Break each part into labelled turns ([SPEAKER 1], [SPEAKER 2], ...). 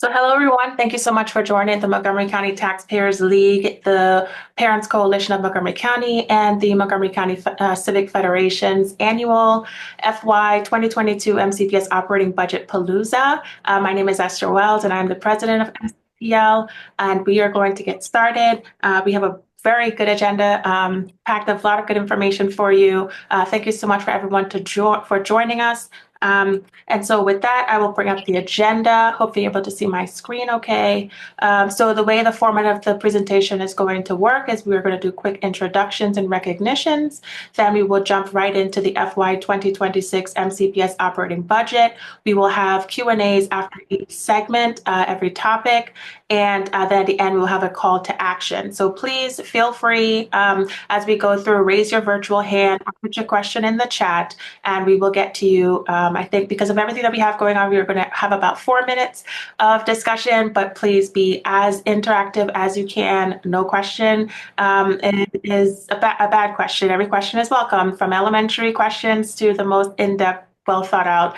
[SPEAKER 1] So hello, everyone. Thank you so much for joining the Montgomery County Taxpayers League, the Parents Coalition of Montgomery County, and the Montgomery County Civic Federation's annual FY 2022 MCPS Operating Budget Palooza. My name is Esther Wells, and I'm the president of MCPL, and we are going to get started. We have a very good agenda, packed with a lot of good information for you. Thank you so much for everyone for joining us. And so with that, I will bring up the agenda. Hopefully you're able to see my screen okay. So the way the format of the presentation is going to work is we're going to do quick introductions and recognitions. Then we will jump right into the FY 2026 MCPS operating budget. We will have Q&As after each segment, every topic. And then at the end, we'll have a call to action. So please feel free as we go through, raise your virtual hand, put your question in the chat, and we will get to you. I think because of everything that we have going on, we are going to have about 4 minutes of discussion, but please be as interactive as you can. No question is a bad question. Every question is welcome, from elementary questions to the most in-depth, well thought out,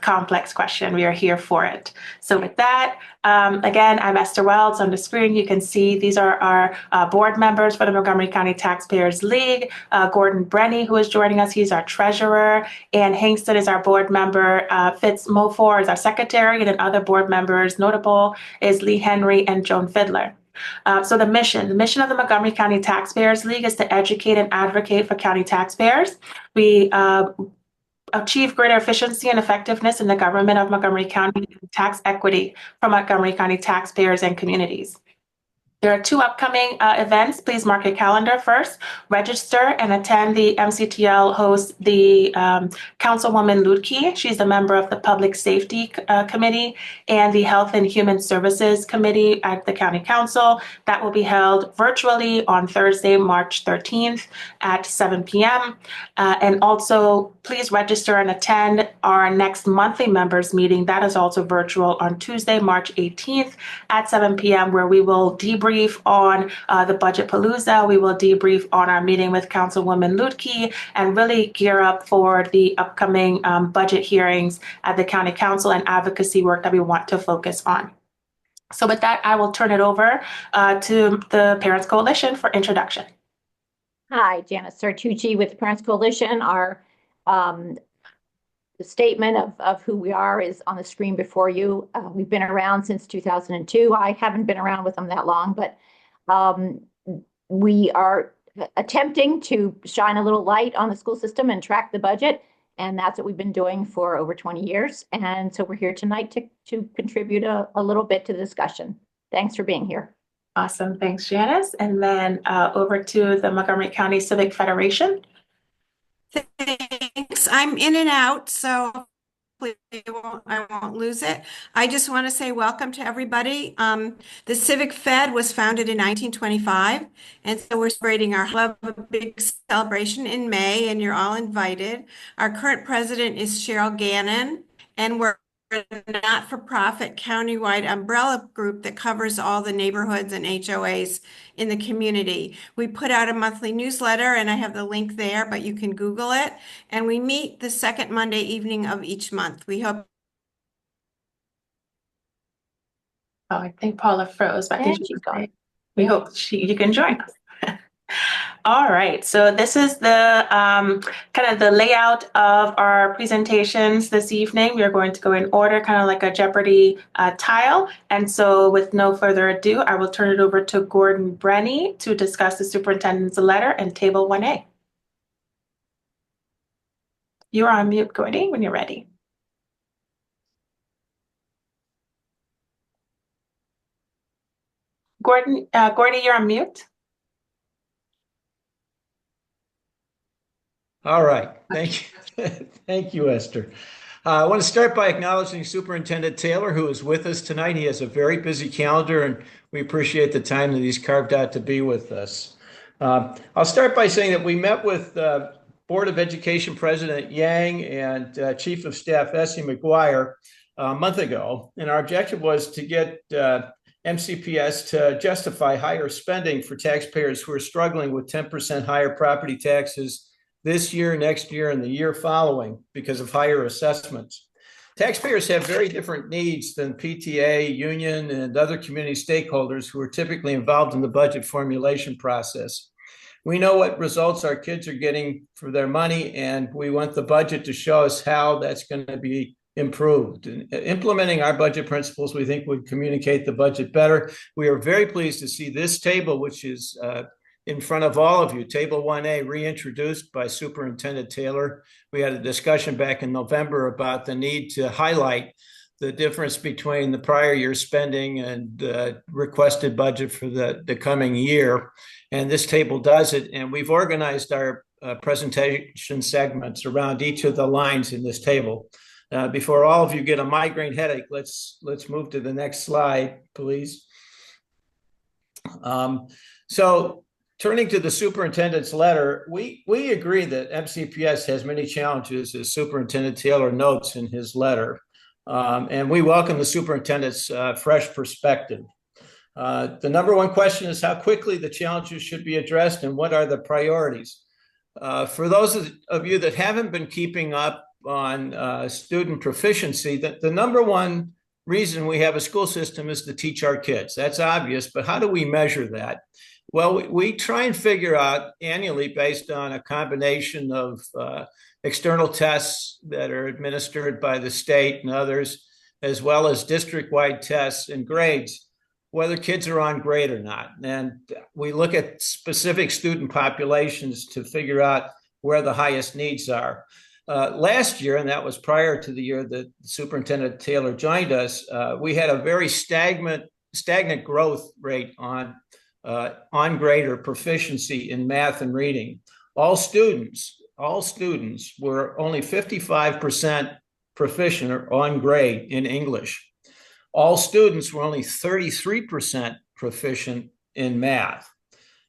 [SPEAKER 1] complex question. We are here for it. So with that, again, I'm Esther Wells. On the screen, you can see these are our board members for the Montgomery County Taxpayers League. Gordon Brenny, who is joining us, he's our treasurer. Ann Hingston is our board member. Fitz Mofor is our secretary, and then other board members notable is Lee Henry and Joan Fiddler. So the mission of the Montgomery County Taxpayers League is to educate and advocate for county taxpayers. We achieve greater efficiency and effectiveness in the government of Montgomery County, and tax equity for Montgomery County taxpayers and communities. There are 2 upcoming events. Please mark your calendar first. Register and attend. The MCTL hosts the Councilwoman Lutke. She's a member of the Public Safety Committee and the Health and Human Services Committee at the County Council. That will be held virtually on Thursday, March 13th at 7 p.m. And also, please register and attend our next monthly members meeting. That is also virtual on Tuesday, March 18th at 7 p.m., where we will debrief on the Budget Palooza. We will debrief on our meeting with Councilwoman Lutke and really gear up for the upcoming budget hearings at the County Council and advocacy work that we want to focus on. So with that, I will turn it over to the Parents Coalition for introduction.
[SPEAKER 2] Hi, Janice Sartucci with the Parents Coalition. Our the statement of who we are is on the screen before you. We've been around since 2002. I haven't been around with them that long, but we are attempting to shine a little light on the school system and track the budget. And that's what we've been doing for over 20 years. And so we're here tonight to contribute a little bit to the discussion. Thanks for being here.
[SPEAKER 1] Awesome. Thanks, Janice. And then over to the Montgomery County Civic Federation.
[SPEAKER 3] Thanks. I'm in and out, so I won't lose it. I just want to say welcome to everybody. The Civic Fed was founded in 1925, and so we're celebrating our big celebration in May, and you're all invited. Our current president is Cheryl Gannon, and we're a not-for-profit countywide umbrella group that covers all the neighborhoods and HOAs in the community. We put out a monthly newsletter, and I have the link there, but you can Google it. And we meet the second Monday evening of each month. We hope.
[SPEAKER 1] Oh, I think Paula froze, but I think she's gone. We hope you can join us. All right, so this is the kind of the layout of our presentations this evening. We are going to go in order, kind of like a Jeopardy tile. And so with no further ado, I will turn it over to Gordon Brenny to discuss the superintendent's letter and Table 1A. You are on mute, Gordy, when you're ready. Gordy, you're on mute.
[SPEAKER 4] All right. Thank you. Thank you, Esther. I want to start by acknowledging Superintendent Taylor, who is with us tonight. He has a very busy calendar, and we appreciate the time that he's carved out to be with us. I'll start by saying that we met with Board of Education President Yang and Chief of Staff Essie McGuire a month ago, and our objective was to get MCPS to justify higher spending for taxpayers who are struggling with 10% higher property taxes this year, next year, and the year following because of higher assessments. Taxpayers have very different needs than PTA, union, and other community stakeholders who are typically involved in the budget formulation process. We know what results our kids are getting for their money, and we want the budget to show us how that's going to be improved. Implementing our budget principles, we think, would communicate the budget better. We are very pleased to see this table, which is in front of all of you, Table 1A, reintroduced by Superintendent Taylor. We had a discussion back in November about the need to highlight the difference between the prior year spending and the requested budget for the coming year. And this table does it. And we've organized our presentation segments around each of the lines in this table. Before all of you get a migraine headache, let's move to the next slide, please. So turning to the superintendent's letter, we agree that MCPS has many challenges, as Superintendent Taylor notes in his letter. And we welcome the superintendent's fresh perspective. The number one question is how quickly the challenges should be addressed and what are the priorities. For those of you that haven't been keeping up on student proficiency, that the number one reason we have a school system is to teach our kids. That's obvious, but how do we measure that? Well, we try and figure out annually based on a combination of external tests that are administered by the state and others, as well as district-wide tests and grades, whether kids are on grade or not. And we look at specific student populations to figure out where the highest needs are. Last year, and that was prior to the year that Superintendent Taylor joined us, we had a very stagnant growth rate on grade or proficiency in math and reading. All students were only 55% proficient or on grade in English. All students were only 33% proficient in math.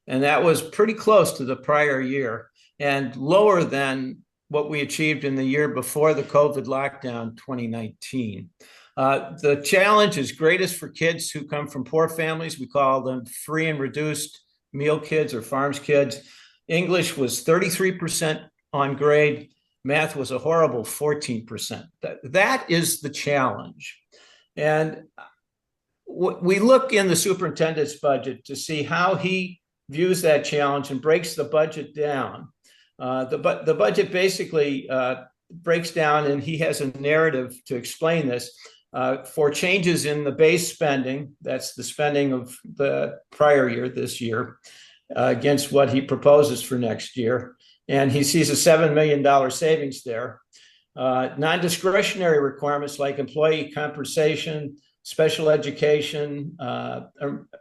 [SPEAKER 4] And that was pretty close to the prior year and lower than what we achieved in the year before the COVID lockdown, 2019. The challenge is greatest for kids who come from poor families. We call them free and reduced meal kids or farms kids. English was 33% on grade. Math was a horrible 14%. That is the challenge. And we look in the superintendent's budget to see how he views that challenge and breaks the budget down. The budget basically breaks down, and he has a narrative to explain this, for changes in the base spending, that's the spending of the prior year, this year, against what he proposes for next year. And he sees a $7 million savings there. Non-discretionary requirements like employee compensation, special education,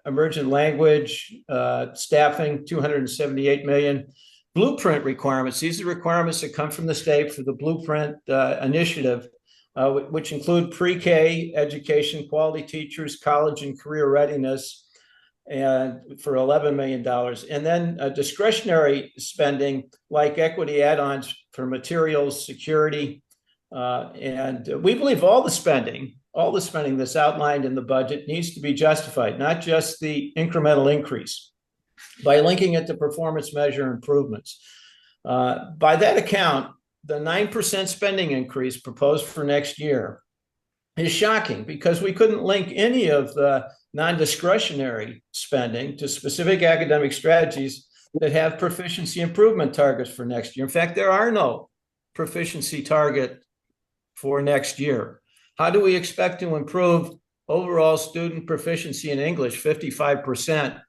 [SPEAKER 4] emergent language, staffing, $278 million. Blueprint requirements, these are requirements that come from the state for the Blueprint initiative, which include pre-K education, quality teachers, college and career readiness, and for $11 million. And then discretionary spending like equity add-ons for materials, security, and we believe all the spending that's outlined in the budget needs to be justified, not just the incremental increase, by linking it to performance measure improvements. By that account, the 9% spending increase proposed for next year is shocking because we couldn't link any of the non-discretionary spending to specific academic strategies that have proficiency improvement targets for next year. In fact, there are no proficiency target for next year. How do we expect to improve overall student proficiency in English, 55%?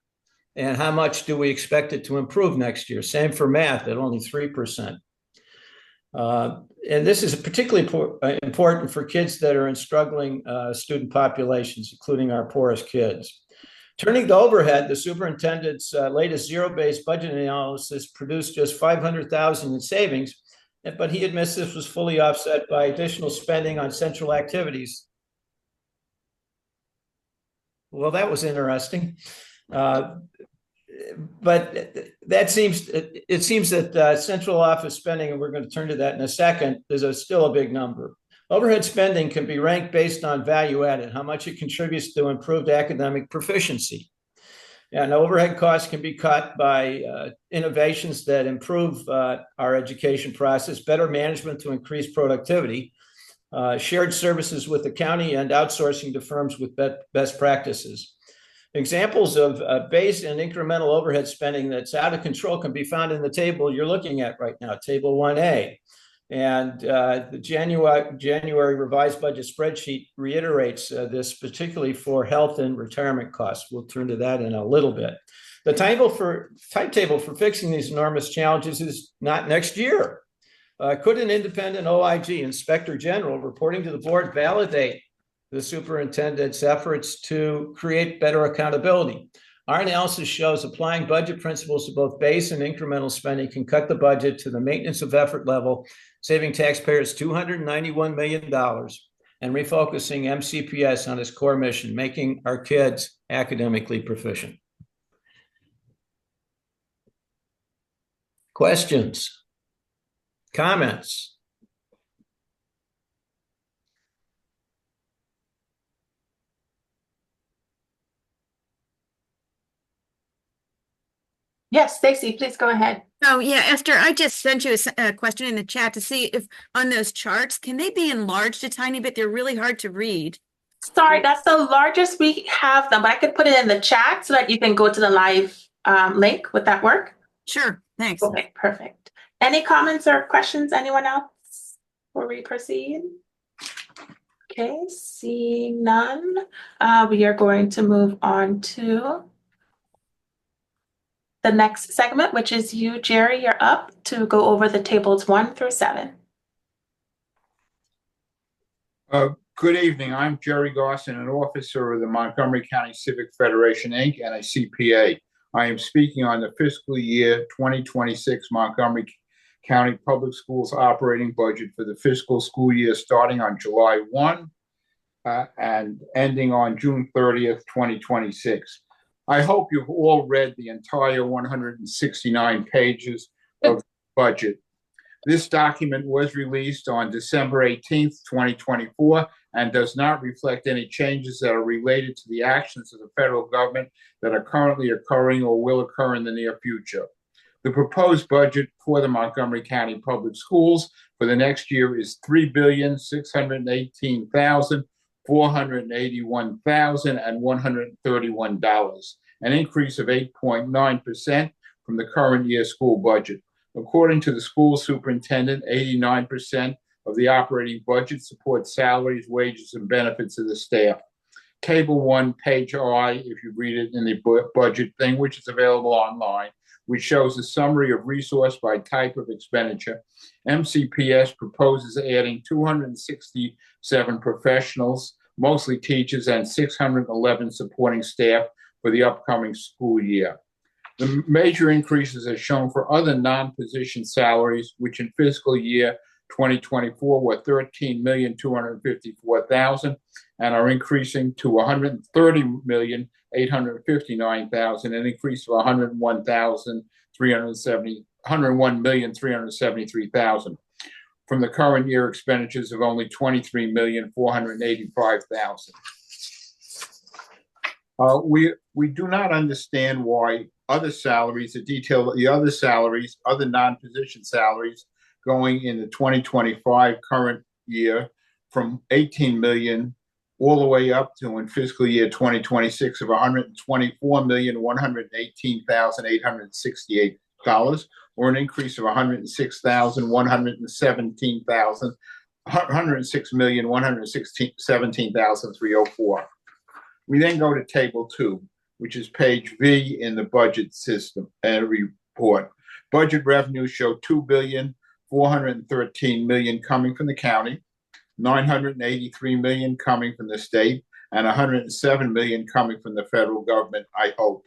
[SPEAKER 4] And how much do we expect it to improve next year? Same for math at only 3%. And this is particularly important for kids that are in struggling student populations, including our poorest kids. Turning to overhead, the superintendent's latest zero-based budget analysis produced just $500,000 in savings, but he admits this was fully offset by additional spending on central activities. Well, that was interesting. But it seems that central office spending, and we're going to turn to that in a second, is still a big number. Overhead spending can be ranked based on value added, how much it contributes to improved academic proficiency. And overhead costs can be cut by innovations that improve our education process, better management to increase productivity, shared services with the county, and outsourcing to firms with best practices. Examples of base and incremental overhead spending that's out of control can be found in the table you're looking at right now, Table 1A. And the January revised budget spreadsheet reiterates this, particularly for health and retirement costs. We'll turn to that in a little bit. The timetable for fixing these enormous challenges is not next year. Could an independent OIG, Inspector General, reporting to the board, validate the superintendent's efforts to create better accountability? Our analysis shows applying budget principles to both base and incremental spending can cut the budget to the maintenance of effort level, saving taxpayers $291 million and refocusing MCPS on its core mission, making our kids academically proficient. Questions? Comments?
[SPEAKER 1] Yes, Stacy, please go ahead.
[SPEAKER 5] Oh, yeah, Esther, I just sent you a question in the chat to see if on those charts, can they be enlarged a tiny bit? They're really hard to read.
[SPEAKER 1] Sorry, that's the largest we have them, but I could put it in the chat so that you can go to the live link. Would that work?
[SPEAKER 5] Sure, thanks.
[SPEAKER 1] Okay, perfect. Any comments or questions, anyone else before we proceed? Okay, seeing none, we are going to move on to the next segment, which is you, Jerry. You're up to go over the tables 1 through 7.
[SPEAKER 6] Good evening. I'm Jerry Garson, an officer of the Montgomery County Civic Federation, Inc., and a CPA. I am speaking on the fiscal year 2026 Montgomery County Public Schools operating budget for the fiscal school year starting on July 1 and ending on June 30th, 2026. I hope you've all read the entire 169 pages of the budget. This document was released on December 18th, 2024, and does not reflect any changes that are related to the actions of the federal government that are currently occurring or will occur in the near future. The proposed budget for the Montgomery County Public Schools for the next year is $3,618,481,131, an increase of 8.9% from the current year school budget. According to the school superintendent, 89% of the operating budget supports salaries, wages, and benefits of the staff. Table 1, page I, if you read it in the budget thing, which is available online, which shows a summary of resource by type of expenditure. MCPS proposes adding 267 professionals, mostly teachers, and 611 supporting staff for the upcoming school year. The major increases are shown for other non-position salaries, which in fiscal year 2024 were $13,254,000 and are increasing to $130,859,000, an increase of $101,373,000 from the current year expenditures of only $23,485,000. We do not understand why other salaries, the other salaries, other non-position salaries going in the 2025 current year from 18 million all the way up to in fiscal year 2026 of $124,118,868, or an increase of $106,117,304. We then go to table 2, which is page V in the budget system and report. Budget revenues show $2,413 million coming from the county, $983 million coming from the state, and $107 million coming from the federal government, I hope.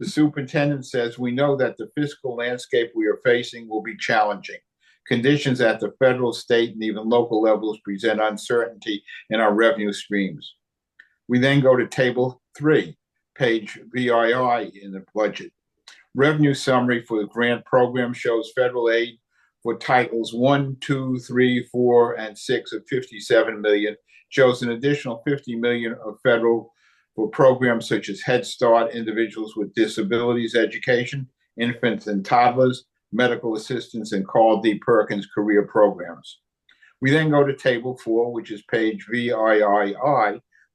[SPEAKER 6] The superintendent says, we know that the fiscal landscape we are facing will be challenging. Conditions at the federal, state, and even local levels present uncertainty in our revenue streams. We then go to table 3, page VII in the budget. Revenue summary for the grant program shows federal aid for titles 1, 2, 3, 4, and 6 of $57 million, shows an additional $50 million of federal for programs such as Head Start, individuals with disabilities education, infants and toddlers, medical assistance, and Carl D. Perkins career programs. We then go to Table 4, which is page VIII,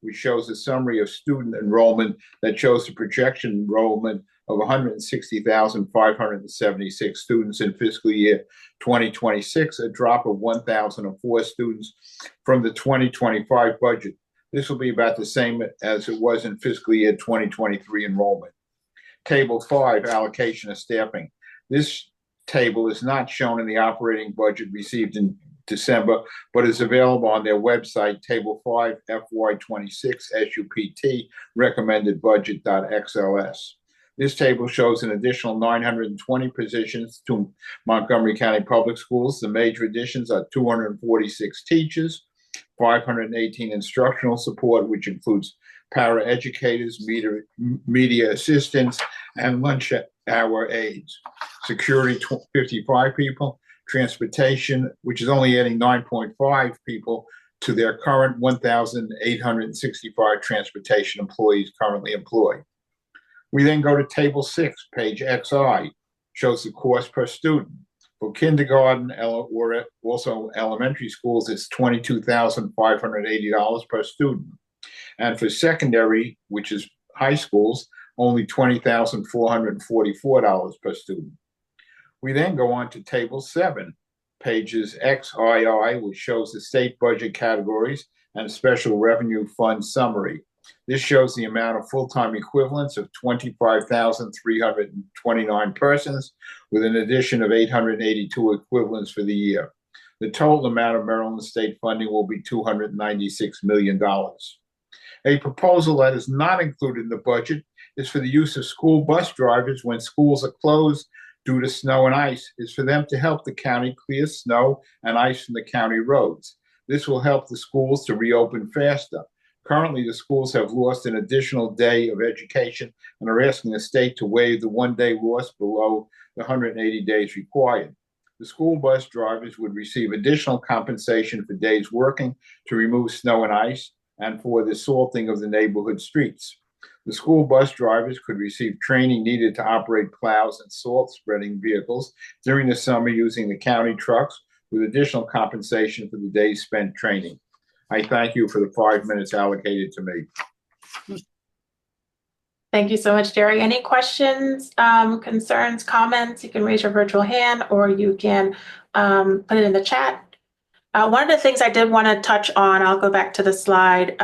[SPEAKER 6] which shows a summary of student enrollment that shows the projection enrollment of 160,576 students in fiscal year 2026, a drop of 1,004 students from the 2025 budget. This will be about the same as it was in fiscal year 2023 enrollment. Table 5, allocation of staffing. This table is not shown in the operating budget received in December, but is available on their website, Table 5, FY2026 SUPT, recommended budget.xls. This table shows an additional 920 positions to Montgomery County Public Schools. The major additions are 246 teachers, 518 instructional support, which includes paraeducators, media assistants, and lunch hour aides. Security, 55 people. Transportation, which is only adding 9.5 people to their current 1,865 transportation employees currently employed. We then go to Table 6, page XI, shows the cost per student. For kindergarten or also elementary schools, it's $22,580 per student. And for secondary, which is high schools, only $20,444 per student. We then go on to Table 7, pages XII, which shows the state budget categories and special revenue fund summary. This shows the amount of full-time equivalents of 25,329 persons, with an addition of 882 equivalents for the year. The total amount of Maryland state funding will be $296 million. A proposal that is not included in the budget is for the use of school bus drivers when schools are closed due to snow and ice, is for them to help the county clear snow and ice from the county roads. This will help the schools to reopen faster. Currently, the schools have lost an additional day of education and are asking the state to waive the one-day loss below the 180 days required. The school bus drivers would receive additional compensation for days working to remove snow and ice and for the salting of the neighborhood streets. The school bus drivers could receive training needed to operate plows and salt spreading vehicles during the summer using the county trucks, with additional compensation for the days spent training. I thank you for the 5 minutes allocated to me.
[SPEAKER 1] Thank you so much, Jerry. Any questions, concerns, comments? You can raise your virtual hand or you can put it in the chat. One of the things I did want to touch on, I'll go back to the slide,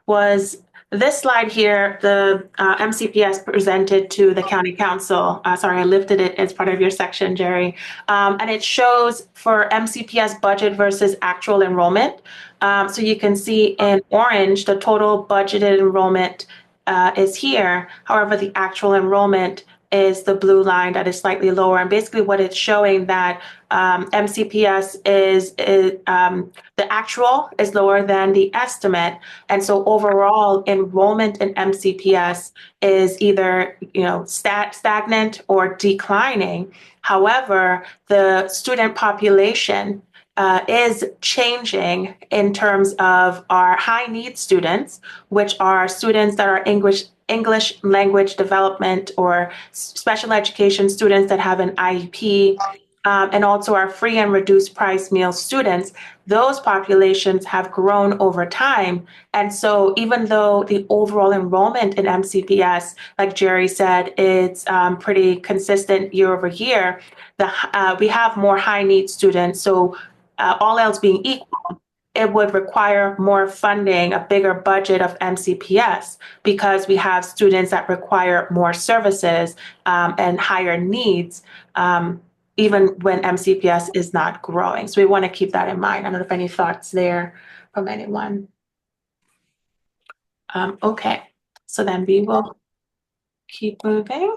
[SPEAKER 1] was this slide here, the MCPS presented to the county council. Sorry, I lifted it as part of your section, Jerry. And it shows for MCPS budget versus actual enrollment. So you can see in orange, the total budgeted enrollment is here. However, the actual enrollment is the blue line that is slightly lower. And basically what it's showing that MCPS is the actual is lower than the estimate. And so overall enrollment in MCPS is either, stagnant or declining. However, the student population is changing in terms of our high need students, which are students that are English language development or special education students that have an IEP, and also our free and reduced price meal students. Those populations have grown over time. And so even though the overall enrollment in MCPS, like Jerry said, it's pretty consistent year over year, we have more high need students. So all else being equal, it would require more funding, a bigger budget of MCPS, because we have students that require more services and higher needs, even when MCPS is not growing. So we want to keep that in mind. I don't know if any thoughts there from anyone. Okay, so then we will keep moving.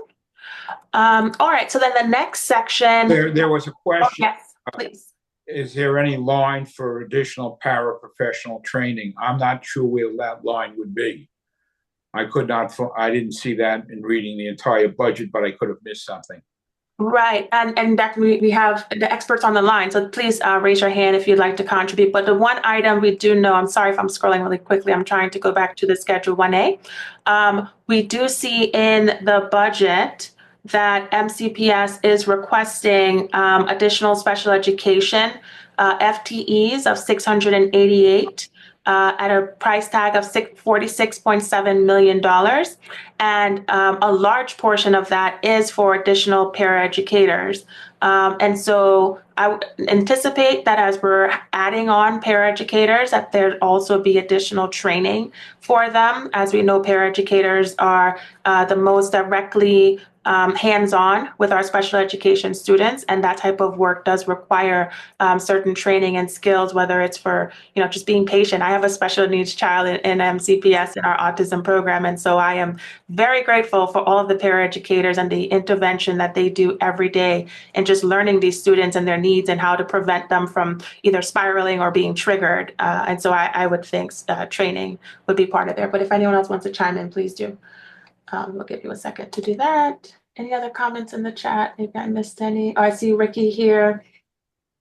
[SPEAKER 1] All right, so then the next section.
[SPEAKER 6] There was a question.
[SPEAKER 1] Oh, yes, please.
[SPEAKER 6] Is there any line for additional paraprofessional training? I'm not sure where that line would be. I didn't see that in reading the entire budget, but I could have missed something. Right,
[SPEAKER 1] and Dr. we have the experts on the line, so please raise your hand if you'd like to contribute. But the one item we do know, I'm sorry if I'm scrolling really quickly, I'm trying to go back to the Schedule 1A. We do see in the budget that MCPS is requesting additional special education FTEs of 688 at a price tag of $46.7 million. And a large portion of that is for additional paraeducators. And so I would anticipate that as we're adding on paraeducators, that there also be additional training for them. As we know, paraeducators are the most directly hands-on with our special education students, and that type of work does require certain training and skills, whether it's for, just being patient. I have a special needs child in MCPS in our autism program, and so I am very grateful for all of the paraeducators and the intervention that they do every day, and just learning these students and their needs and how to prevent them from either spiraling or being triggered. And so I would think training would be part of there. But if anyone else wants to chime in, please do. We'll give you a second to do that. Any other comments in the chat? Maybe I missed any. Oh, I see Ricky here.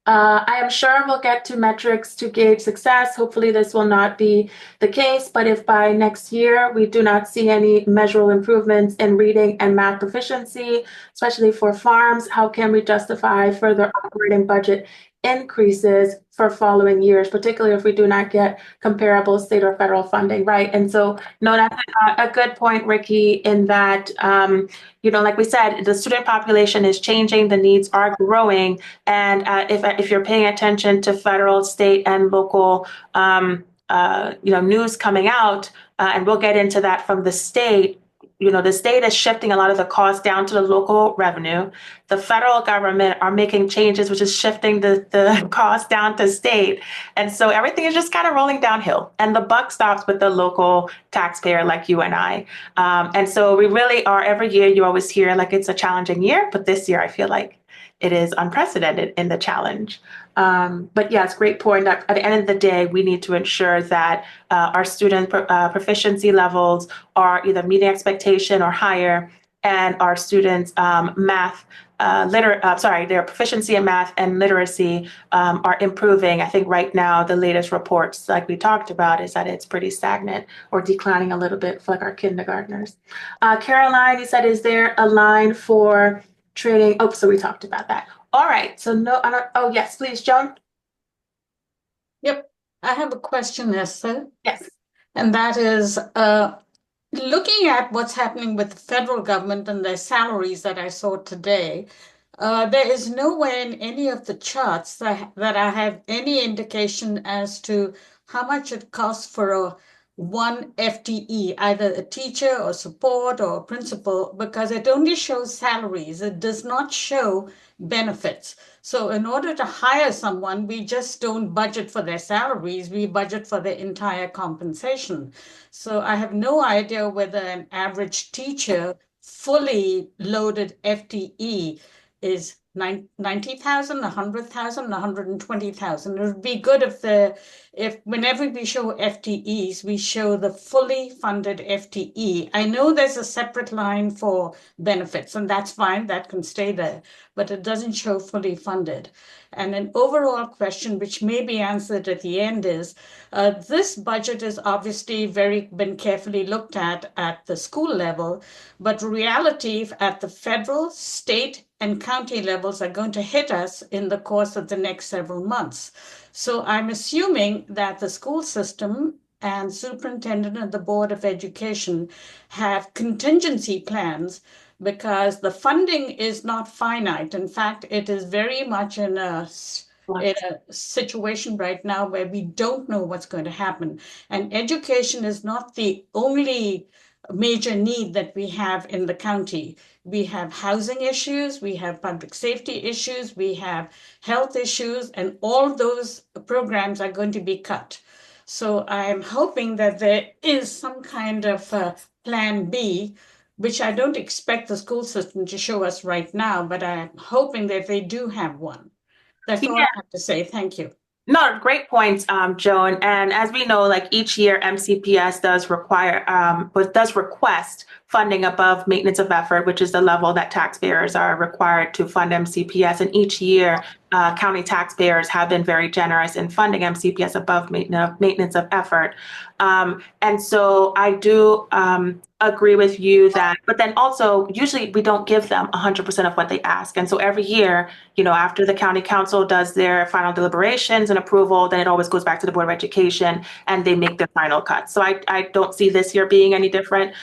[SPEAKER 1] I am sure we'll get to metrics to gauge success. Hopefully this will not be the case, but if by next year we do not see any measurable improvements in reading and math proficiency, especially for farms, how can we justify further operating budget increases for following years, particularly if we do not get comparable state or federal funding, right? And so, no, that's a good point, Ricky, in that, like we said, the student population is changing, the needs are growing, and if you're paying attention to federal, state, and local, news coming out, and we'll get into that from the state. The state is shifting a lot of the costs down to the local revenue. The federal government are making changes, which is shifting the cost down to state. And so everything is just kind of rolling downhill. And the buck stops with the local taxpayer like you and I. And so we really are, every year you always hear like it's a challenging year, but this year I feel like it is unprecedented in the challenge. But yes, great point. At the end of the day, we need to ensure that our student proficiency levels are either meeting expectation or higher, and our students' their proficiency in math and literacy are improving. I think right now the latest reports, like we talked about, is that it's pretty stagnant or declining a little bit for like our kindergartners. Caroline, you said, is there a line for training? Oh, so we talked about that. All right. So no, I don't. Oh, yes, please, Joan.
[SPEAKER 7] Yep. I have a question, Esther.
[SPEAKER 1] Yes.
[SPEAKER 7] And that is, looking at what's happening with the federal government and their salaries that I saw today, there is nowhere in any of the charts that I have any indication as to how much it costs for one FTE, either a teacher or support or a principal, because it only shows salaries. It does not show benefits. So in order to hire someone, we just don't budget for their salaries. We budget for their entire compensation. So I have no idea whether an average teacher, fully loaded FTE, is 90,000, 100,000, 120,000. It would be good if whenever we show FTEs, we show the fully funded FTE. I know there's a separate line for benefits, and that's fine, that can stay there, but it doesn't show fully funded. And an overall question, which may be answered at the end, is this budget is obviously been carefully looked at the school level, but reality at the federal, state, and county levels are going to hit us in the course of the next several months. So I'm assuming that the school system and superintendent and the Board of Education have contingency plans, because the funding is not finite. In fact, it is very much in a situation right now where we don't know what's going to happen. And education is not the only major need that we have in the county. We have housing issues, we have public safety issues, we have health issues, and all those programs are going to be cut. So I'm hoping that there is some kind of plan B, which I don't expect the school system to show us right now, but I'm hoping that they do have one. That's all I have to say. Thank you.
[SPEAKER 1] No, great points, Joan. And as we know, like each year, MCPS does request funding above maintenance of effort, which is the level that taxpayers are required to fund MCPS. And each year, county taxpayers have been very generous in funding MCPS above maintenance of effort. And so I do agree with you that, but then also usually we don't give them 100% of what they ask. And so every year, after the county council does their final deliberations and approval, then it always goes back to the Board of Education and they make their final cut. So I don't see this year being any different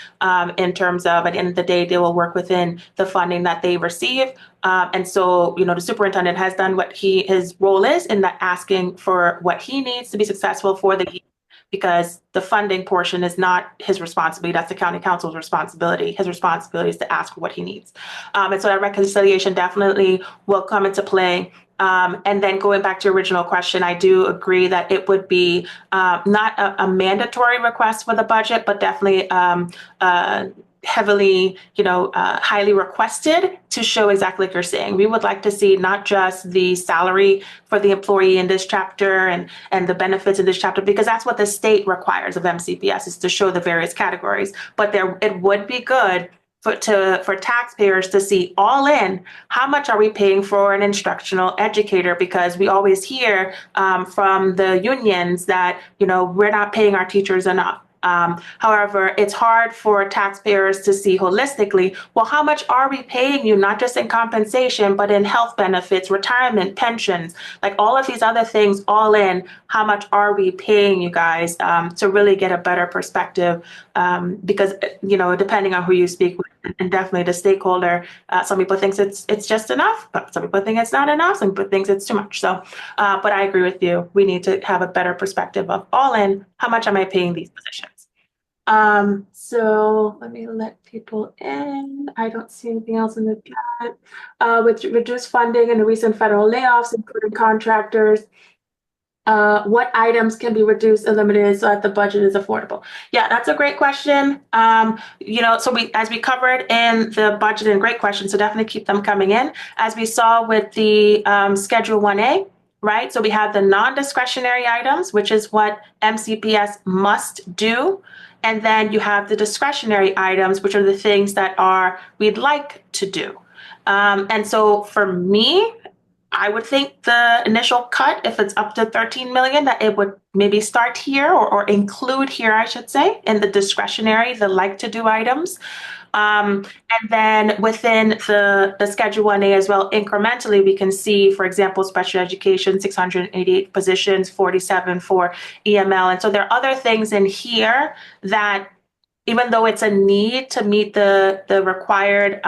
[SPEAKER 1] in terms of, at the end of the day, they will work within the funding that they receive. And so, the superintendent has done what his role is in that asking for what he needs to be successful for the year, because the funding portion is not his responsibility. That's the county council's responsibility. His responsibility is to ask for what he needs. And so that reconciliation definitely will come into play. And then going back to your original question, I do agree that it would be not a mandatory request for the budget, but definitely heavily, highly requested to show exactly like you're saying. We would like to see not just the salary for the employee in this chapter and the benefits in this chapter, because that's what the state requires of MCPS, is to show the various categories. But it would be good for taxpayers to see all in, how much are we paying for an instructional educator? Because we always hear from the unions that, we're not paying our teachers enough. However, it's hard for taxpayers to see holistically, well, how much are we paying you, not just in compensation, but in health benefits, retirement, pensions, like all of these other things all in, how much are we paying you guys, to really get a better perspective, because, depending on who you speak with, and definitely the stakeholder, some people think it's just enough, but some people think it's not enough, some people think it's too much. So, but I agree with you. We need to have a better perspective of all in, how much am I paying these positions? So let me let people in. I don't see anything else in the chat. With reduced funding and the recent federal layoffs, including contractors, what items can be reduced, eliminated so that the budget is affordable? Yeah, that's a great question. So as we covered in the budget, and great question, so definitely keep them coming in. As we saw with the Schedule 1A, right? So we have the non-discretionary items, which is what MCPS must do. And then you have the discretionary items, which are the things that we'd like to do. And so for me, I would think the initial cut, if it's up to 13 million, that it would maybe start here or include here, I should say, in the discretionary, the like to do items. And then within the Schedule 1A as well, incrementally, we can see, for example, special education, 688 positions, 47 for EML. And so there are other things in here that, even though it's a need to meet the required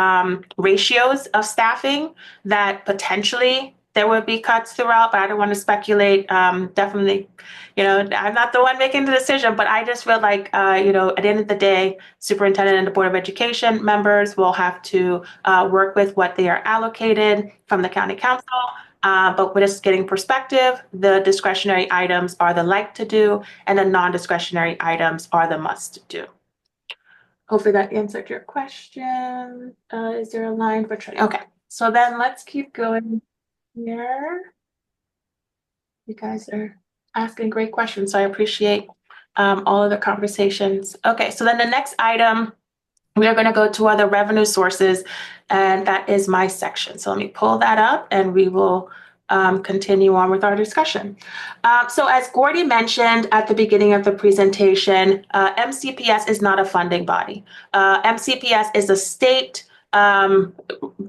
[SPEAKER 1] ratios of staffing, that potentially there would be cuts throughout, but I don't want to speculate. Definitely, I'm not the one making the decision, but I just feel like, at the end of the day, superintendent and the Board of Education members will have to work with what they are allocated from the county council. But we're just getting perspective. The discretionary items are the like to do, and the non-discretionary items are the must do. Hopefully that answered your question. Is there a line for training? Okay, so then let's keep going here. You guys are asking great questions, so I appreciate all of the conversations. Okay, so then the next item, we are going to go to other revenue sources, and that is my section. So let me pull that up and we will continue on with our discussion. So as Gordy mentioned at the beginning of the presentation, MCPS is not a funding body. MCPS is a state,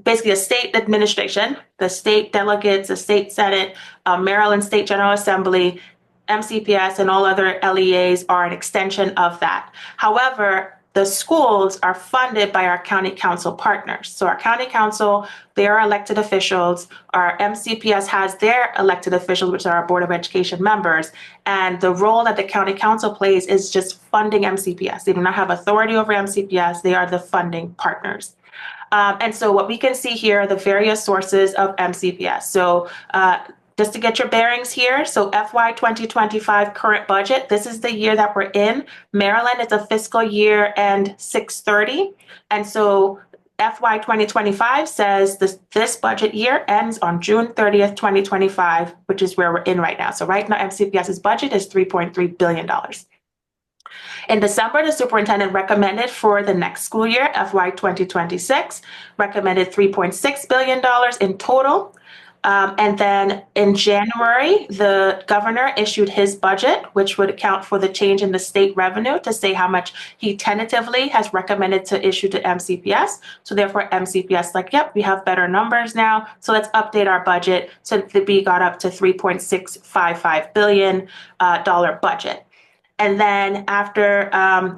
[SPEAKER 1] basically a state administration, the state delegates, the state senate, Maryland State General Assembly, MCPS, and all other LEAs are an extension of that. However, the schools are funded by our county council partners. So our county council, they are elected officials. Our MCPS has their elected officials, which are our Board of Education members. And the role that the county council plays is just funding MCPS. They do not have authority over MCPS. They are the funding partners. And so what we can see here are the various sources of MCPS. So just to get your bearings here, so FY 2025 current budget, this is the year that we're in. Maryland is a fiscal year end 6/30. And so FY 2025 says this budget year ends on June 30th, 2025, which is where we're in right now. So right now, MCPS's budget is $3.3 billion. In December, the superintendent recommended for the next school year, FY 2026, recommended $3.6 billion in total. And then in January, the governor issued his budget, which would account for the change in the state revenue to say how much he tentatively has recommended to issue to MCPS. So therefore, MCPS like, yep, we have better numbers now. So let's update our budget. So the B got up to $3.655 billion budget. And then after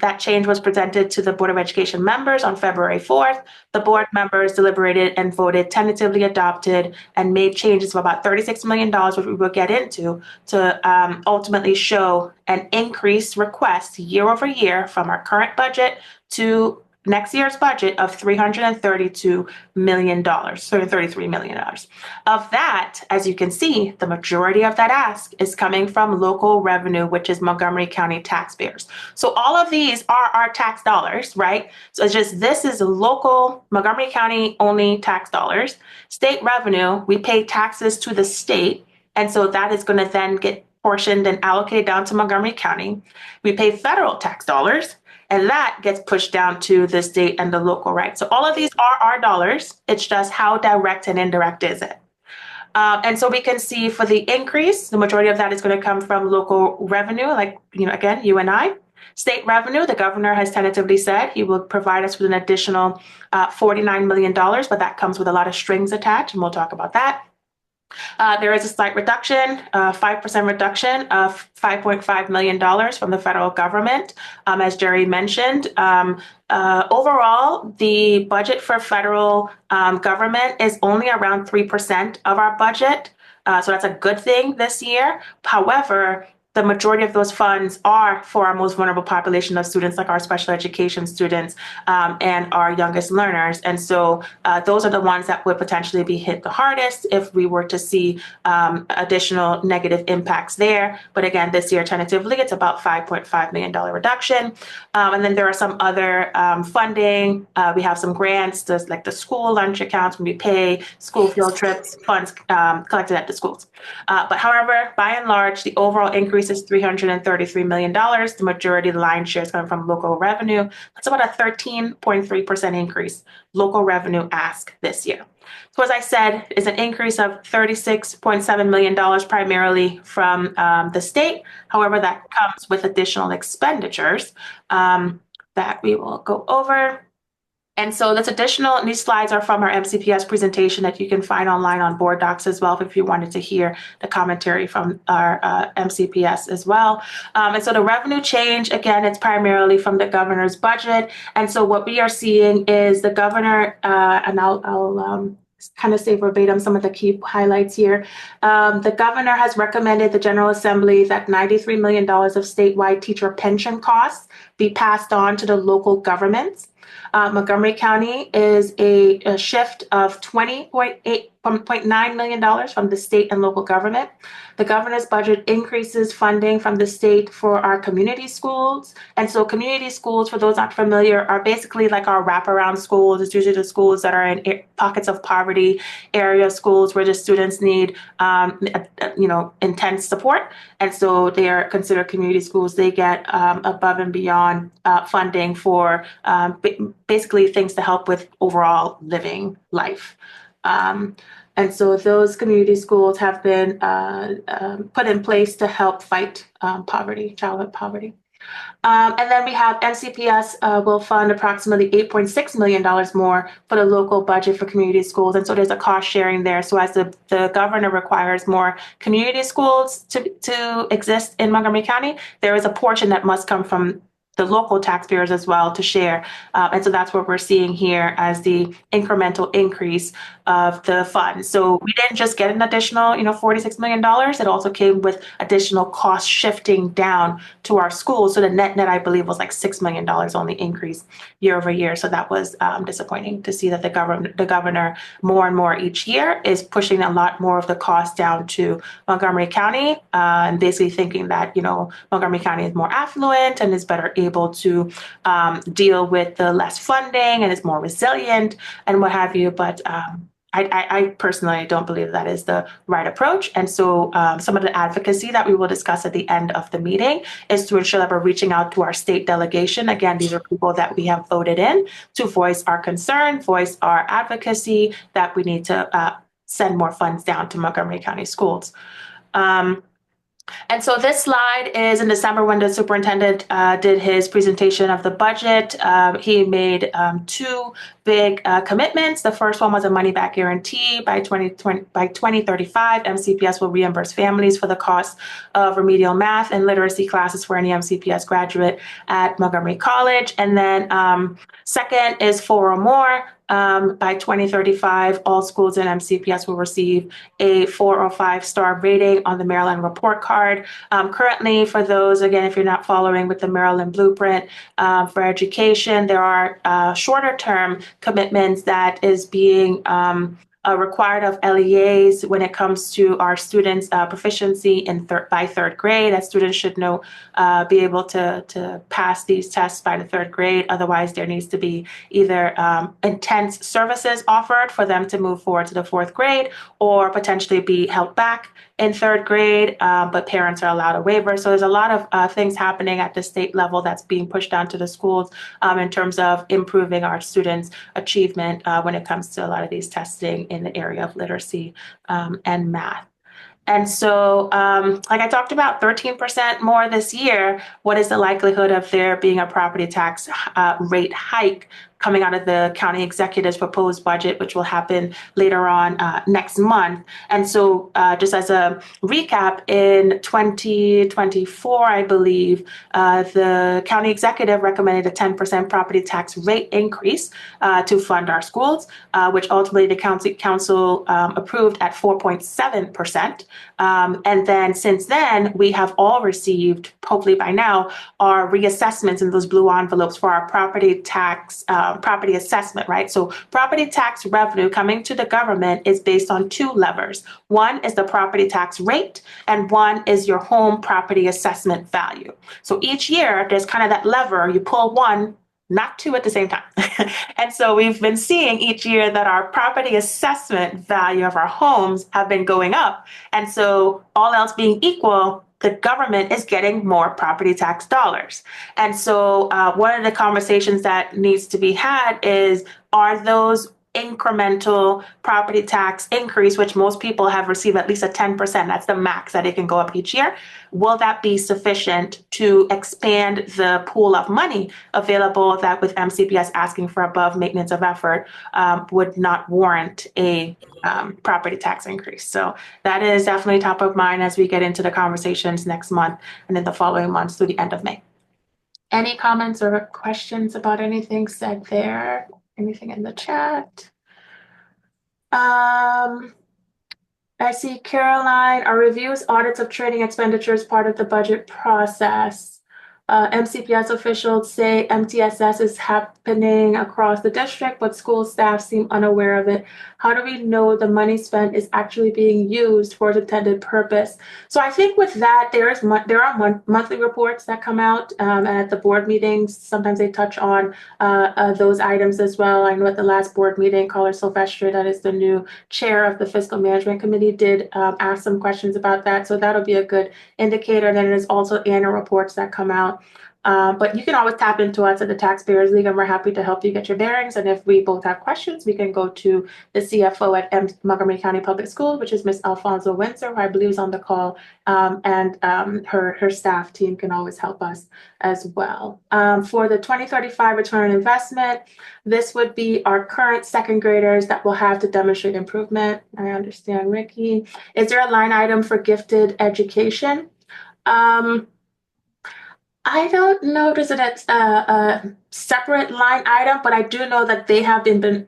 [SPEAKER 1] that change was presented to the Board of Education members on February 4th, the board members deliberated and voted, tentatively adopted, and made changes of about $36 million, which we will get into, to ultimately show an increased request year over year from our current budget to next year's budget of $332 million, $33 million. Of that, as you can see, the majority of that ask is coming from local revenue, which is Montgomery County taxpayers. So all of these are our tax dollars, right? So it's just, this is local Montgomery County only tax dollars. State revenue, we pay taxes to the state. And so that is going to then get portioned and allocated down to Montgomery County. We pay federal tax dollars, and that gets pushed down to the state and the local, right? So all of these are our dollars. It's just how direct and indirect is it? And so we can see for the increase, the majority of that is going to come from local revenue, like, again, you and I. State revenue, the governor has tentatively said he will provide us with an additional $49 million, but that comes with a lot of strings attached, and we'll talk about that. There is a slight reduction, 5% reduction of $5.5 million from the federal government. As Jerry mentioned, overall, the budget for federal government is only around 3% of our budget. So that's a good thing this year. However, the majority of those funds are for our most vulnerable population of students, like our special education students and our youngest learners. And so those are the ones that would potentially be hit the hardest if we were to see additional negative impacts there. But again, this year, tentatively, it's about $5.5 million reduction. And then there are some other funding. We have some grants, like the school lunch accounts when we pay school field trips, funds collected at the schools. But however, by and large, the overall increase is $333 million. The majority of the lion's share is coming from local revenue. That's about a 13.3% increase, local revenue ask this year. So as I said, it's an increase of $36.7 million primarily from the state. However, that comes with additional expenditures that we will go over. And so that's additional, and these slides are from our MCPS presentation that you can find online on board docs as well, if you wanted to hear the commentary from our MCPS as well. And so the revenue change, again, it's primarily from the governor's budget. And so what we are seeing is the governor, and I'll kind of say verbatim some of the key highlights here. The governor has recommended the General Assembly that $93 million of statewide teacher pension costs be passed on to the local governments. Montgomery County is a shift of $20.9 million from the state and local government. The governor's budget increases funding from the state for our community schools. And so community schools, for those not familiar, are basically like our wraparound schools. It's usually the schools that are in pockets of poverty, area schools where the students need, intense support. And so they are considered community schools. They get above and beyond funding for basically things to help with overall living life. And so those community schools have been put in place to help fight poverty, childhood poverty. And then we have MCPS will fund approximately $8.6 million more for the local budget for community schools. And so there's a cost sharing there. So as the governor requires more community schools to exist in Montgomery County, there is a portion that must come from the local taxpayers as well to share. And so that's what we're seeing here as the incremental increase of the funds. So we didn't just get an additional, $46 million. It also came with additional cost shifting down to our schools. So the net, I believe, was like $6 million only increase year over year. So that was disappointing to see that the governor more and more each year is pushing a lot more of the cost down to Montgomery County and basically thinking that, Montgomery County is more affluent and is better able to deal with the less funding and is more resilient and what have you. But I personally don't believe that is the right approach. And so some of the advocacy that we will discuss at the end of the meeting is to ensure that we're reaching out to our state delegation. Again, these are people that we have voted in to voice our concern, voice our advocacy, that we need to send more funds down to Montgomery County schools. And so this slide is in December when the superintendent did his presentation of the budget. He made two big commitments. The first one was a money back guarantee. By 2035, MCPS will reimburse families for the cost of remedial math and literacy classes for any MCPS graduate at Montgomery College. And then second is 4 or more. By 2035, all schools in MCPS will receive a 4 or 5-star rating on the Maryland report card. Currently, for those, again, if you're not following with the Maryland Blueprint for education, there are shorter term commitments that is being required of LEAs when it comes to our students' proficiency in by third grade. That students should know, be able to pass these tests by the third grade. Otherwise, there needs to be either intense services offered for them to move forward to the fourth grade, or potentially be held back in third grade, but parents are allowed a waiver. So there's a lot of things happening at the state level that's being pushed down to the schools in terms of improving our students' achievement when it comes to a lot of these testing in the area of literacy and math. And so, like I talked about, 13% more this year. What is the likelihood of there being a property tax rate hike coming out of the county executive's proposed budget, which will happen later on next month? And so just as a recap, in 2024, I believe, the county executive recommended a 10% property tax rate increase to fund our schools, which ultimately the council approved at 4.7%. And then since then, we have all received, hopefully by now, our reassessments in those blue envelopes for our property tax, property assessment, right? So property tax revenue coming to the government is based on two levers. One is the property tax rate, and one is your home property assessment value. So each year, there's kind of that lever, you pull one, not two at the same time. And so we've been seeing each year that our property assessment value of our homes have been going up. And so all else being equal, the government is getting more property tax dollars. And so one of the conversations that needs to be had is, are those incremental property tax increase, which most people have received at least a 10%, that's the max that it can go up each year, will that be sufficient to expand the pool of money available that with MCPS asking for above maintenance of effort would not warrant a property tax increase? So that is definitely top of mind as we get into the conversations next month and in the following months through the end of May. Any comments or questions about anything said there? Anything in the chat? I see Caroline, are reviews, audits of training expenditures part of the budget process? MCPS officials say MTSS is happening across the district, but school staff seem unaware of it. How do we know the money spent is actually being used for its intended purpose? So I think with that, there are monthly reports that come out, and at the board meetings, sometimes they touch on those items as well. I know at the last board meeting, Caller Sylvester, that is the new chair of the Fiscal Management Committee, did ask some questions about that. So that'll be a good indicator. And then there's also annual reports that come out. But you can always tap into us at the Taxpayers League, and we're happy to help you get your bearings. And if we both have questions, we can go to the CFO at Montgomery County Public Schools, which is Ms. Alfonso Windsor, who I believe is on the call, and her staff team can always help us as well. For the 2035 return on investment, this would be our current second graders that will have to demonstrate improvement. I understand, Ricky. Is there a line item for gifted education? I don't know if it's a separate line item, but I do know that they have been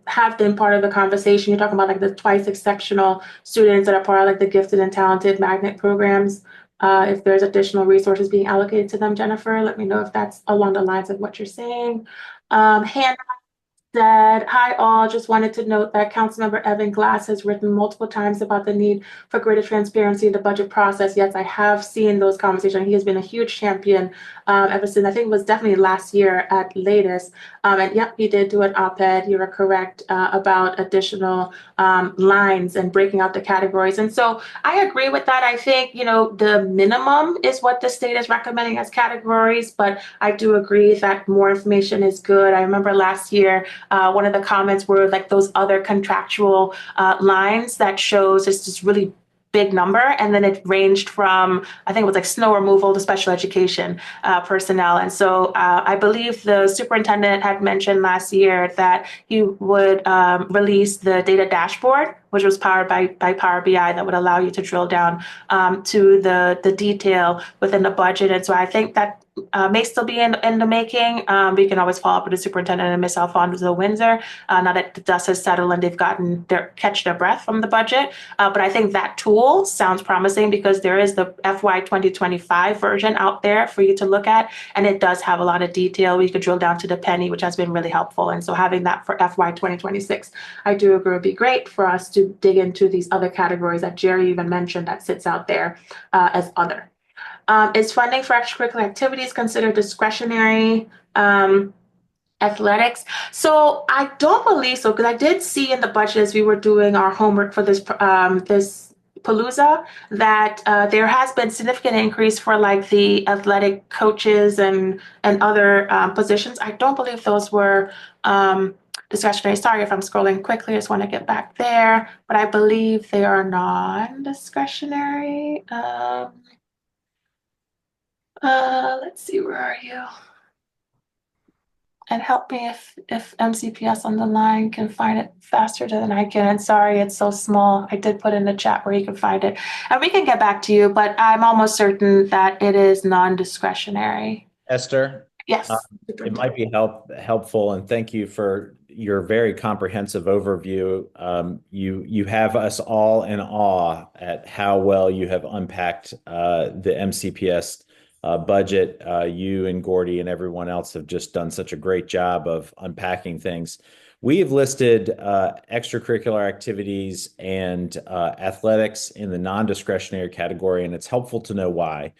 [SPEAKER 1] part of the conversation. You're talking about like the twice exceptional students that are part of like the gifted and talented magnet programs. If there's additional resources being allocated to them, Jennifer, let me know if that's along the lines of what you're saying. Hannah said, hi all, just wanted to note that Councilmember Evan Glass has written multiple times about the need for greater transparency in the budget process. Yes, I have seen those conversations. He has been a huge champion ever since, I think it was definitely last year at latest. And yep, he did do an op-ed, you were correct, about additional lines and breaking out the categories. And so I agree with that. I think, you know, the minimum is what the state is recommending as categories, but I do agree that more information is good. I remember last year, one of the comments were like those other contractual lines that shows it's this really big number, and then it ranged from, I think it was like snow removal to special education personnel. And so I believe the superintendent had mentioned last year that he would release the data dashboard, which was powered by Power BI, that would allow you to drill down to the detail within the budget. And so I think that may still be in the making. We can always follow up with the superintendent and Ms. Alfonso Windsor now that the dust has settled and they've catch their breath from the budget. But I think that tool sounds promising because there is the FY 2025 version out there for you to look at, and it does have a lot of detail. We could drill down to the penny, which has been really helpful. And so having that for FY 2026, I do agree would be great for us to dig into these other categories that Jerry even mentioned that sits out there as other. Is funding for extracurricular activities considered discretionary athletics? So I don't believe so, because I did see in the budget as we were doing our homework for this Palooza that there has been significant increase for like the athletic coaches and other positions. I don't believe those were discretionary. Sorry if I'm scrolling quickly. I just want to get back there, but I believe they are non-discretionary. Let's see, where are you? And help me if MCPS on the line can find it faster than I can. And sorry, it's so small. I did put in the chat where you can find it. And we can get back to you, but I'm almost certain that it is non-discretionary.
[SPEAKER 8] Esther?
[SPEAKER 1] Yes.
[SPEAKER 8] It might be helpful, and thank you for your very comprehensive overview. You have us all in awe at how well you have unpacked the MCPS budget. You and Gordy and everyone else have just done such a great job of unpacking things. We have listed extracurricular activities and athletics in the non-discretionary category, and it's helpful to know why.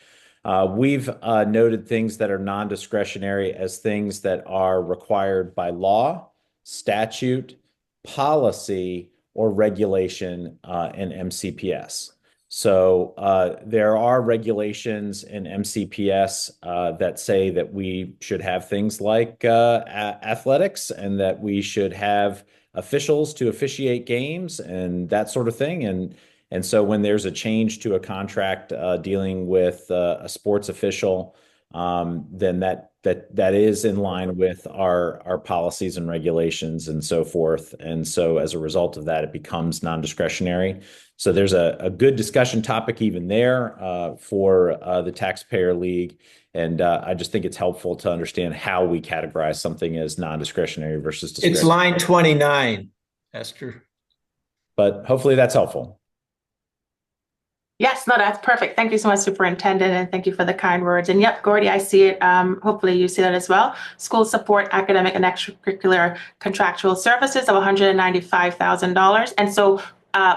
[SPEAKER 8] We've noted things that are non-discretionary as things that are required by law, statute, policy, or regulation in MCPS. So there are regulations in MCPS that say that we should have things like athletics, and that we should have officials to officiate games and that sort of thing. And so when there's a change to a contract dealing with a sports official, then that is in line with our policies and regulations and so forth. And so as a result of that, it becomes non-discretionary. So there's a good discussion topic even there for the Taxpayer League. And I just think it's helpful to understand how we categorize something as non-discretionary versus discretionary.
[SPEAKER 4] It's line 29, Esther.
[SPEAKER 8] But hopefully that's helpful.
[SPEAKER 1] Yes, no, that's perfect. Thank you so much, Superintendent, and thank you for the kind words. And yep, Gordy, I see it. Hopefully you see that as well. School support, academic and extracurricular contractual services of $195,000. And so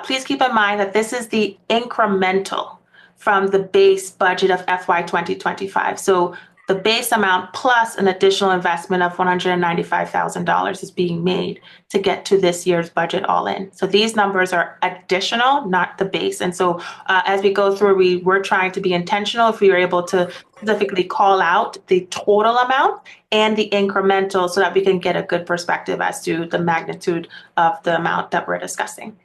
[SPEAKER 1] please keep in mind that this is the incremental from the base budget of FY 2025. So the base amount plus an additional investment of $195,000 is being made to get to this year's budget all in. So these numbers are additional, not the base. And so as we go through, we're trying to be intentional if we were able to specifically call out the total amount and the incremental so that we can get a good perspective as to the magnitude of the amount that we're discussing.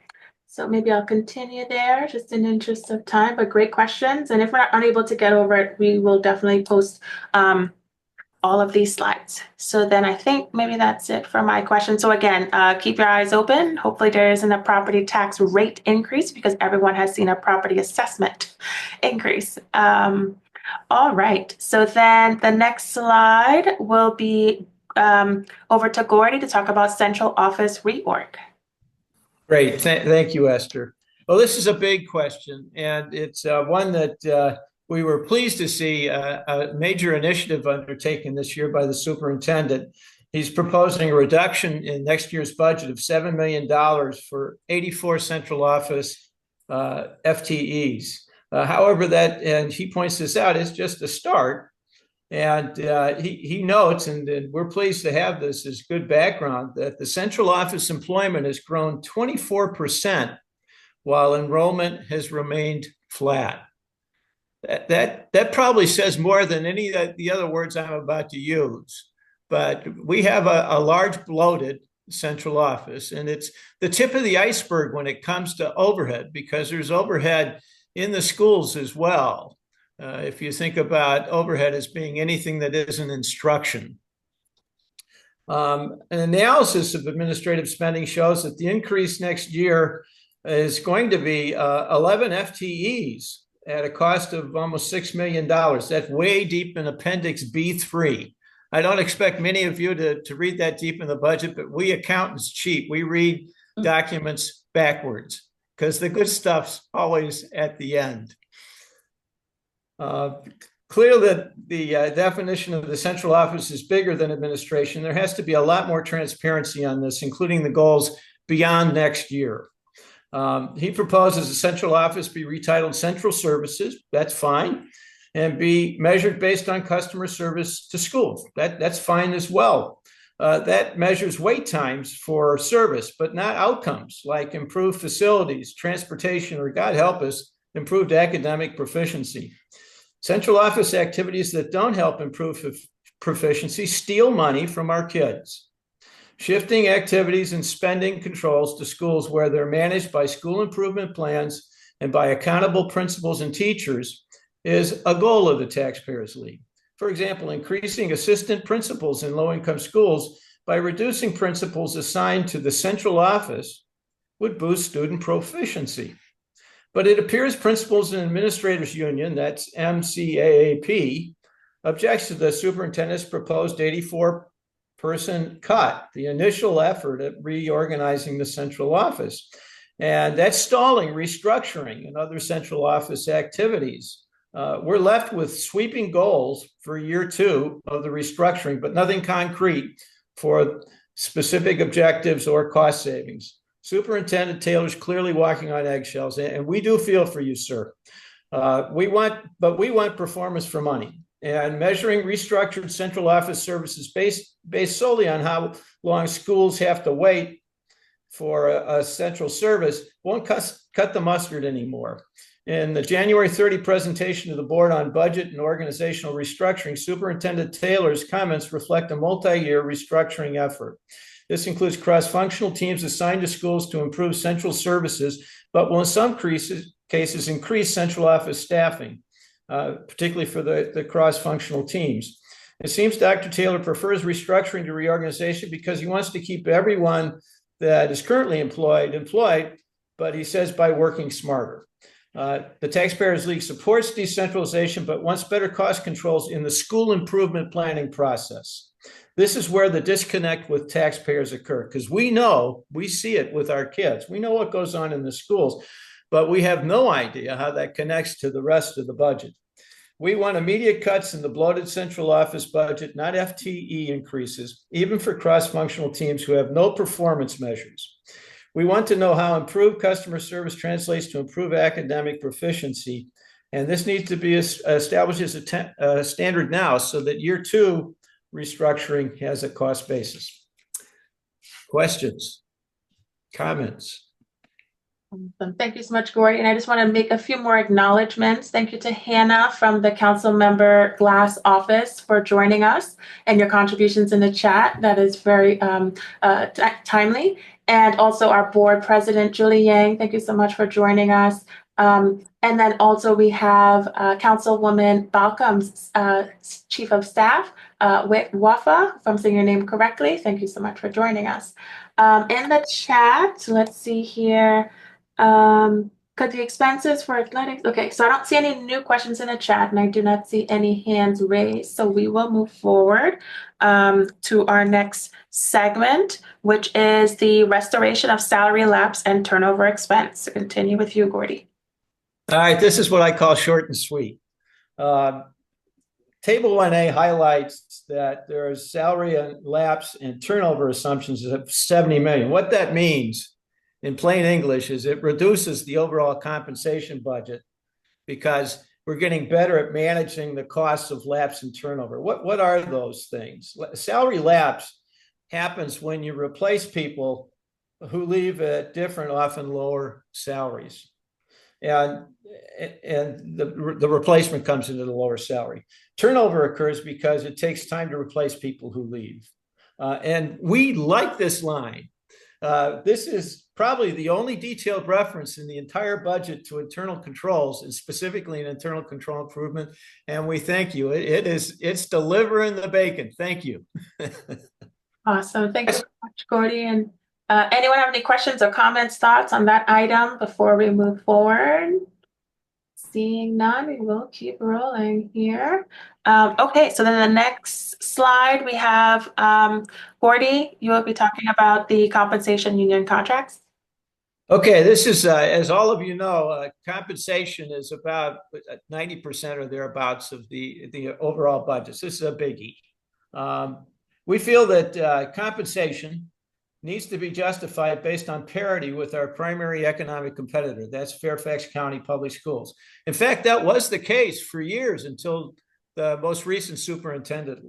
[SPEAKER 1] So maybe I'll continue there just in the interest of time, but great questions. And if we're unable to get over it, we will definitely post all of these slides. So then I think maybe that's it for my question. So again, keep your eyes open. Hopefully there isn't a property tax rate increase because everyone has seen a property assessment increase. All right, so then the next slide will be over to Gordy to talk about central office reorg.
[SPEAKER 4] Great. Thank you, Esther. Well, this is a big question, and it's one that we were pleased to see a major initiative undertaken this year by the superintendent. He's proposing a reduction in next year's budget of $7 million for 84 central office FTEs. However, and he points this out, is just a start. And he notes, and we're pleased to have this as good background, that the central office employment has grown 24% while enrollment has remained flat. That probably says more than any of the other words I'm about to use. But we have a large bloated central office. And it's the tip of the iceberg when it comes to overhead, because there's overhead in the schools as well. If you think about overhead as being anything that isn't instruction. An analysis of administrative spending shows that the increase next year is going to be 11 FTEs at a cost of almost $6 million. That's way deep in Appendix B3. I don't expect many of you to read that deep in the budget, but we accountants cheat. We read documents backwards because the good stuff's always at the end. Clear that the definition of the central office is bigger than administration. There has to be a lot more transparency on this, including the goals beyond next year. He proposes the central office be retitled Central Services. That's fine. And be measured based on customer service to schools. That's fine as well. That measures wait times for service, but not outcomes like improved facilities, transportation, or God help us, improved academic proficiency. Central office activities that don't help improve proficiency steal money from our kids. Shifting activities and spending controls to schools where they're managed by school improvement plans and by accountable principals and teachers is a goal of the Taxpayers League. For example, increasing assistant principals in low-income schools by reducing principals assigned to the central office would boost student proficiency. But it appears Principals and Administrators Union, that's MCAAP, objects to the superintendent's proposed 84-person cut, the initial effort at reorganizing the central office. And that's stalling restructuring and other central office activities. We're left with sweeping goals for year 2 of the restructuring, but nothing concrete for specific objectives or cost savings. Superintendent Taylor's clearly walking on eggshells, and we do feel for you, sir. We want performance for money, and measuring restructured central office services based solely on how long schools have to wait for a central service won't cut the mustard anymore. In the January 30 presentation to the board on budget and organizational restructuring, Superintendent Taylor's comments reflect a multi-year restructuring effort. This includes cross-functional teams assigned to schools to improve central services, but will in some cases increase central office staffing, particularly for the cross-functional teams. It seems Dr. Taylor prefers restructuring to reorganization because he wants to keep everyone that is currently employed, but he says by working smarter. The Taxpayers League supports decentralization, but wants better cost controls in the school improvement planning process. This is where the disconnect with taxpayers occur, because we see it with our kids. We know what goes on in the schools, but we have no idea how that connects to the rest of the budget. We want immediate cuts in the bloated central office budget, not FTE increases, even for cross-functional teams who have no performance measures. We want to know how improved customer service translates to improved academic proficiency, and this needs to be established as a standard now so that year 2 restructuring has a cost basis. Questions? Comments?
[SPEAKER 1] Thank you so much, Gordy. And I just want to make a few more acknowledgments. Thank you to Hannah from the Council Member Glass office for joining us and your contributions in the chat. That is very timely. And also our board president, Julie Yang. Thank you so much for joining us. And then also we have Councilwoman Balcom's Chief of Staff, Wit Wafa, if I'm saying your name correctly. Thank you so much for joining us. In the chat, let's see here. Could the expenses for athletics? Okay, so I don't see any new questions in the chat, and I do not see any hands raised. So we will move forward to our next segment, which is the restoration of salary lapse and turnover expense. So continue with you, Gordy.
[SPEAKER 4] All right, this is what I call short and sweet. Table 1A highlights that there's salary and lapse and turnover assumptions of 70 million. What that means in plain English is it reduces the overall compensation budget because we're getting better at managing the costs of lapse and turnover. What are those things? Salary lapse happens when you replace people who leave at different, often lower salaries. And the replacement comes into the lower salary. Turnover occurs because it takes time to replace people who leave. And we like this line. This is probably the only detailed reference in the entire budget to internal controls, and specifically an internal control improvement. And we thank you. It's delivering the bacon. Thank you.
[SPEAKER 1] Awesome. Thank you so much, Gordy. And anyone have any questions or comments, thoughts on that item before we move forward? Seeing none, we will keep rolling here. Okay, so then the next slide we have Gordy, you will be talking about the compensation union contracts.
[SPEAKER 4] Okay, this is, as all of you know, compensation is about 90% or thereabouts of the overall budgets. This is a biggie. We feel that compensation needs to be justified based on parity with our primary economic competitor. That's Fairfax County Public Schools. In fact, that was the case for years until the most recent superintendent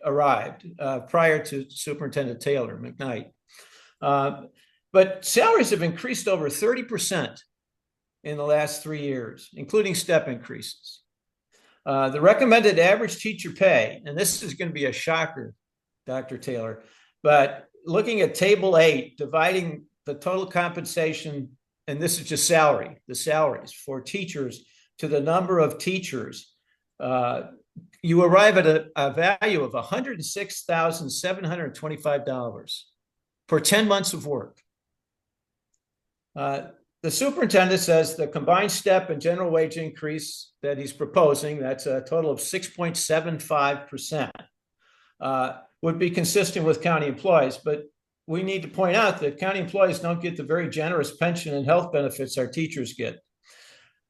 [SPEAKER 4] arrived, prior to Superintendent Taylor McKnight. But salaries have increased over 30% in the last 3 years, including step increases. The recommended average teacher pay, and this is going to be a shocker, Dr. Taylor, but looking at Table 8, dividing the total compensation, and this is just the salaries for teachers to the number of teachers, you arrive at a value of $106,725 for 10 months of work. The superintendent says the combined step and general wage increase that he's proposing, that's a total of 6.75%, would be consistent with county employees. But we need to point out that county employees don't get the very generous pension and health benefits our teachers get.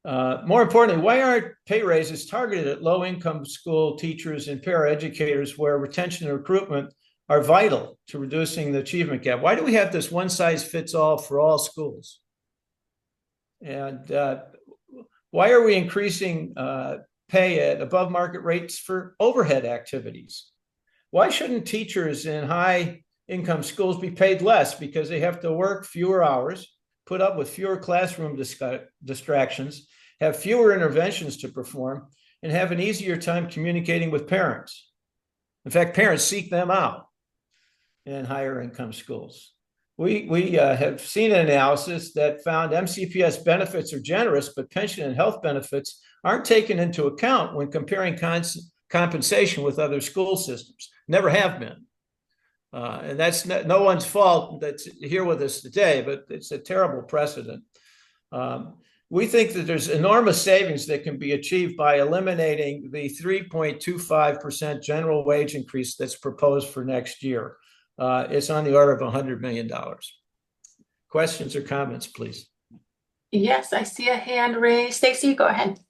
[SPEAKER 4] More importantly, why aren't pay raises targeted at low-income school teachers and paraeducators where retention and recruitment are vital to reducing the achievement gap? Why do we have this one-size-fits-all for all schools? And why are we increasing pay at above market rates for overhead activities? Why shouldn't teachers in high-income schools be paid less because they have to work fewer hours, put up with fewer classroom distractions, have fewer interventions to perform, and have an easier time communicating with parents? In fact, parents seek them out in higher income schools. We have seen an analysis that found MCPS benefits are generous, but pension and health benefits aren't taken into account when comparing compensation with other school systems. Never have been. And that's no one's fault that's here with us today, but it's a terrible precedent. We think that there's enormous savings that can be achieved by eliminating the 3.25% general wage increase that's proposed for next year. It's on the order of $100 million. Questions or comments, please?
[SPEAKER 1] Yes, I see a hand raised. Stacy, go ahead.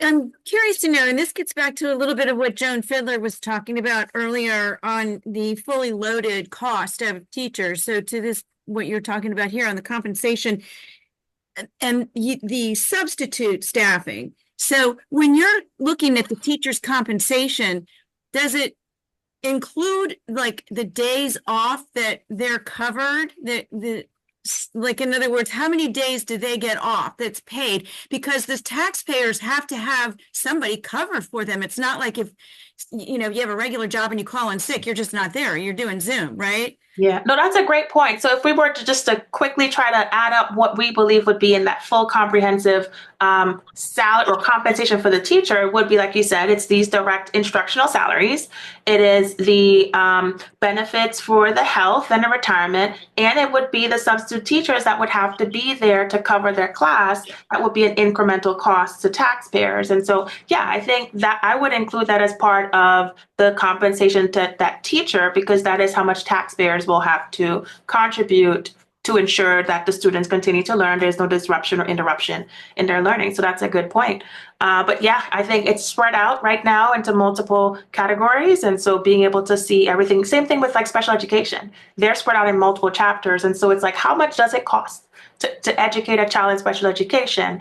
[SPEAKER 5] I'm curious to know, and this gets back to a little bit of what Joan Fiddler was talking about earlier on the fully loaded cost of teachers. So to this, what you're talking about here on the compensation and the substitute staffing. So when you're looking at the teacher's compensation, does it include like the days off that they're covered, like, in other words, how many days do they get off that's paid? Because the taxpayers have to have somebody cover for them. It's not like if, you have a regular job and you call in sick, you're just not there. You're doing Zoom, right?
[SPEAKER 1] Yeah, no, that's a great point. So if we were to just quickly try to add up what we believe would be in that full comprehensive salary or compensation for the teacher, it would be, like you said, it's these direct instructional salaries. It is the benefits for the health and the retirement, and it would be the substitute teachers that would have to be there to cover their class. That would be an incremental cost to taxpayers. And so, yeah, I think that I would include that as part of the compensation to that teacher, because that is how much taxpayers will have to contribute to ensure that the students continue to learn. There's no disruption or interruption in their learning. So that's a good point. But yeah, I think it's spread out right now into multiple categories. And so being able to see everything, same thing with like special education, they're spread out in multiple chapters. And so it's like, how much does it cost to educate a child in special education?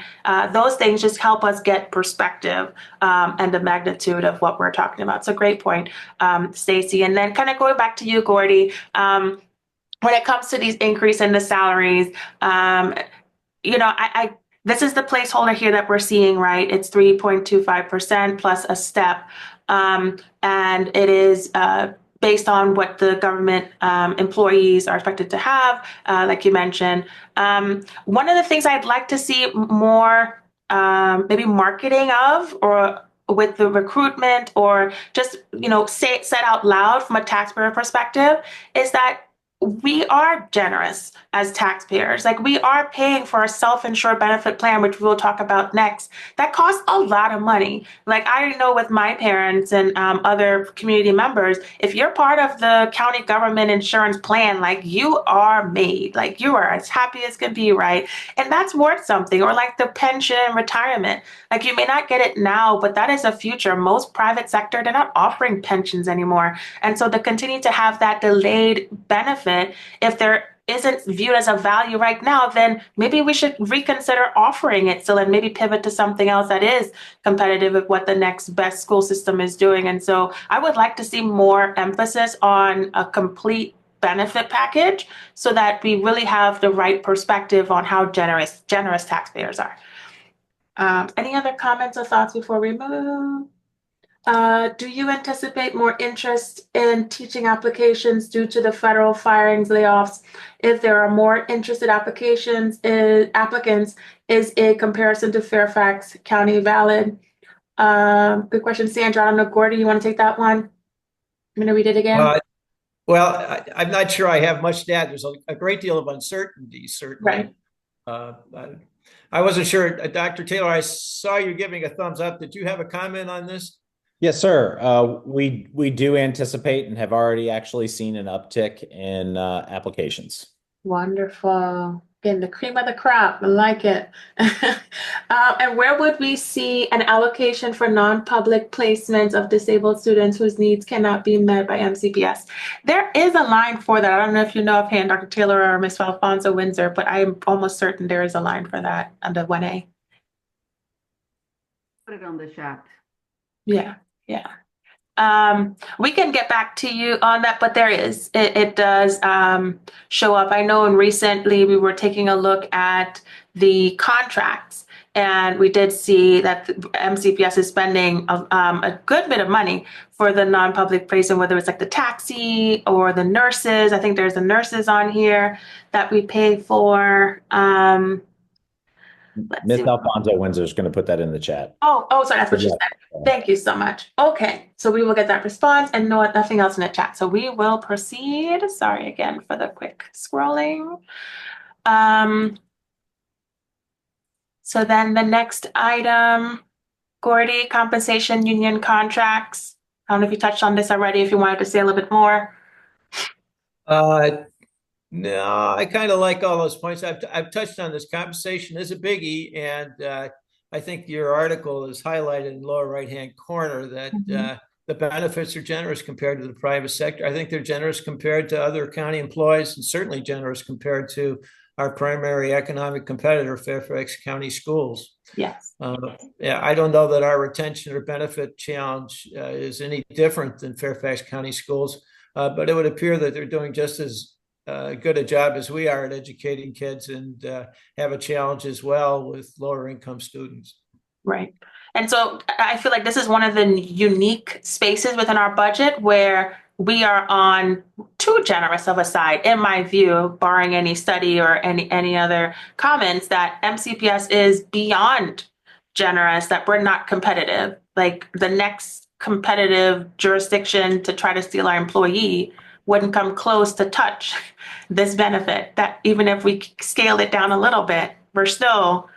[SPEAKER 1] Those things just help us get perspective and the magnitude of what we're talking about. So great point, Stacy. And then kind of going back to you, Gordy, when it comes to these increase in the salaries, this is the placeholder here that we're seeing, right? It's 3.25% plus a step. And it is based on what the government employees are expected to have, like you mentioned. One of the things I'd like to see more maybe marketing of, or with the recruitment, or just, said out loud from a taxpayer perspective, is that we are generous as taxpayers. Like, we are paying for a self-insured benefit plan, which we'll talk about next. That costs a lot of money. Like, I know with my parents and other community members, if you're part of the county government insurance plan, like, you are made, like, you are as happy as can be, right? And that's worth something. Or like the pension and retirement. Like, you may not get it now, but that is a future. Most private sector, they're not offering pensions anymore. And so to continue to have that delayed benefit, if there isn't viewed as a value right now, then maybe we should reconsider offering it still, and maybe pivot to something else that is competitive with what the next best school system is doing. And so I would like to see more emphasis on a complete benefit package, so that we really have the right perspective on how generous taxpayers are. Any other comments or thoughts before we move? Do you anticipate more interest in teaching applications due to the federal firings, layoffs? If there are more interested applicants, is a comparison to Fairfax County valid? Good question, Sandra. I don't know, Gordy, you want to take that one? I'm going to read it again.
[SPEAKER 4] I'm not sure I have much to add. There's a great deal of uncertainty, certainly.
[SPEAKER 1] Right.
[SPEAKER 4] I wasn't sure. Dr. Taylor, I saw you giving a thumbs up. Did you have a comment on this?
[SPEAKER 8] Yes, sir. We do anticipate and have already actually seen an uptick in applications.
[SPEAKER 1] Wonderful. Again, the cream of the crop. I like it. And where would we see an allocation for non-public placements of disabled students whose needs cannot be met by MCPS? There is a line for that. I don't know if you know offhand, Dr. Taylor or Ms. Alfonso Windsor, but I'm almost certain there is a line for that under 1A.
[SPEAKER 9] Put it on the chat.
[SPEAKER 1] Yeah. We can get back to you on that, but there is. It does show up. I know recently we were taking a look at the contracts, and we did see that MCPS is spending a good bit of money for the non-public placement, whether it's like the taxi or the nurses. I think there's the nurses on here that we pay for.
[SPEAKER 8] Ms. Alfonso Windsor is going to put that in the chat.
[SPEAKER 1] Oh, sorry, that's what she said. Thank you so much. Okay, so we will get that response, and nothing else in the chat. So we will proceed. Sorry again for the quick scrolling. So then the next item, Gordy, compensation union contracts. I don't know if you touched on this already, if you wanted to say a little bit more.
[SPEAKER 4] No, I kind of like all those points. I've touched on this. Compensation is a biggie, and I think your article is highlighted in the lower right-hand corner that the benefits are generous compared to the private sector. I think they're generous compared to other county employees, and certainly generous compared to our primary economic competitor, Fairfax County Schools.
[SPEAKER 1] Yes.
[SPEAKER 4] I don't know that our retention or benefit challenge is any different than Fairfax County Schools, but it would appear that they're doing just as good a job as we are at educating kids, and have a challenge as well with lower income students. Right.
[SPEAKER 1] And so I feel like this is one of the unique spaces within our budget where we are on too generous of a side, in my view, barring any study or any other comments, that MCPS is beyond generous, that we're not competitive. Like, the next competitive jurisdiction to try to steal our employee wouldn't come close to touch this benefit, that even if we scaled it down a little bit, we're still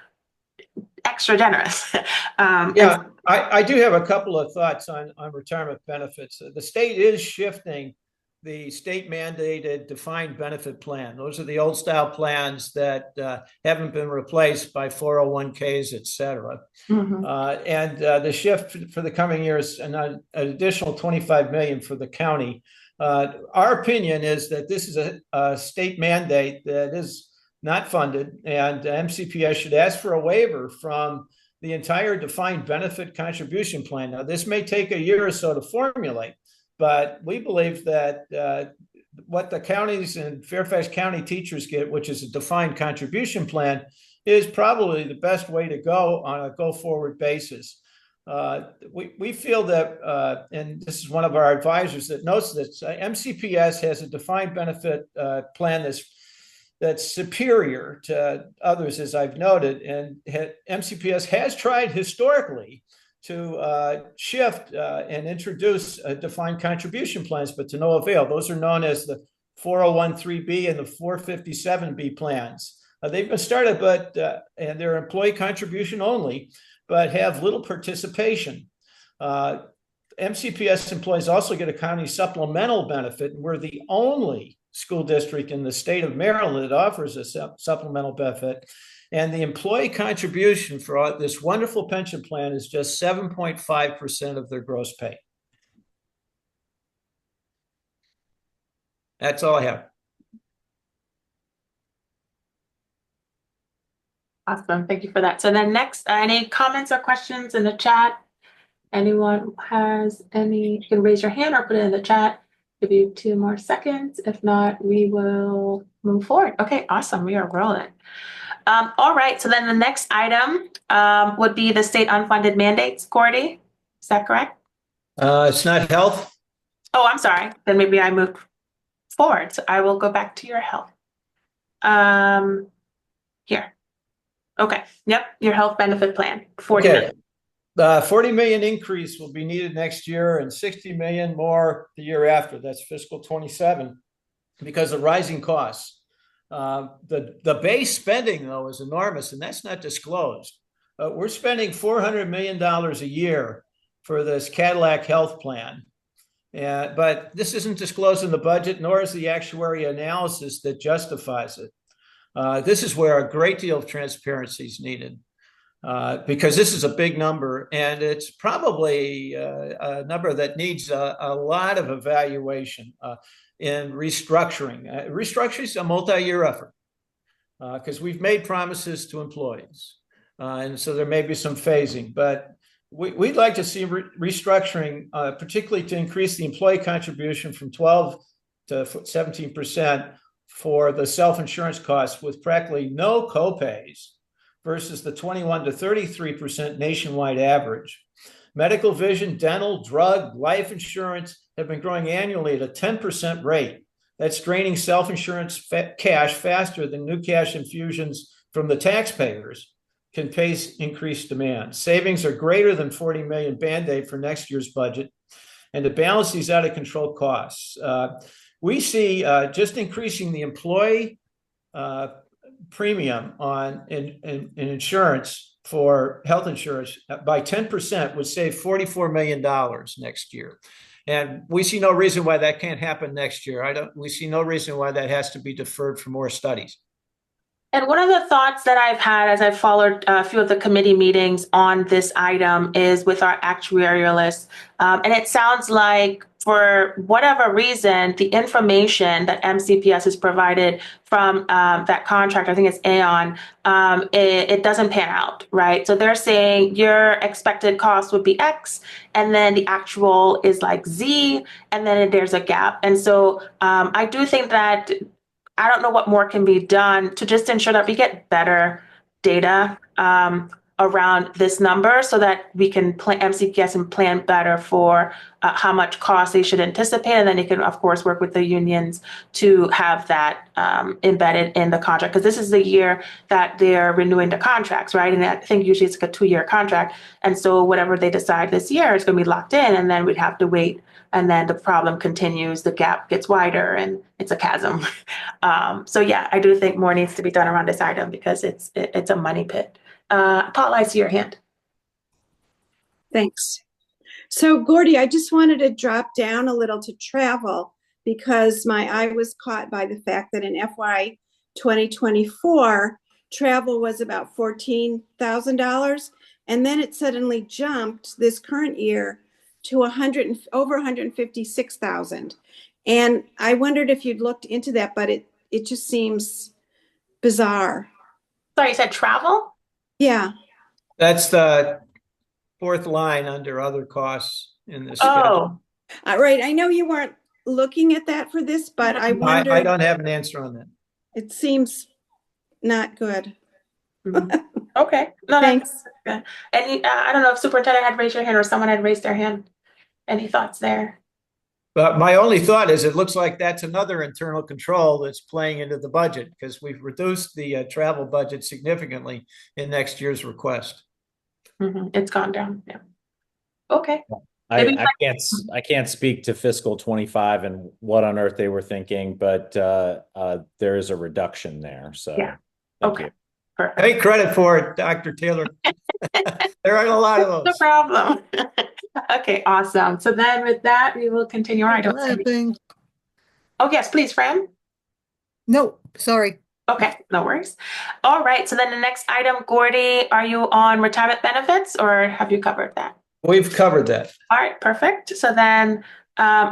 [SPEAKER 1] extra generous.
[SPEAKER 4] I do have a couple of thoughts on retirement benefits. The state is shifting the state mandated defined benefit plan. Those are the old style plans that haven't been replaced by 401ks, et cetera. And the shift for the coming years, an additional $25 million for the county. Our opinion is that this is a state mandate that is not funded, and MCPS should ask for a waiver from the entire defined benefit contribution plan. Now, this may take a year or so to formulate, but we believe that what the counties and Fairfax County teachers get, which is a defined contribution plan, is probably the best way to go on a go-forward basis. We feel that, and this is one of our advisors that notes this, MCPS has a defined benefit plan that's superior to others, as I've noted, and MCPS has tried historically to shift and introduce defined contribution plans, but to no avail. Those are known as the 401(3)B and the 457(B) plans. They've been started, and they're employee contribution only, but have little participation. MCPS employees also get a county supplemental benefit, and we're the only school district in the state of Maryland that offers a supplemental benefit. And the employee contribution for this wonderful pension plan is just 7.5% of their gross pay. That's all I have.
[SPEAKER 1] Awesome. Thank you for that. So then next, any comments or questions in the chat? Anyone has any, you can raise your hand or put it in the chat. Give you 2 more seconds. If not, we will move forward. Okay, awesome. We are rolling. All right. So then the next item would be the state unfunded mandates. Gordy, is that correct?
[SPEAKER 4] It's not health.
[SPEAKER 1] Oh, I'm sorry. Then maybe I moved forward. So I will go back to your health. Here. Okay. Yep. Your health benefit plan. 40 million.
[SPEAKER 4] The 40 million increase will be needed next year and 60 million more the year after. That's fiscal 27 because of rising costs. The base spending, though, is enormous, and that's not disclosed. We're spending $400 million a year for this Cadillac health plan. But this isn't disclosed in the budget, nor is the actuary analysis that justifies it. This is where a great deal of transparency is needed. Because this is a big number, and it's probably a number that needs a lot of evaluation in restructuring. Restructuring is a multi-year effort because we've made promises to employees, and so there may be some phasing. But we'd like to see restructuring, particularly to increase the employee contribution from 12 to 17% for the self-insurance costs with practically no copays, versus the 21 to 33% nationwide average. Medical, vision, dental, drug, life insurance have been growing annually at a 10% rate. That's draining self-insurance cash faster than new cash infusions from the taxpayers can face increased demand. Savings are greater than 40 million Band-Aid for next year's budget. And to balance these out of control costs, we see just increasing the employee premium on in insurance for health insurance by 10% would save $44 million next year. And we see no reason why that can't happen next year. We see no reason why that has to be deferred for more studies.
[SPEAKER 1] And one of the thoughts that I've had as I've followed a few of the committee meetings on this item is with our actuarialists. And it sounds like for whatever reason, the information that MCPS has provided from that contract, I think it's Aon, it doesn't pan out, right? So they're saying your expected cost would be X, and then the actual is like Z, and then there's a gap. And so I do think that I don't know what more can be done to just ensure that we get better data around this number so that we can MCPS and plan better for how much cost they should anticipate. And then you can, of course, work with the unions to have that embedded in the contract, because this is the year that they're renewing the contracts, right? And I think usually it's like a 2-year contract. And so whatever they decide this year is going to be locked in, and then we'd have to wait. And then the problem continues, the gap gets wider, and it's a chasm. So yeah, I do think more needs to be done around this item because it's a money pit. Paul, I see your hand.
[SPEAKER 9] Thanks. So Gordy, I just wanted to drop down a little to travel because my eye was caught by the fact that in FY 2024, travel was about $14,000. And then it suddenly jumped this current year to over 156,000. And I wondered if you'd looked into that, but it just seems bizarre.
[SPEAKER 1] Sorry, you said travel?
[SPEAKER 9] Yeah.
[SPEAKER 4] That's the fourth line under other costs in the schedule.
[SPEAKER 9] Oh, right. I know you weren't looking at that for this, but I wondered.
[SPEAKER 4] I don't have an answer on that.
[SPEAKER 9] It seems not good.
[SPEAKER 1] Mm-hmm. Okay. No,
[SPEAKER 9] Thanks.
[SPEAKER 1] that's good. Any, I don't know if superintendent had raised your hand or someone had raised their hand. Any thoughts there?
[SPEAKER 4] But my only thought is it looks like that's another internal control that's playing into the budget because we've reduced the travel budget significantly in next year's request.
[SPEAKER 1] It's gone down. Yeah. Okay.
[SPEAKER 8] I can't speak to fiscal 25 and what on earth they were thinking, but there is a reduction there. So
[SPEAKER 1] Yeah.
[SPEAKER 8] thank
[SPEAKER 1] Okay.
[SPEAKER 8] you.
[SPEAKER 1] Perfect.
[SPEAKER 4] Take credit for it, Dr. Taylor. There aren't a lot of
[SPEAKER 1] No
[SPEAKER 4] those.
[SPEAKER 1] problem. Okay, awesome. So then with that, we will continue. All right.
[SPEAKER 10] Laughing.
[SPEAKER 1] Oh, yes, please, Fran.
[SPEAKER 10] No, sorry.
[SPEAKER 1] Okay, no worries. All right. So then the next item, Gordy, are you on retirement benefits or have you covered that?
[SPEAKER 4] We've covered that.
[SPEAKER 1] All right, perfect. So then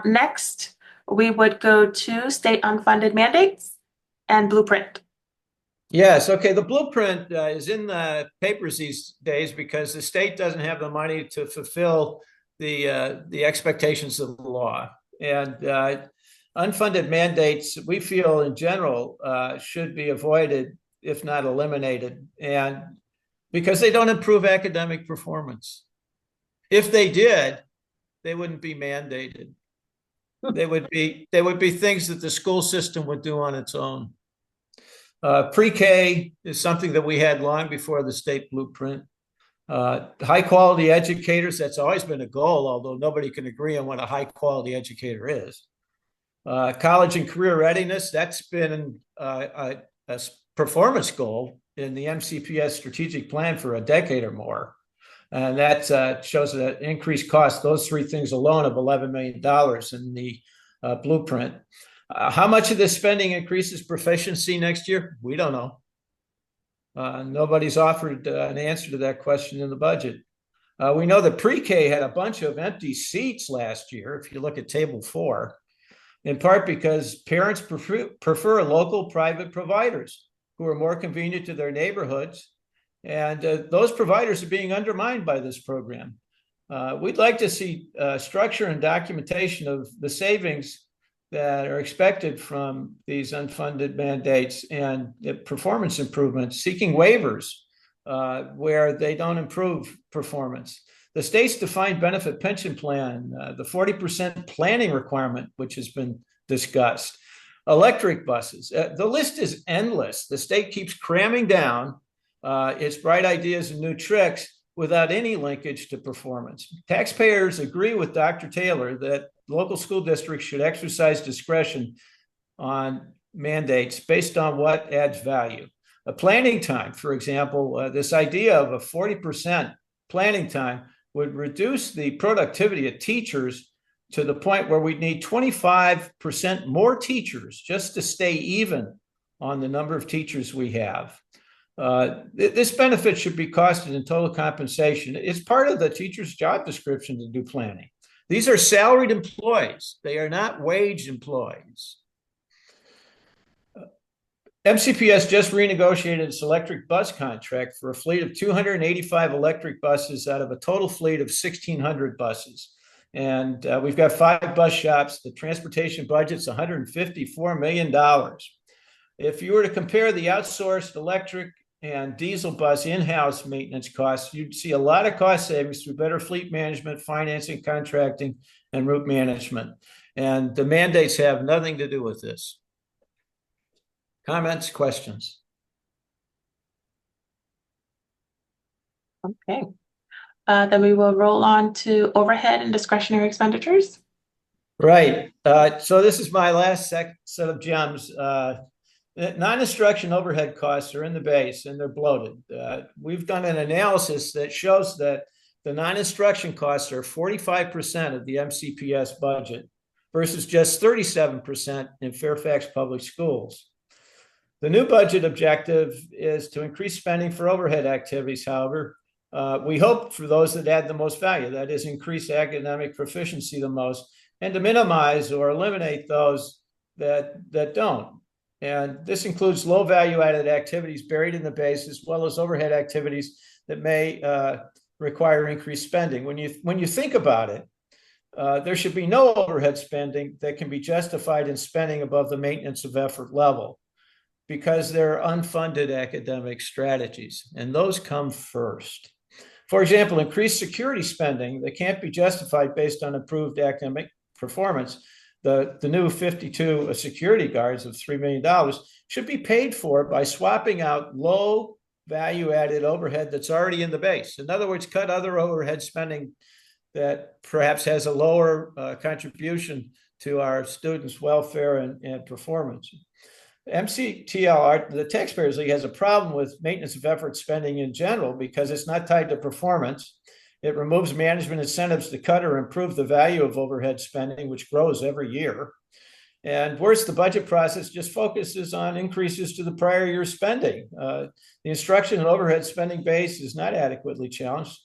[SPEAKER 1] next, we would go to state unfunded mandates and blueprint.
[SPEAKER 4] Yes, okay. The blueprint is in the papers these days because the state doesn't have the money to fulfill the expectations of the law. And unfunded mandates, we feel in general, should be avoided, if not eliminated, and because they don't improve academic performance. If they did, they wouldn't be mandated. They would be things that the school system would do on its own. Pre-K is something that we had long before the state blueprint. High quality educators, that's always been a goal, although nobody can agree on what a high quality educator is. College and career readiness, that's been a performance goal in the MCPS strategic plan for a decade or more. And that shows an increased cost, those three things alone, of $11 million in the blueprint. How much of this spending increases proficiency next year? We don't know. Nobody's offered an answer to that question in the budget. We know that pre-K had a bunch of empty seats last year, if you look at table 4, in part because parents prefer local private providers who are more convenient to their neighborhoods. And those providers are being undermined by this program. We'd like to see structure and documentation of the savings that are expected from these unfunded mandates and performance improvements, seeking waivers where they don't improve performance. The state's defined benefit pension plan, the 40% planning requirement, which has been discussed, electric buses. The list is endless. The state keeps cramming down its bright ideas and new tricks without any linkage to performance. Taxpayers agree with Dr. Taylor that local school districts should exercise discretion on mandates based on what adds value. A planning time, for example, this idea of a 40% planning time would reduce the productivity of teachers to the point where we'd need 25% more teachers just to stay even on the number of teachers we have. This benefit should be costed in total compensation. It's part of the teacher's job description to do planning. These are salaried employees. They are not wage employees. MCPS just renegotiated its electric bus contract for a fleet of 285 electric buses out of a total fleet of 1,600 buses. And we've got 5 bus shops. The transportation budget's $154 million. If you were to compare the outsourced electric and diesel bus in-house maintenance costs, you'd see a lot of cost savings through better fleet management, financing, contracting, and route management. And the mandates have nothing to do with this. Comments, questions?
[SPEAKER 1] Okay. Then we will roll on to overhead and discretionary expenditures.
[SPEAKER 4] Right. So this is my last set of gems. Non-instruction overhead costs are in the base and they're bloated. We've done an analysis that shows that the non-instruction costs are 45% of the MCPS budget versus just 37% in Fairfax Public Schools. The new budget objective is to increase spending for overhead activities, however. We hope for those that add the most value, that is, increase academic proficiency the most, and to minimize or eliminate those that don't. And this includes low value added activities buried in the base, as well as overhead activities that may require increased spending. When you think about it, there should be no overhead spending that can be justified in spending above the maintenance of effort level. because they're unfunded academic strategies, and those come first. For example, increased security spending that can't be justified based on improved academic performance. The new 52 security guards of $3 million should be paid for by swapping out low value-added overhead that's already in the base. In other words, cut other overhead spending that perhaps has a lower contribution to our students' welfare and performance. MCTL, the Taxpayers League, has a problem with maintenance of effort spending in general because it's not tied to performance. It removes management incentives to cut or improve the value of overhead spending, which grows every year. And worse, the budget process just focuses on increases to the prior year's spending. The instruction and overhead spending base is not adequately challenged.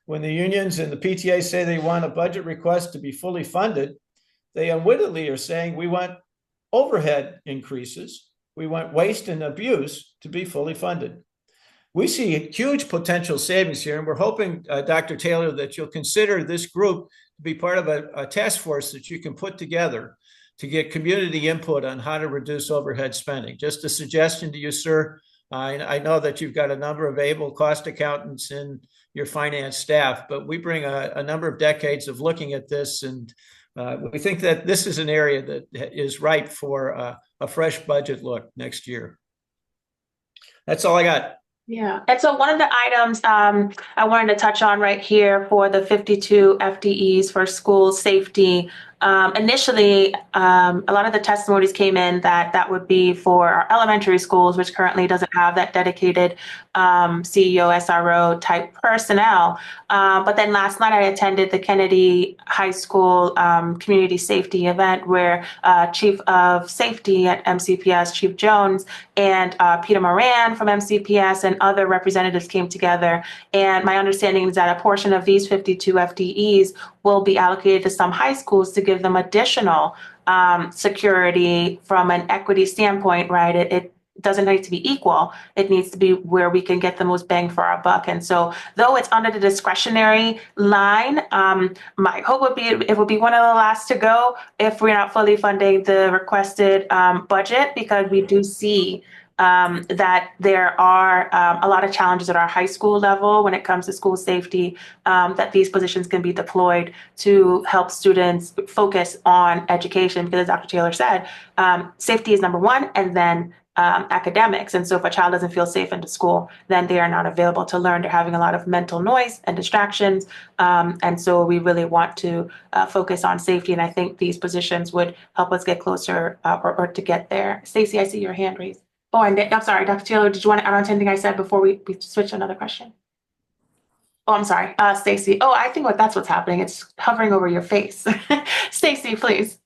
[SPEAKER 4] When the unions and the PTA say they want a budget request to be fully funded, they unwittingly are saying we want overhead increases. We want waste and abuse to be fully funded. We see huge potential savings here, and we're hoping, Dr. Taylor, that you'll consider this group to be part of a task force that you can put together to get community input on how to reduce overhead spending. Just a suggestion to you, sir. I know that you've got a number of able cost accountants in your finance staff, but we bring a number of decades of looking at this, and we think that this is an area that is ripe for a fresh budget look next year. That's all I got.
[SPEAKER 1] Yeah. And so one of the items I wanted to touch on right here for the 52 FTEs for school safety. Initially, a lot of the testimonies came in that would be for our elementary schools, which currently doesn't have that dedicated CEO, SRO type personnel. But then last night I attended the Kennedy High School community safety event where Chief of Safety at MCPS, Chief Jones, and Peter Moran from MCPS and other representatives came together. And my understanding is that a portion of these 52 FTEs will be allocated to some high schools to give them additional security from an equity standpoint, right? It doesn't need to be equal. It needs to be where we can get the most bang for our buck. And so though it's under the discretionary line, my hope would be it would be one of the last to go if we're not fully funding the requested budget, because we do see that there are a lot of challenges at our high school level when it comes to school safety, that these positions can be deployed to help students focus on education. Because as Dr. Taylor said, safety is number one, and then academics. And so if a child doesn't feel safe into school, then they are not available to learn. They're having a lot of mental noise and distractions. And so we really want to focus on safety. And I think these positions would help us get closer or to get there. Stacey, I see your hand raised. Oh, and I'm sorry, Dr. Taylor, did you want to add on to anything I said before we switch to another question? Oh, I'm sorry, Stacey. Oh, I think that's what's happening. It's hovering over your face. Stacey, please.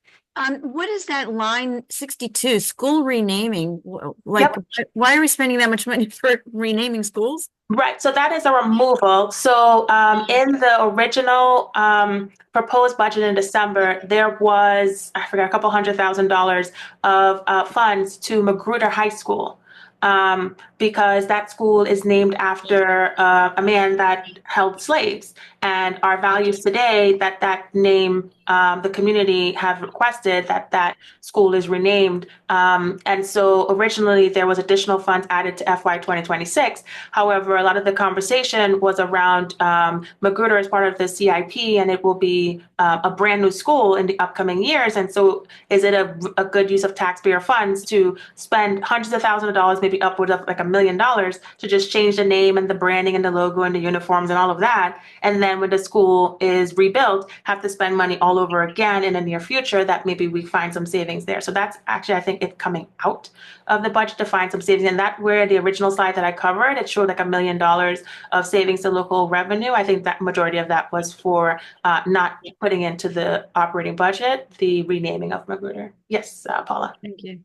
[SPEAKER 5] What is that line 62, school renaming? Like, why are we spending that much money for renaming schools?
[SPEAKER 1] Right. So that is a removal. So in the original proposed budget in December, there was, I forgot, a couple $100,000 of funds to Magruder High School. Because that school is named after a man that held slaves, and our values today that name, the community have requested that school is renamed. And so originally there was additional funds added to FY2026. However, a lot of the conversation was around Magruder as part of the CIP, and it will be a brand new school in the upcoming years. And so is it a good use of taxpayer funds to spend hundreds of thousands of dollars, maybe upwards of like $1 million, to just change the name and the branding and the logo and the uniforms and all of that, and then when the school is rebuilt, have to spend money all over again in the near future, that maybe we find some savings there. So that's actually, I think, it coming out of the budget to find some savings. And that where the original slide that I covered, it showed like $1 million of savings to local revenue. I think that majority of that was for not putting into the operating budget the renaming of Magruder. Yes, Paula.
[SPEAKER 5] Thank you.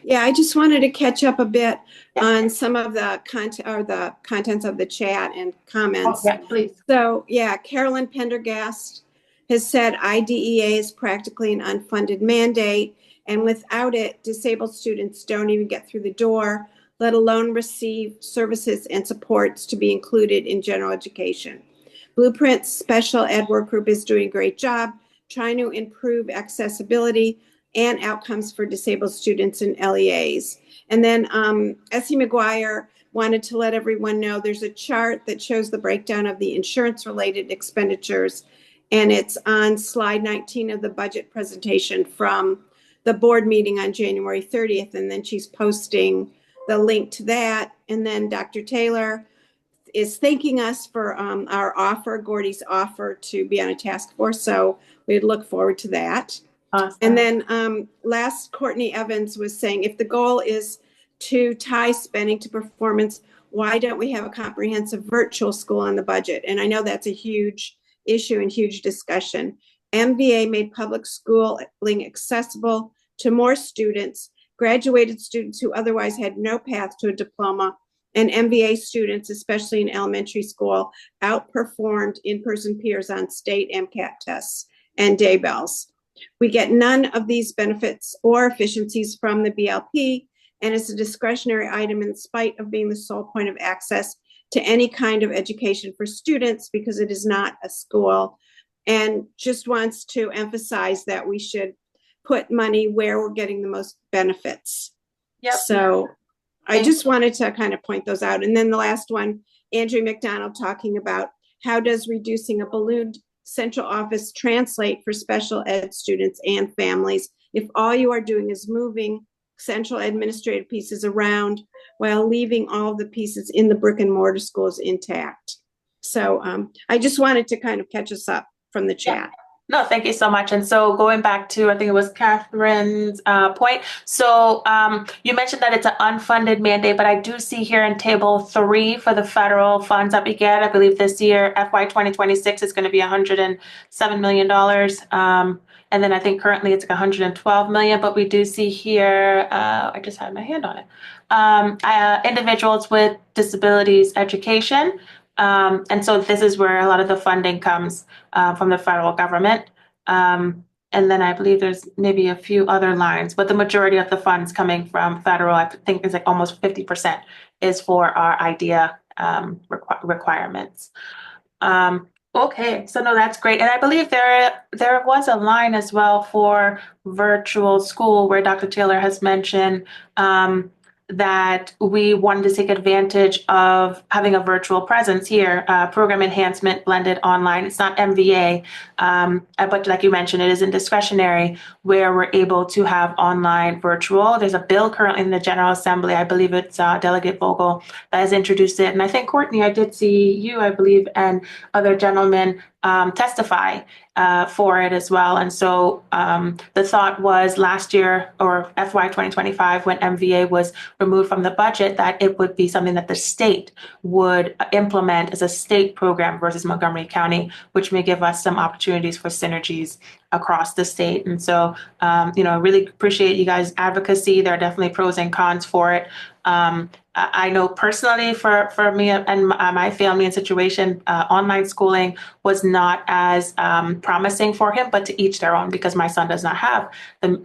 [SPEAKER 9] Yeah, I just wanted to catch up a bit on some of the content or the contents of the chat and comments.
[SPEAKER 1] Oh, yeah, please.
[SPEAKER 9] So yeah, Carolyn Pendergast has said IDEA is practically an unfunded mandate, and without it, disabled students don't even get through the door, let alone receive services and supports to be included in general education. Blueprint's special ed work group is doing a great job trying to improve accessibility and outcomes for disabled students and LEAs. And then Essie McGuire wanted to let everyone know there's a chart that shows the breakdown of the insurance-related expenditures, and it's on slide 19 of the budget presentation from the board meeting on January 30th, and then she's posting the link to that. And then Dr. Taylor is thanking us for our offer, Gordy's offer to be on a task force, so we'd look forward to that.
[SPEAKER 1] Awesome.
[SPEAKER 9] And then last, Courtney Evans was saying, if the goal is to tie spending to performance, why don't we have a comprehensive virtual school on the budget? And I know that's a huge issue and huge discussion. MVA made public schooling accessible to more students, graduated students who otherwise had no path to a diploma, and MVA students, especially in elementary school, outperformed in-person peers on state MCAT tests and day bells. We get none of these benefits or efficiencies from the BLP, and it's a discretionary item in spite of being the sole point of access to any kind of education for students because it is not a school, and just wants to emphasize that we should put money where we're getting the most benefits.
[SPEAKER 1] Yep.
[SPEAKER 9] So I just wanted to kind of point those out. And then the last one, Andrew McDonald talking about how does reducing a ballooned central office translate for special ed students and families if all you are doing is moving central administrative pieces around while leaving all of the pieces in the brick and mortar schools intact. So I just wanted to kind of catch us up from the chat.
[SPEAKER 1] No, thank you so much. And so going back to, I think it was Catherine's point. So you mentioned that it's an unfunded mandate, but I do see here in table 3 for the federal funds that we get, I believe this year, FY2026 is going to be $107 million. And then I think currently it's like 112 million, but we do see here, I just had my hand on it, individuals with disabilities education. And so this is where a lot of the funding comes from the federal government. And then I believe there's maybe a few other lines, but the majority of the funds coming from federal, I think is like almost 50% is for our IDEA requirements. Okay, so no, that's great. And I believe there was a line as well for virtual school where Dr. Taylor has mentioned that we wanted to take advantage of having a virtual presence here, program enhancement blended online. It's not MVA, but like you mentioned, it isn't discretionary where we're able to have online virtual. There's a bill currently in the General Assembly. I believe it's Delegate Vogel that has introduced it. And I think, Courtney, I did see you, I believe, and other gentlemen testify for it as well. And so the thought was last year, or FY 2025, when MVA was removed from the budget, that it would be something that the state would implement as a state program versus Montgomery County, which may give us some opportunities for synergies across the state. And so, I really appreciate you guys' advocacy. There are definitely pros and cons for it. I know personally for me and my family and situation, online schooling was not as promising for him, but to each their own, because my son does not have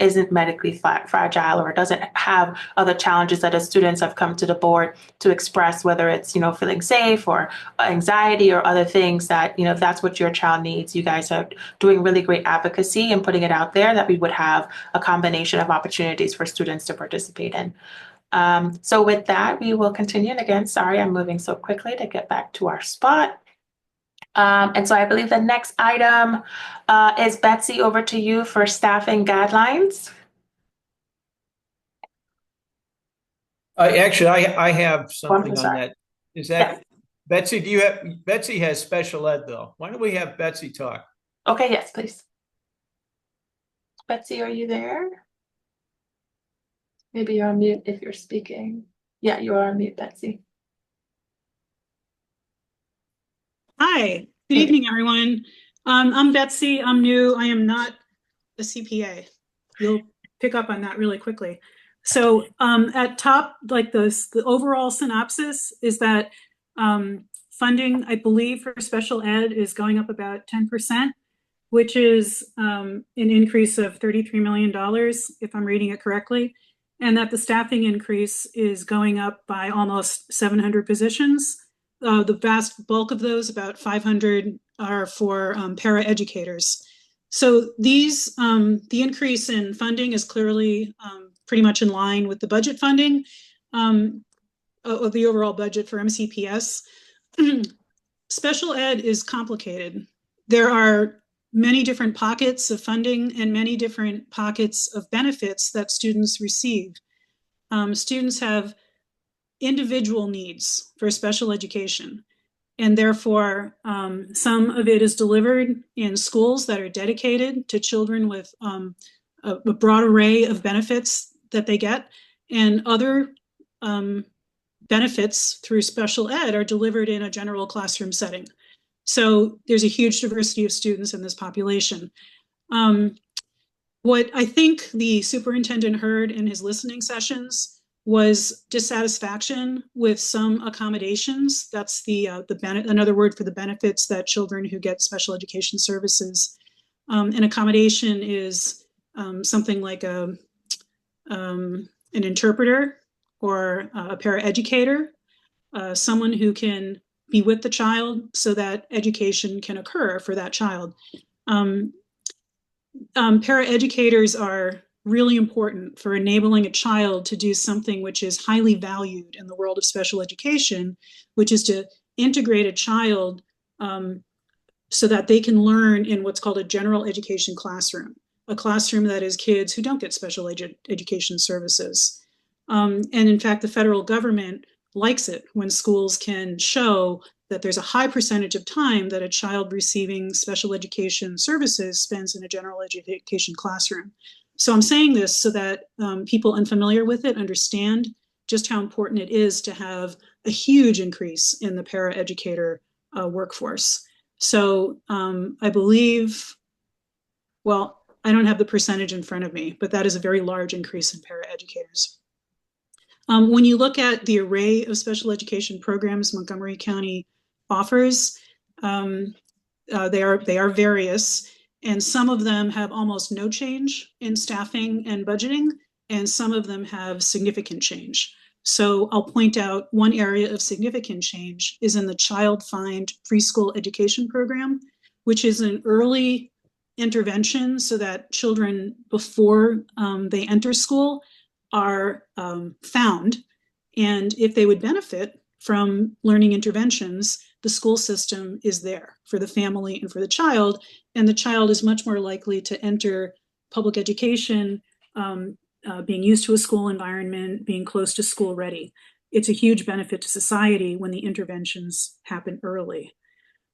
[SPEAKER 1] isn't medically fragile or doesn't have other challenges that as students have come to the board to express, whether it's, feeling safe or anxiety or other things that, if that's what your child needs, you guys are doing really great advocacy and putting it out there that we would have a combination of opportunities for students to participate in. So with that, we will continue. And again, sorry, I'm moving so quickly to get back to our spot. And so I believe the next item is Betsy, over to you for staffing guidelines.
[SPEAKER 4] Actually, I have something on
[SPEAKER 1] sorry.
[SPEAKER 4] that. Is that Betsy? Betsy has special ed though. Why don't we have Betsy talk?
[SPEAKER 1] Okay, yes, please. Betsy, are you there? Maybe you're on mute if you're speaking. Yeah, you are on mute, Betsy.
[SPEAKER 11] Hi, good evening, everyone. I'm Betsy. I'm new. I am not a CPA. You'll pick up on that really quickly. So at top, like the overall synopsis is that funding, I believe, for special ed is going up about 10%, which is an increase of $33 million, if I'm reading it correctly. And that the staffing increase is going up by almost 700 positions. The vast bulk of those, about 500, are for para educators. So these, the increase in funding is clearly pretty much in line with the budget funding of the overall budget for MCPS. Special ed is complicated. There are many different pockets of funding and many different pockets of benefits that students receive. Students have individual needs for special education, and therefore some of it is delivered in schools that are dedicated to children with a broad array of benefits that they get, and other benefits through special ed are delivered in a general classroom setting. So there's a huge diversity of students in this population. What I think the superintendent heard in his listening sessions was dissatisfaction with some accommodations. That's another word for the benefits that children who get special education services. An accommodation is something like an interpreter or a paraeducator, someone who can be with the child so that education can occur for that child. Paraeducators are really important for enabling a child to do something which is highly valued in the world of special education, which is to integrate a child so that they can learn in what's called a general education classroom, a classroom that is kids who don't get special education services. And in fact, the federal government likes it when schools can show that there's a high percentage of time that a child receiving special education services spends in a general education classroom. So I'm saying this so that people unfamiliar with it understand just how important it is to have a huge increase in the paraeducator workforce. So I believe, well, I don't have the percentage in front of me, but that is a very large increase in paraeducators. When you look at the array of special education programs Montgomery County offers, they are various, and some of them have almost no change in staffing and budgeting, and some of them have significant change. So I'll point out one area of significant change is in the Child Find Preschool Education Program, which is an early intervention so that children before they enter school are found. And if they would benefit from learning interventions, the school system is there for the family and for the child. And the child is much more likely to enter public education, being used to a school environment, being close to school ready. It's a huge benefit to society when the interventions happen early.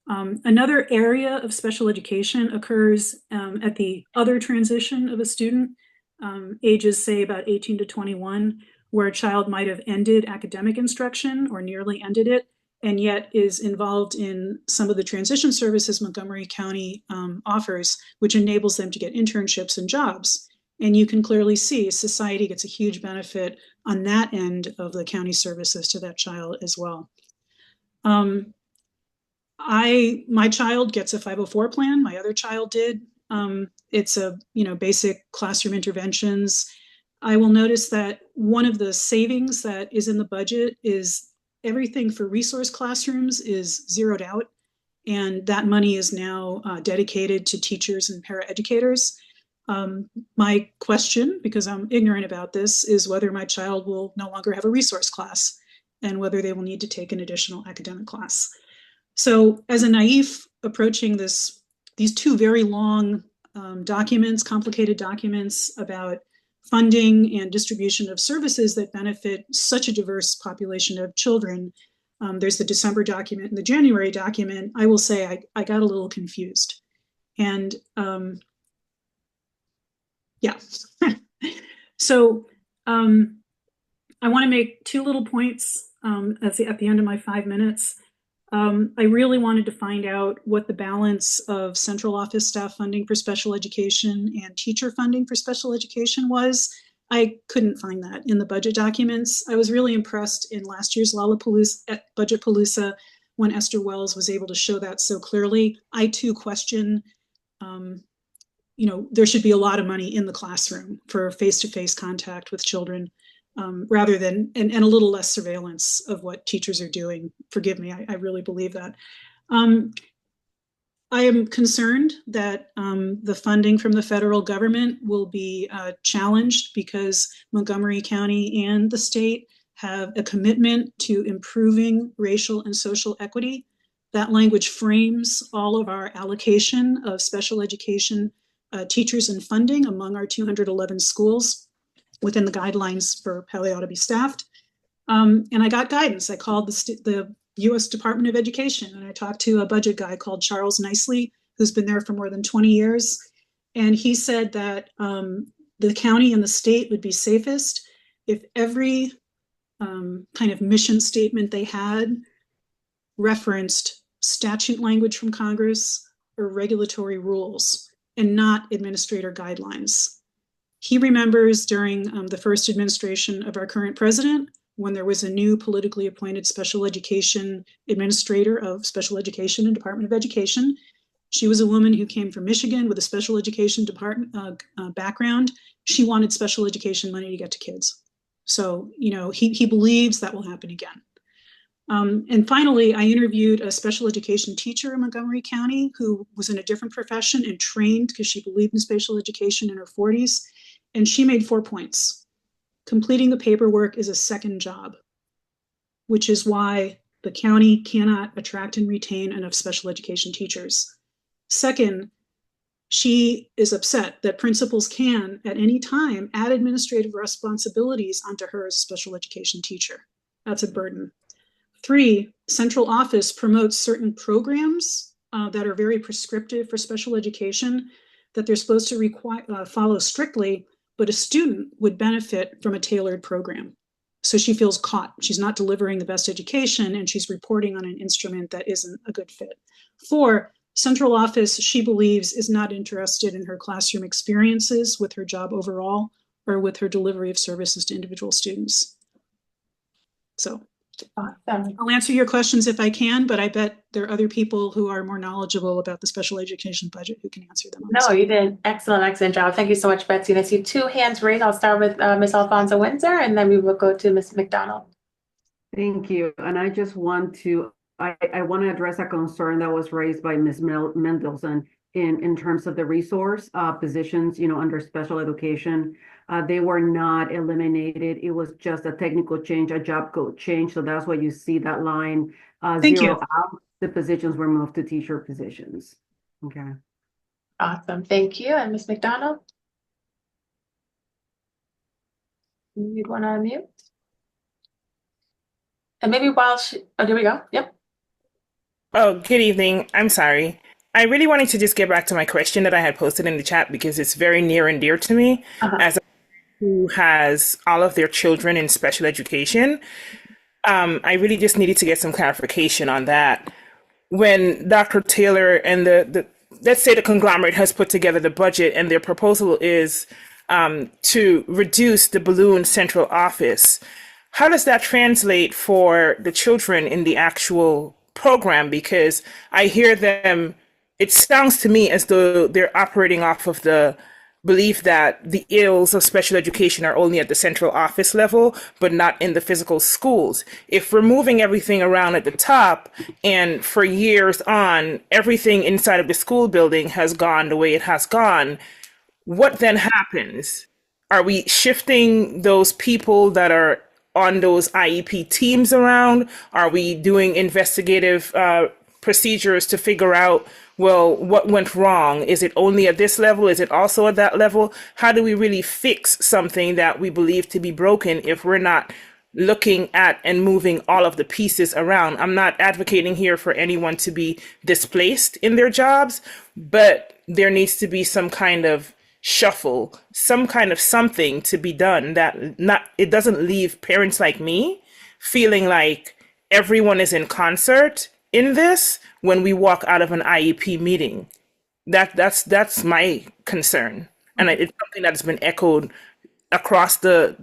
[SPEAKER 11] Another area of special education occurs at the other transition of a student, ages say about 18 to 21, where a child might have ended academic instruction or nearly ended it, and yet is involved in some of the transition services Montgomery County offers, which enables them to get internships and jobs. And you can clearly see society gets a huge benefit on that end of the county services to that child as well. My child gets a 504 plan. My other child did. It's a basic classroom interventions. I will notice that one of the savings that is in the budget is everything for resource classrooms is zeroed out, and that money is now dedicated to teachers and paraeducators. My question, because I'm ignorant about this, is whether my child will no longer have a resource class and whether they will need to take an additional academic class. So as a naive approaching these two very long documents, complicated documents about funding and distribution of services that benefit such a diverse population of children, there's the December document and the January document. I will say I got a little confused. And yeah. So I want to make two little points at the end of my 5 minutes. I really wanted to find out what the balance of central office staff funding for special education and teacher funding for special education was. I couldn't find that in the budget documents. I was really impressed in last year's Lollapalooza, Budget Palooza, when Esther Wells was able to show that so clearly. I too question, there should be a lot of money in the classroom for face-to-face contact with children. Rather than, and a little less surveillance of what teachers are doing. Forgive me, I really believe that. I am concerned that the funding from the federal government will be challenged because Montgomery County and the state have a commitment to improving racial and social equity. That language frames all of our allocation of special education teachers and funding among our 211 schools within the guidelines for how they ought to be staffed. And I got guidance. I called the U.S. Department of Education, and I talked to a budget guy called Charles Nicely, who's been there for more than 20 years. And he said that the county and the state would be safest if every kind of mission statement they had referenced statute language from Congress or regulatory rules and not administrator guidelines. He remembers during the first administration of our current president, when there was a new politically appointed special education administrator of special education and Department of Education. She was a woman who came from Michigan with a special education department background. She wanted special education money to get to kids. So, you know, he believes that will happen again. And finally, I interviewed a special education teacher in Montgomery County who was in a different profession and trained because she believed in special education in her 40s. And she made 4 points. Completing the paperwork is a second job, which is why the county cannot attract and retain enough special education teachers. Second, she is upset that principals can, at any time, add administrative responsibilities onto her as a special education teacher. That's a burden. 3, central office promotes certain programs that are very prescriptive for special education that they're supposed to follow strictly, but a student would benefit from a tailored program. So she feels caught. She's not delivering the best education and she's reporting on an instrument that isn't a good fit. 4, central office, she believes, is not interested in her classroom experiences with her job overall or with her delivery of services to individual students. So I'll answer your questions if I can, but I bet there are other people who are more knowledgeable about the special education budget who can answer them.
[SPEAKER 1] No, you did an excellent job. Thank you so much, Betsy. And I see 2 hands raised. I'll start with Ms. Alfonso Windsor, and then we will go to Ms. McDonald.
[SPEAKER 12] Thank you. And I just want to, I want to address a concern that was raised by Ms. Mendelson in terms of the resource positions, you know, under special education. They were not eliminated. It was just a technical change, a job code change. So that's why you see that line zero out. The positions were moved to teacher positions. Okay.
[SPEAKER 1] Awesome. Thank you. And Ms. McDonald? You'd want to unmute? And maybe while there we go. Yep.
[SPEAKER 13] Oh, good evening. I'm sorry. I really wanted to just get back to my question that I had posted in the chat because it's very near and dear to me as a who has all of their children in special education. I really just needed to get some clarification on that. When Dr. Taylor and the let's say the conglomerate has put together the budget and their proposal is to reduce the balloon central office, how does that translate for the children in the actual program? Because I hear them, it sounds to me as though they're operating off of the belief that the ills of special education are only at the central office level, but not in the physical schools. If we're moving everything around at the top and for years on, everything inside of the school building has gone the way it has gone, what then happens? Are we shifting those people that are on those IEP teams around? Are we doing investigative procedures to figure out, well, what went wrong? Is it only at this level? Is it also at that level? How do we really fix something that we believe to be broken if we're not looking at and moving all of the pieces around? I'm not advocating here for anyone to be displaced in their jobs, but there needs to be some kind of shuffle, some kind of something to be done that it doesn't leave parents like me feeling like everyone is in concert in this when we walk out of an IEP meeting. That's my concern. And it's something that has been echoed across the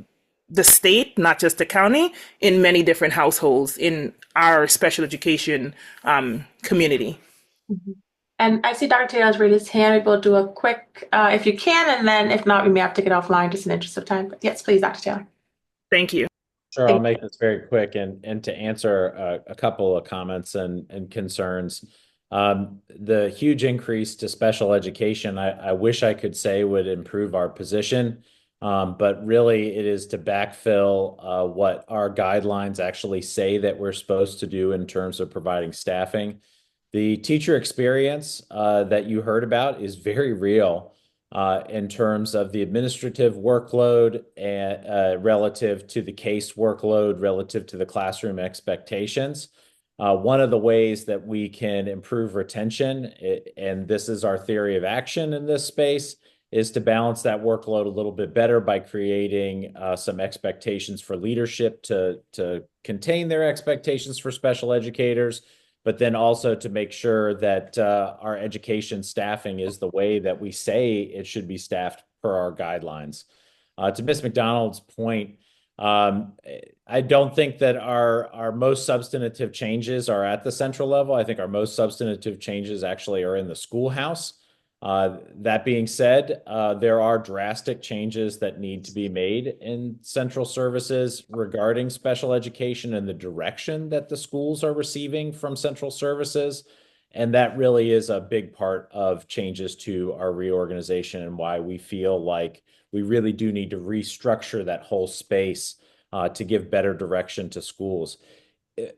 [SPEAKER 13] state, not just the county, in many different households in our special education community.
[SPEAKER 1] Mm-hmm. And I see Dr. Taylor's raised his hand. We'll do a quick, if you can, and then if not, we may have to take it offline just in the interest of time. But yes, please, Dr. Taylor.
[SPEAKER 13] Thank you.
[SPEAKER 8] Sure, I'll make this very quick and to answer a couple of comments and concerns. The huge increase to special education, I wish I could say would improve our position, but really it is to backfill what our guidelines actually say that we're supposed to do in terms of providing staffing. The teacher experience that you heard about is very real in terms of the administrative workload and relative to the case workload, relative to the classroom expectations. One of the ways that we can improve retention, and this is our theory of action in this space, is to balance that workload a little bit better by creating some expectations for leadership to contain their expectations for special educators, but then also to make sure that our education staffing is the way that we say it should be staffed per our guidelines. To Ms. McDonald's point, I don't think that our most substantive changes are at the central level. I think our most substantive changes actually are in the schoolhouse. That being said, there are drastic changes that need to be made in central services regarding special education and the direction that the schools are receiving from central services. And that really is a big part of changes to our reorganization and why we feel like we really do need to restructure that whole space to give better direction to schools.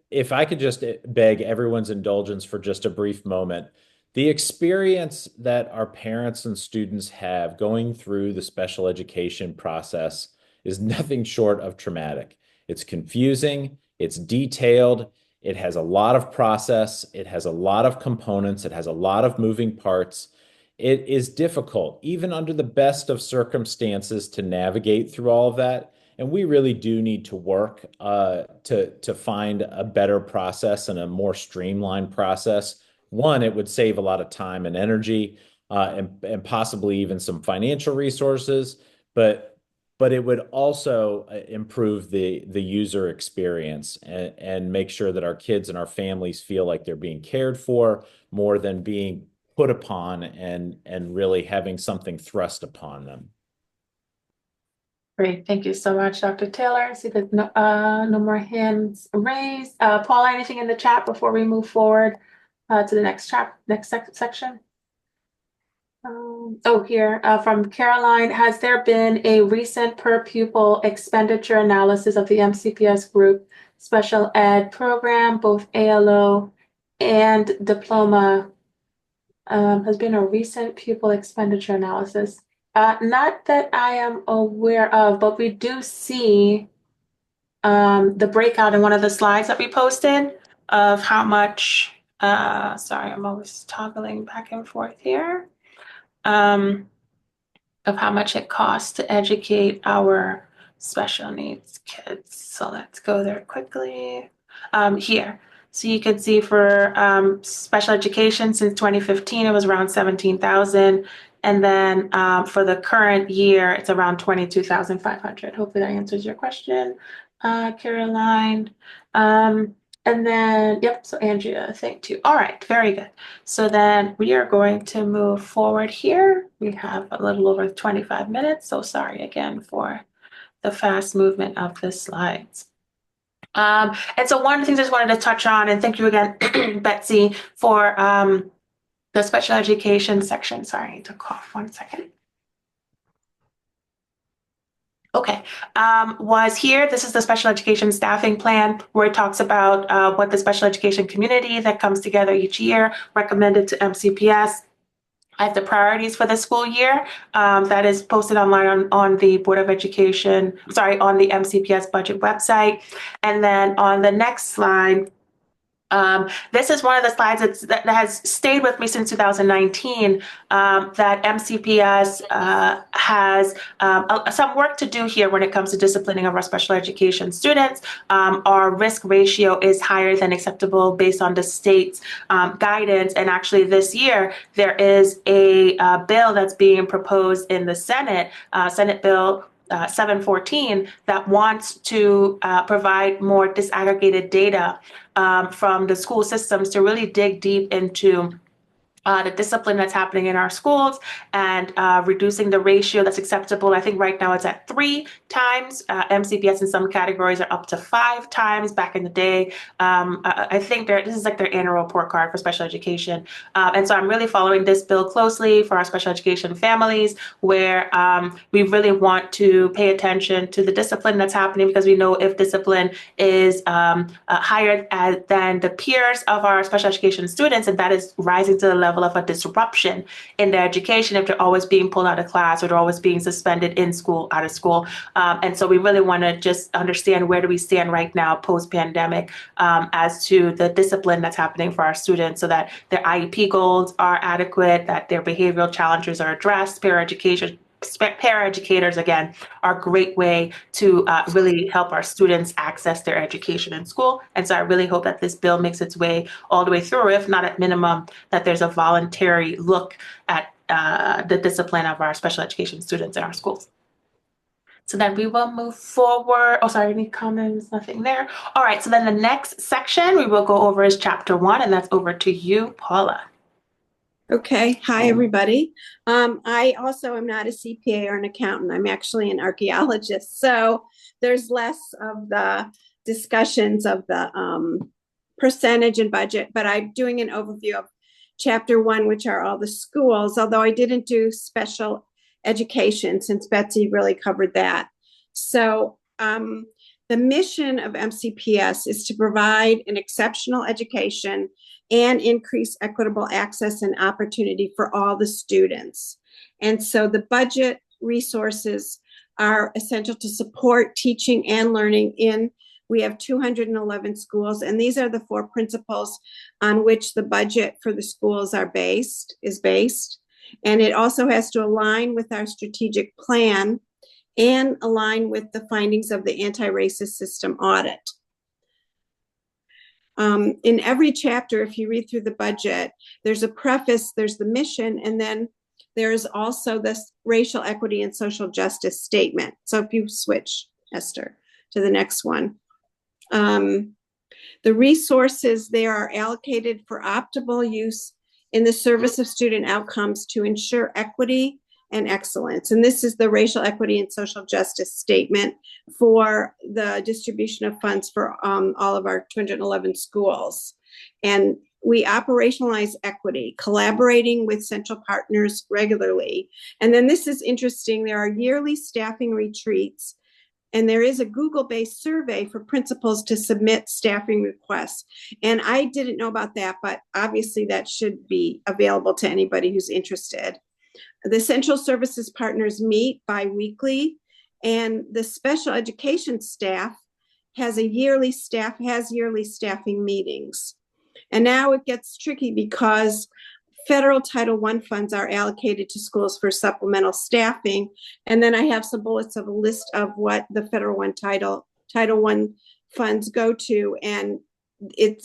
[SPEAKER 8] If I could just beg everyone's indulgence for just a brief moment. The experience that our parents and students have going through the special education process is nothing short of traumatic. It's confusing, it's detailed, it has a lot of process, it has a lot of components, it has a lot of moving parts. It is difficult, even under the best of circumstances, to navigate through all of that. And we really do need to work to find a better process and a more streamlined process. One, it would save a lot of time and energy, and possibly even some financial resources, but it would also improve the user experience and make sure that our kids and our families feel like they're being cared for more than being put upon and really having something thrust upon them.
[SPEAKER 1] Great, thank you so much, Dr. Taylor. I see there's no more hands raised. Paula, anything in the chat before we move forward to the next section? Here from Caroline, has there been a recent per pupil expenditure analysis of the MCPS group special ed program, both ALO and diploma? Has been a recent pupil expenditure analysis. Not that I am aware of, but we do see the breakout in one of the slides that we posted of how much, sorry, I'm always toggling back and forth here, of how much it costs to educate our special needs kids. So let's go there quickly. Here. So you can see for special education since 2015, it was around 17,000. And then for the current year, it's around 22,500. Hopefully that answers your question, Caroline. And then, yep, so Andrea, thank you. All right, very good. So then we are going to move forward here. We have a little over 25 minutes. So sorry again for the fast movement of the slides. And so one of the things I just wanted to touch on, and thank you again, Betsy, for the special education section. Sorry, I need to cough 1 second. Okay, was here, this is the special education staffing plan where it talks about what the special education community that comes together each year recommended to MCPS. I have the priorities for the school year that is posted online on the Board of Education, sorry, on the MCPS budget website. And then on the next slide, this is one of the slides that has stayed with me since 2019, that MCPS has some work to do here when it comes to disciplining of our special education students. Our risk ratio is higher than acceptable based on the state's guidance. And actually this year, there is a bill that's being proposed in the Senate, Senate Bill 714, that wants to provide more disaggregated data from the school systems to really dig deep into the discipline that's happening in our schools and reducing the ratio that's acceptable. I think right now it's at 3 times. MCPS in some categories are up to 5 times back in the day. I think this is like their annual report card for special education. And so I'm really following this bill closely for our special education families, where we really want to pay attention to the discipline that's happening, because we know if discipline is higher than the peers of our special education students, and that is rising to the level of a disruption in their education if they're always being pulled out of class or they're always being suspended in school, out of school. And so we really want to just understand, where do we stand right now post-pandemic as to the discipline that's happening for our students, so that their IEP goals are adequate, that their behavioral challenges are addressed. Paraeducators, again, are a great way to really help our students access their education in school. And so I really hope that this bill makes its way all the way through, if not at minimum, that there's a voluntary look at the discipline of our special education students in our schools. So then we will move forward. Oh, sorry, any comments? Nothing there. All right, so then the next section we will go over is Chapter 1, and that's over to you, Paula.
[SPEAKER 9] Okay. Hi, everybody. I also am not a CPA or an accountant. I'm actually an archaeologist. So there's less of the discussions of the percentage and budget, but I'm doing an overview of Chapter 1, which are all the schools, although I didn't do special education since Betsy really covered that. So the mission of MCPS is to provide an exceptional education and increase equitable access and opportunity for all the students. And so the budget resources are essential to support teaching and learning we have 211 schools, and these are the 4 principles on which the budget for the schools is based. And it also has to align with our strategic plan and align with the findings of the anti-racist system audit. In every chapter, if you read through the budget, there's a preface, there's the mission, and then there's also this racial equity and social justice statement. So if you switch, Esther, to the next one. The resources, they are allocated for optimal use in the service of student outcomes to ensure equity and excellence. And this is the racial equity and social justice statement for the distribution of funds for all of our 211 schools. And we operationalize equity, collaborating with central partners regularly. And then this is interesting. There are yearly staffing retreats, and there is a Google-based survey for principals to submit staffing requests. And I didn't know about that, but obviously that should be available to anybody who's interested. The central services partners meet bi-weekly, and the special education staff has yearly staffing meetings. And now it gets tricky because federal Title I funds are allocated to schools for supplemental staffing. And then I have some bullets of a list of what the federal Title I funds go to. And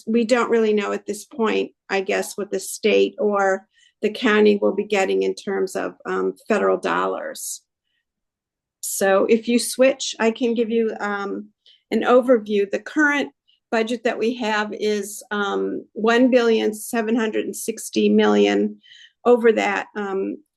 [SPEAKER 9] we don't really know at this point, I guess, what the state or the county will be getting in terms of federal dollars. So if you switch, I can give you an overview. The current budget that we have is $1,760,000,000 over that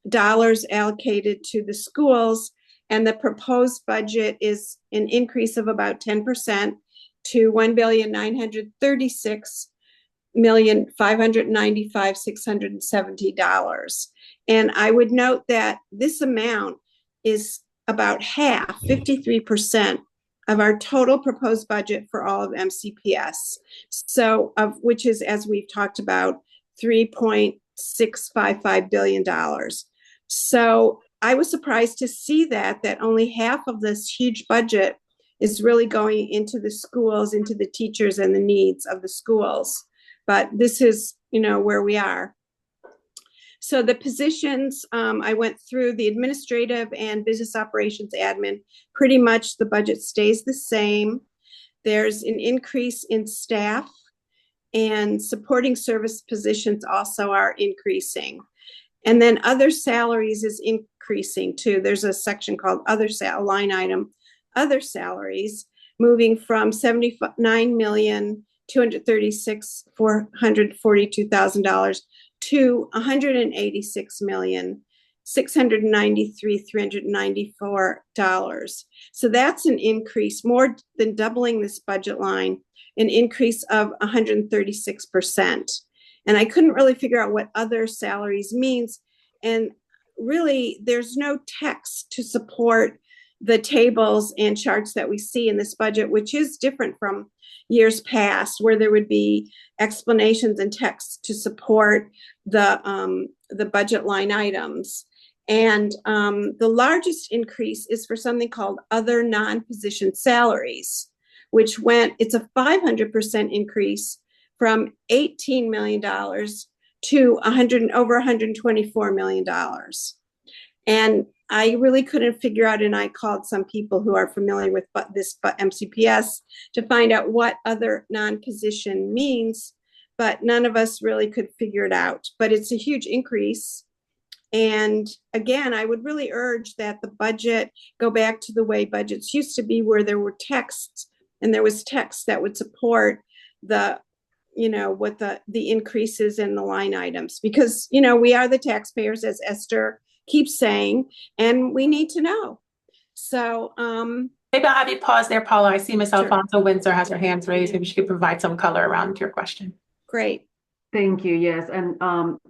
[SPEAKER 9] dollars allocated to the schools, and the proposed budget is an increase of about 10% to $1,936,595,670. And I would note that this amount is about half, 53%, of our total proposed budget for all of MCPS. So, which is, as we've talked about, $3.655 billion. So I was surprised to see that only half of this huge budget is really going into the schools, into the teachers and the needs of the schools. But this is, where we are. So the positions, I went through the administrative and business operations admin. Pretty much the budget stays the same. There's an increase in staff, and supporting service positions also are increasing. And then other salaries is increasing too. There's a section called line item, other salaries, moving from $79,236,442,000 to $186,693,394. So that's an increase, more than doubling this budget line, an increase of 136%. And I couldn't really figure out what other salaries means. And really, there's no text to support the tables and charts that we see in this budget, which is different from years past, where there would be explanations and text to support the budget line items. And the largest increase is for something called other non-position salaries, which it's a 500% increase from $18 million to over $124 million. And I really couldn't figure out, and I called some people who are familiar with this MCPS to find out what other non-position means, but none of us really could figure it out. But it's a huge increase. And again, I would really urge that the budget go back to the way budgets used to be, where there were texts, and there was text that would support what the increases in the line items, because, we are the taxpayers, as Esther keeps saying, and we need to know. So
[SPEAKER 1] maybe I'll have you pause there, Paula. I see Ms.
[SPEAKER 9] Sure.
[SPEAKER 1] Alfonso Windsor has her hands raised. Maybe she could provide some color around your question.
[SPEAKER 9] Great.
[SPEAKER 12] Thank you. Yes. And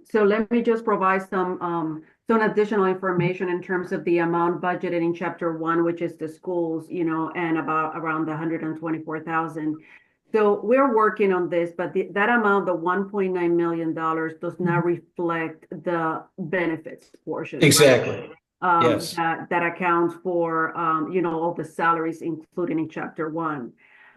[SPEAKER 12] so let me just provide some additional information in terms of the amount budgeted in Chapter 1, which is the schools, and around the 124,000. So we're working on this, but that amount, the $1.9 million, does not reflect the benefits portion.
[SPEAKER 4] Exactly.
[SPEAKER 12] Right?
[SPEAKER 4] Yes.
[SPEAKER 12] That accounts for, all the salaries included in Chapter 1.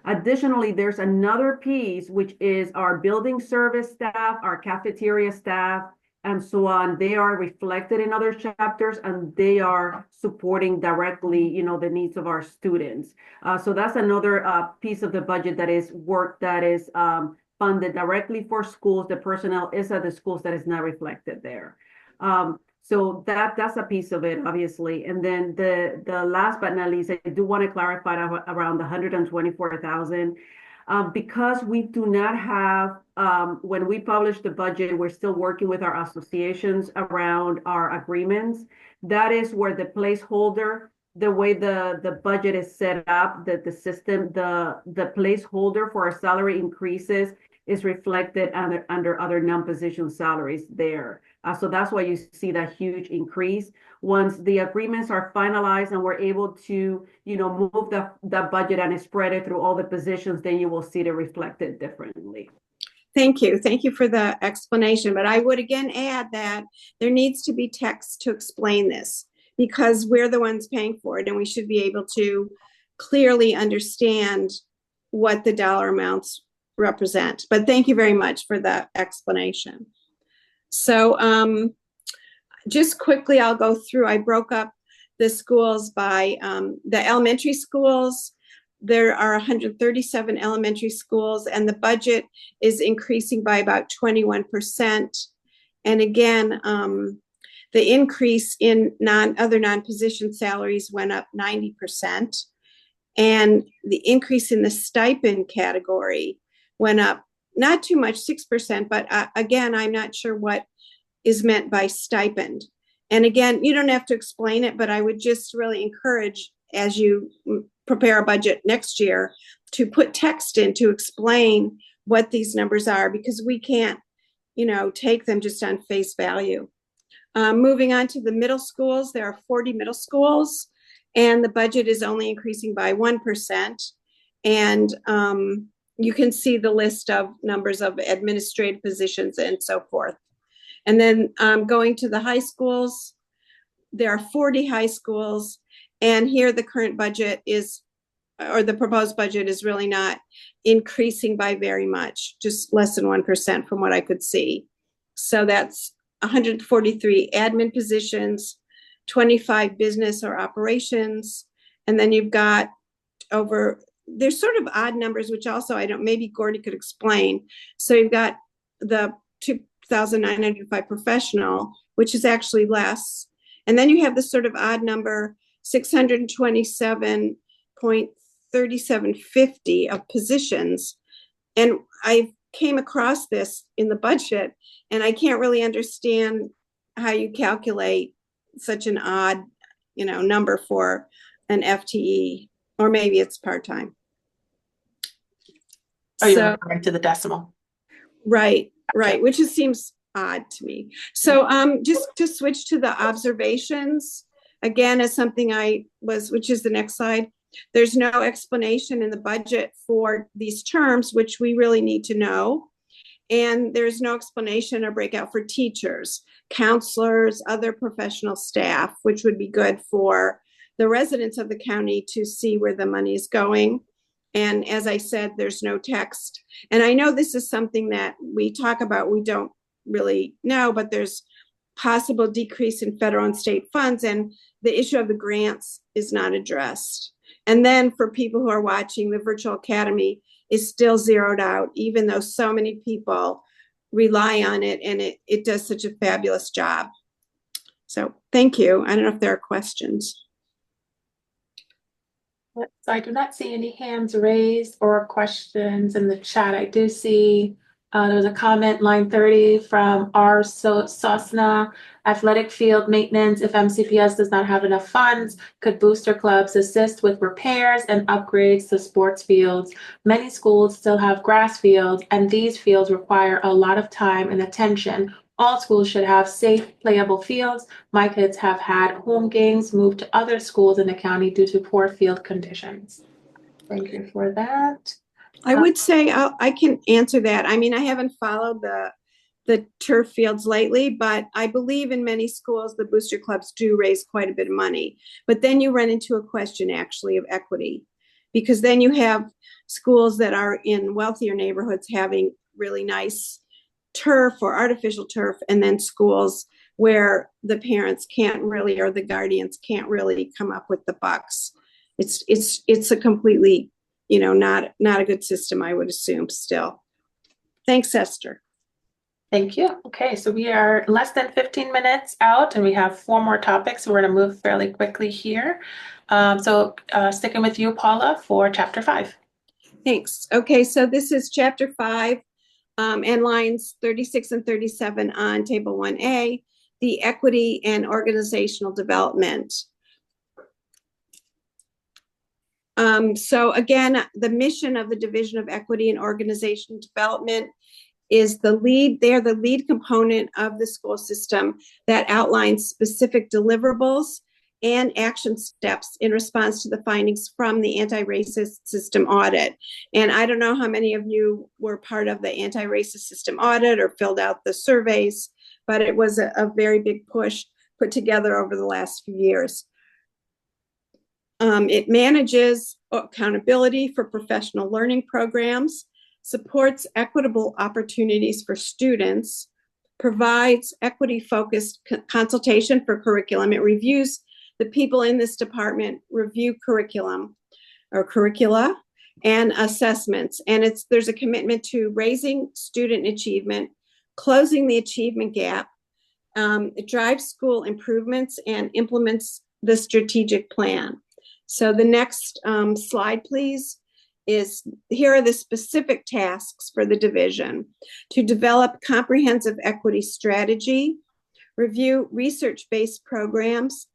[SPEAKER 12] Additionally, there's another piece, which is our building service staff, our cafeteria staff, and so on. They are reflected in other chapters, and they are supporting directly, the needs of our students. So that's another piece of the budget that is funded directly for schools. The personnel is at the schools that is not reflected there. So that's a piece of it, obviously. And then the last but not least, I do want to clarify around the 124,000. Because we do not have, when we publish the budget, we're still working with our associations around our agreements. That is where the placeholder, the way the budget is set up, the system, the placeholder for our salary increases is reflected under other non-position salaries there. So that's why you see that huge increase. Once the agreements are finalized and we're able to, move the budget and spread it through all the positions, then you will see it reflected differently.
[SPEAKER 9] Thank you. Thank you for the explanation. But I would again add that there needs to be text to explain this, because we're the ones paying for it, and we should be able to clearly understand what the dollar amounts represent. But thank you very much for the explanation. So just quickly, I'll go through. I broke up the schools by the elementary schools. There are 137 elementary schools, and the budget is increasing by about 21%. And again, the increase in other non-position salaries went up 90%. And the increase in the stipend category went up not too much, 6%, but again, I'm not sure what is meant by stipend. And again, you don't have to explain it, but I would just really encourage, as you prepare a budget next year, to put text in to explain what these numbers are, because we can't, take them just on face value. Moving on to the middle schools, there are 40 middle schools, and the budget is only increasing by 1%. And you can see the list of numbers of administrative positions and so forth. And then going to the high schools, there are 40 high schools, and here the current budget the proposed budget is really not increasing by very much, just less than 1% from what I could see. So that's 143 admin positions, 25 business or operations, and then you've got there's sort of odd numbers, which also maybe Gordy could explain. So you've got the 2,905 professional, which is actually less. And then you have the sort of odd number, 627.3750 of positions. And I've came across this in the budget, and I can't really understand how you calculate such an odd, number for an FTE, or maybe it's part-time.
[SPEAKER 1] Oh, you're referring to the decimal.
[SPEAKER 9] Right, right, which just seems odd to me. So just to switch to the observations, again, as something which is the next slide, there's no explanation in the budget for these terms, which we really need to know. And there's no explanation or breakout for teachers, counselors, other professional staff, which would be good for the residents of the county to see where the money is going. And as I said, there's no text. And I know this is something that we talk about, we don't really know, but there's possible decrease in federal and state funds, and the issue of the grants is not addressed. And then for people who are watching, the virtual academy is still zeroed out, even though so many people rely on it, and it does such a fabulous job. So thank you. I don't know if there are questions.
[SPEAKER 1] So I do not see any hands raised or questions in the chat. I do see there was a comment, line 30, from R. Sosna. Athletic field maintenance, if MCPS does not have enough funds, could booster clubs assist with repairs and upgrades to sports fields? Many schools still have grass fields, and these fields require a lot of time and attention. All schools should have safe, playable fields. My kids have had home games moved to other schools in the county due to poor field conditions. Thank you for that.
[SPEAKER 9] I would say I can answer that. I mean, I haven't followed the turf fields lately, but I believe in many schools, the booster clubs do raise quite a bit of money. But then you run into a question actually of equity, because then you have schools that are in wealthier neighborhoods having really nice turf or artificial turf, and then schools where the parents can't really, or the guardians can't really come up with the bucks. It's a completely, not a good system, I would assume still. Thanks, Esther.
[SPEAKER 1] Thank you. Okay, so we are less than 15 minutes out, and we have 4 more topics. So we're going to move fairly quickly here. Sticking with you, Paula, for Chapter 5.
[SPEAKER 9] Thanks. Okay, so this is Chapter 5, and lines 36 and 37 on Table 1A, the equity and organizational development. So again, the mission of the Division of Equity and Organizational Development is the lead component of the school system that outlines specific deliverables and action steps in response to the findings from the anti-racist system audit. And I don't know how many of you were part of the anti-racist system audit or filled out the surveys, but it was a very big push put together over the last few years. It manages accountability for professional learning programs, supports equitable opportunities for students, provides equity-focused consultation for curriculum. It reviews the people in this department, review curriculum or curricula and assessments. And there's a commitment to raising student achievement, closing the achievement gap. It drives school improvements and implements the strategic plan. So the next slide, please. Here are the specific tasks for the division: to develop comprehensive equity strategy, review research-based programs,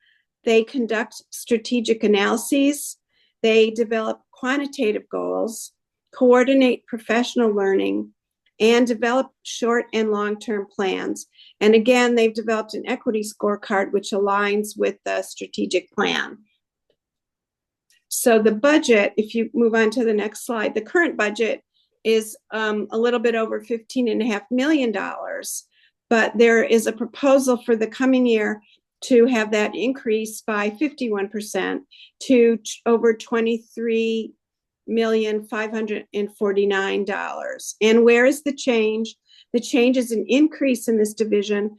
[SPEAKER 9] they conduct strategic analyses, they develop quantitative goals, coordinate professional learning, and develop short and long-term plans. And again, they've developed an equity scorecard which aligns with the strategic plan. So the budget, if you move on to the next slide, the current budget is a little bit over $15.5 million, but there is a proposal for the coming year to have that increase by 51% to over $23,549,000. And where is the change? The change is an increase in this division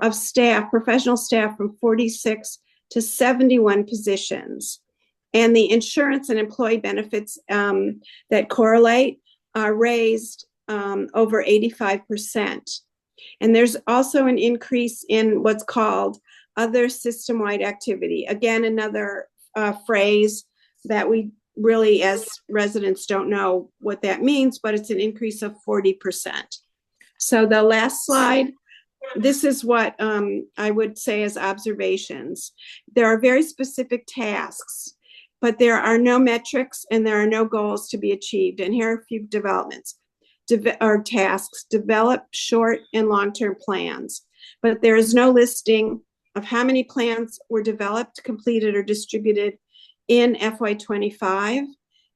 [SPEAKER 9] of staff, professional staff, from 46 to 71 positions. And the insurance and employee benefits that correlate are raised over 85%. And there's also an increase in what's called other system-wide activity. Again, another phrase that we really, as residents don't know what that means, but it's an increase of 40%. So the last slide, this is what I would say as observations. There are very specific tasks, but there are no metrics and there are no goals to be achieved. And here are a few developments or tasks. Develop short and long-term plans, but there is no listing of how many plans were developed, completed, or distributed in FY25.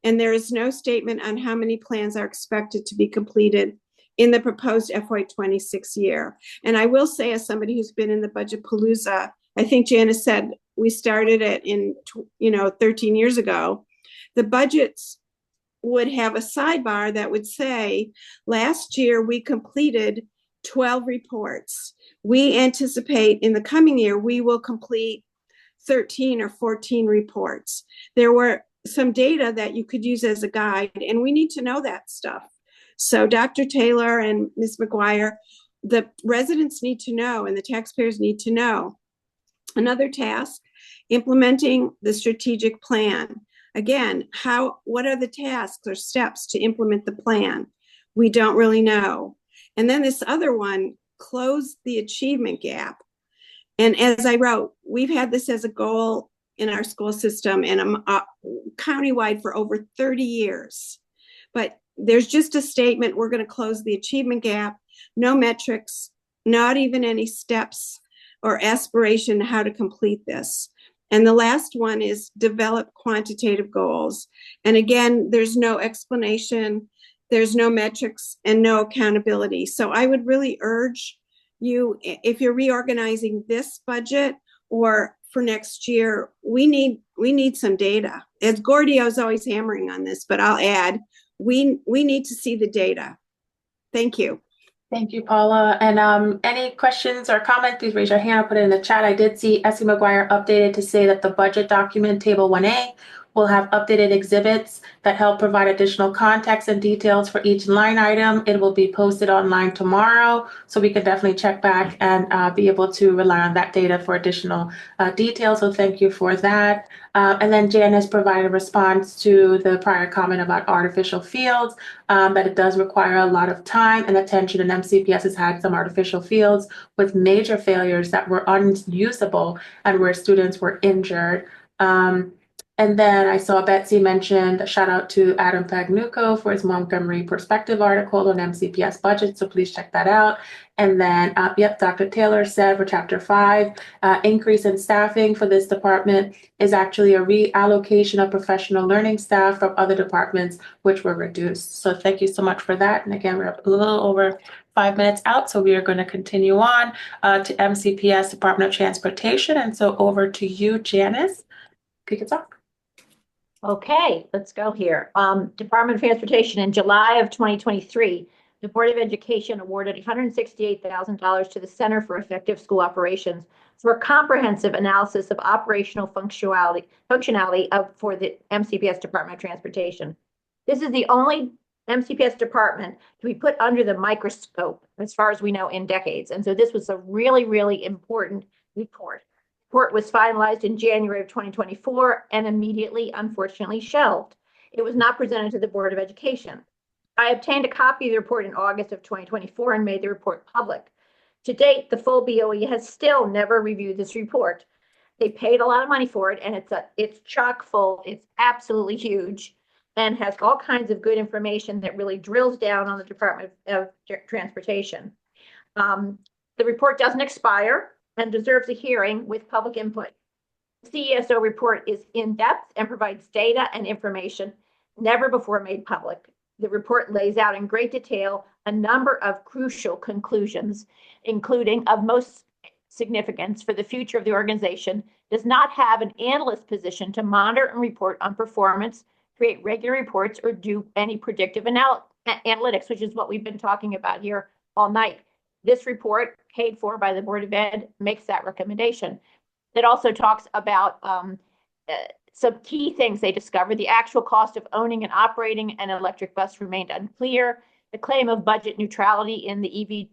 [SPEAKER 9] And there is no statement on how many plans are expected to be completed in the proposed FY26 year. And I will say, as somebody who's been in the budget Palooza, I think Janice said we started it in 13 years ago. The budgets would have a sidebar that would say, last year we completed 12 reports. We anticipate in the coming year we will complete 13 or 14 reports. There were some data that you could use as a guide, and we need to know that stuff. So Dr. Taylor and Ms. McGuire, the residents need to know and the taxpayers need to know. Another task, implementing the strategic plan. Again, what are the tasks or steps to implement the plan? We don't really know. And then this other one, close the achievement gap. And as I wrote, we've had this as a goal in our school system and countywide for over 30 years. But there's just a statement, we're going to close the achievement gap, no metrics, not even any steps or aspiration how to complete this. And the last one is develop quantitative goals. And again, there's no explanation, there's no metrics and no accountability. So I would really urge you, if you're reorganizing this budget or for next year, we need some data. As Gordy, I was always hammering on this, but I'll add, we need to see the data. Thank you.
[SPEAKER 1] Thank you, Paula. And any questions or comments, please raise your hand or put it in the chat. I did see Essie McGuire updated to say that the budget document, Table 1A, will have updated exhibits that help provide additional context and details for each line item. It will be posted online tomorrow, so we can definitely check back and be able to rely on that data for additional details. So thank you for that. And then Janice provided a response to the prior comment about artificial fields, that it does require a lot of time and attention, and MCPS has had some artificial fields with major failures that were unusable and where students were injured. And then I saw Betsy mentioned a shout out to Adam Pagnucco for his Montgomery Perspective article on MCPS budget. So please check that out. And then, Dr. Taylor said for Chapter 5, increase in staffing for this department is actually a reallocation of professional learning staff from other departments, which were reduced. So thank you so much for that. And again, we're a little over 5 minutes out, so we are going to continue on to MCPS Department of Transportation. And so over to you, Janice. Kick it off.
[SPEAKER 2] Okay, let's go here. Department of Transportation, in July of 2023, the Board of Education awarded $168,000 to the Center for Effective School Operations for a comprehensive analysis of operational functionality for the MCPS Department of Transportation. This is the only MCPS department to be put under the microscope, as far as we know, in decades. And so this was a really, really important report. The report was finalized in January of 2024 and immediately, unfortunately, shelved. It was not presented to the Board of Education. I obtained a copy of the report in August of 2024 and made the report public. To date, the full BOE has still never reviewed this report. They paid a lot of money for it, and it's chock full. It's absolutely huge and has all kinds of good information that really drills down on the Department of Transportation. The report doesn't expire and deserves a hearing with public input. The CESO report is in-depth and provides data and information never before made public. The report lays out in great detail a number of crucial conclusions, including of most significance for the future of the organization, does not have an analyst position to monitor and report on performance, create regular reports, or do any predictive analytics, which is what we've been talking about here all night. This report, paid for by the Board of Ed, makes that recommendation. It also talks about some key things they discovered. The actual cost of owning and operating an electric bus remained unclear. The claim of budget neutrality in the EV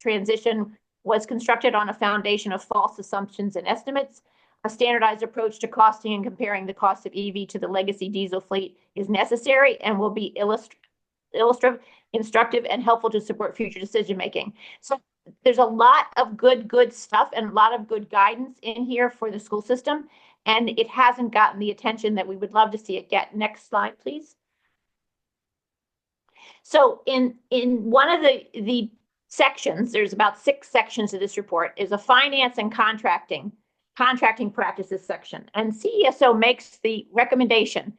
[SPEAKER 2] transition was constructed on a foundation of false assumptions and estimates. a standardized approach to costing and comparing the cost of EV to the legacy diesel fleet is necessary and will be illustrative, instructive, and helpful to support future decision-making. So there's a lot of good stuff and a lot of good guidance in here for the school system, and it hasn't gotten the attention that we would love to see it get. Next slide, please. So in one of the sections, there's about 6 sections of this report, is a finance and contracting practices section. And CESO makes the recommendation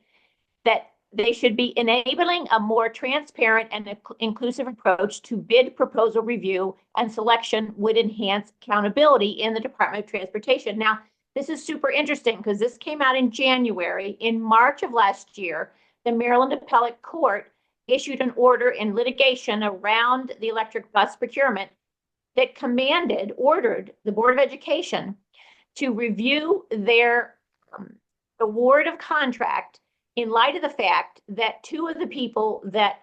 [SPEAKER 2] that they should be enabling a more transparent and inclusive approach to bid proposal review and selection would enhance accountability in the Department of Transportation. Now, this is super interesting because this came out in January. In March of last year, the Maryland Appellate Court issued an order in litigation around the electric bus procurement that ordered the Board of Education to review their award of contract in light of the fact that 2 of the people that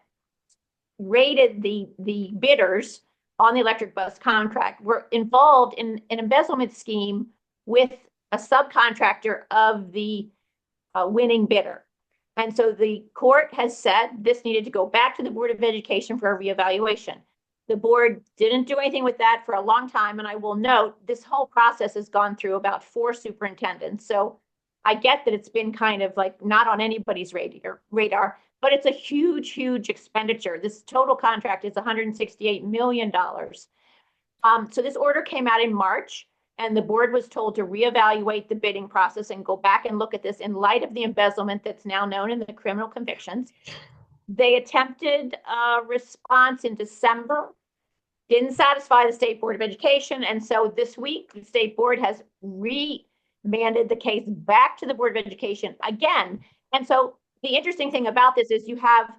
[SPEAKER 2] rated the bidders on the electric bus contract were involved in an embezzlement scheme with a subcontractor of the winning bidder. And so the court has said this needed to go back to the Board of Education for a reevaluation. The board didn't do anything with that for a long time. And I will note this whole process has gone through about 4 superintendents. So I get that it's been kind of like not on anybody's radar, but it's a huge expenditure. This total contract is $168 million. So this order came out in March, and the board was told to reevaluate the bidding process and go back and look at this in light of the embezzlement that's now known in the criminal convictions. They attempted a response in December, didn't satisfy the State Board of Education. And so this week, the State Board has remanded the case back to the Board of Education again. And so the interesting thing about this is you have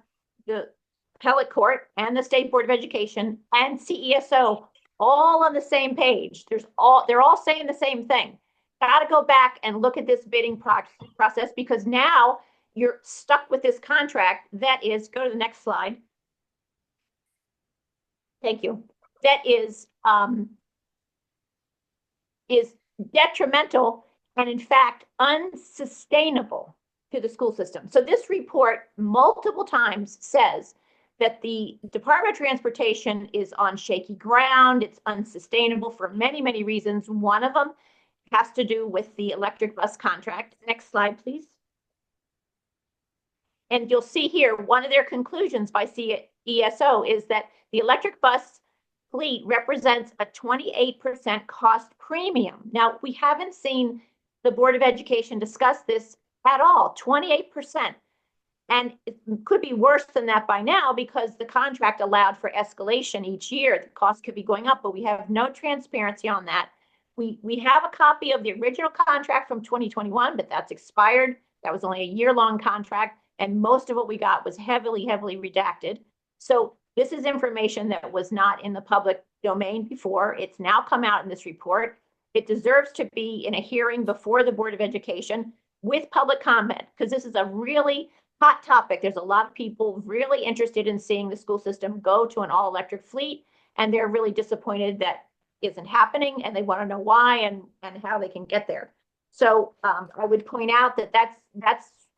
[SPEAKER 2] the appellate court and the State Board of Education and CESO all on the same page. They're all saying the same thing. Got to go back and look at this bidding process because now you're stuck with this contract that is, go to the next slide. Thank you. That is detrimental and in fact unsustainable to the school system. So this report multiple times says that the Department of Transportation is on shaky ground. It's unsustainable for many reasons. One of them has to do with the electric bus contract. Next slide, please. And you'll see here, one of their conclusions by CESO is that the electric bus fleet represents a 28% cost premium. Now, we haven't seen the Board of Education discuss this at all, 28%. And it could be worse than that by now because the contract allowed for escalation each year. The cost could be going up, but we have no transparency on that. We have a copy of the original contract from 2021, but that's expired. That was only a year-long contract, and most of what we got was heavily redacted. So this is information that was not in the public domain before. It's now come out in this report. It deserves to be in a hearing before the Board of Education with public comment, because this is a really hot topic. There's a lot of people really interested in seeing the school system go to an all-electric fleet, and they're really disappointed that isn't happening, and they want to know why and how they can get there. So I would point out that that's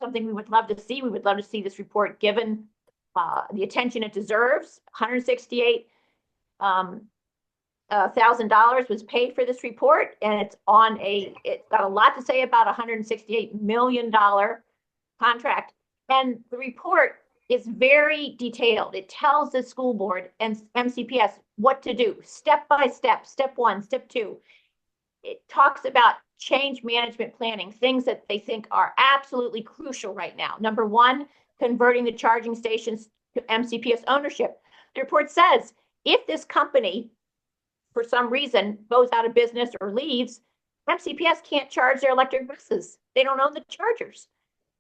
[SPEAKER 2] something we would love to see. We would love to see this report given the attention it deserves. $168,000 was paid for this report, and it's got a lot to say about a $168 million contract. And the report is very detailed. It tells the school board and MCPS what to do, step by step, step 1, step 2. It talks about change management planning, things that they think are absolutely crucial right now. Number 1, converting the charging stations to MCPS ownership. The report says if this company, for some reason, goes out of business or leaves, MCPS can't charge their electric buses. They don't own the chargers.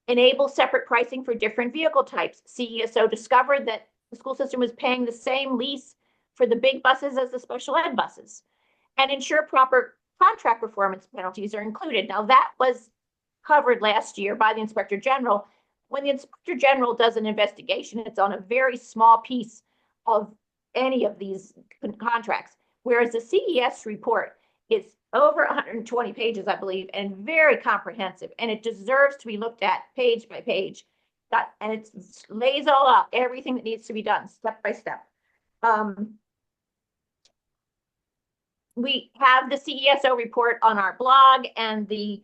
[SPEAKER 2] Enable separate pricing for different vehicle types. CESO discovered that the school system was paying the same lease for the big buses as the special ed buses. And ensure proper contract performance penalties are included. Now, that was covered last year by the Inspector General. When the Inspector General does an investigation, it's on a very small piece of any of these contracts, whereas the CES report is over 120 pages, I believe, and very comprehensive, and it deserves to be looked at page by page. And it lays all out, everything that needs to be done, step by step. We have the CESO report on our blog, and the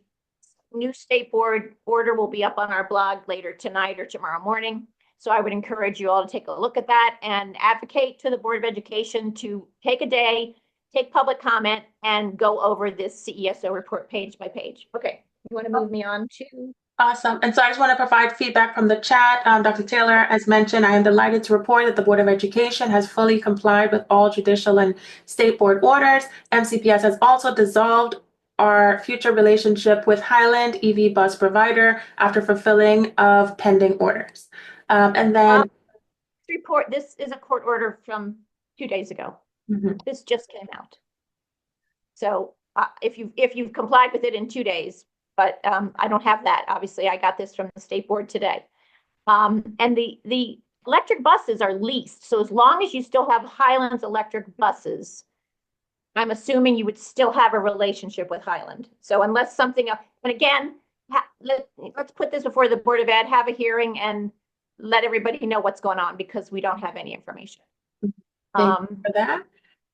[SPEAKER 2] new state board order will be up on our blog later tonight or tomorrow morning. So I would encourage you all to take a look at that and advocate to the Board of Education to take a day, take public comment, and go over this CESO report page by page. Okay, you want to move me on to?
[SPEAKER 1] Awesome. And so I just want to provide feedback from the chat. Dr. Taylor, as mentioned, I am delighted to report that the Board of Education has fully complied with all judicial and state board orders. MCPS has also dissolved our future relationship with Highland EV bus provider after fulfilling of pending orders. And then
[SPEAKER 2] This is a court order from 2 days ago. This just came out. So if you've complied with it in 2 days, but I don't have that. Obviously, I got this from the state board today. And the electric buses are leased. So as long as you still have Highland's electric buses, I'm assuming you would still have a relationship with Highland. So unless something else, and again, let's put this before the Board of Ed, have a hearing and let everybody know what's going on, because we don't have any information.
[SPEAKER 1] Thank you for that.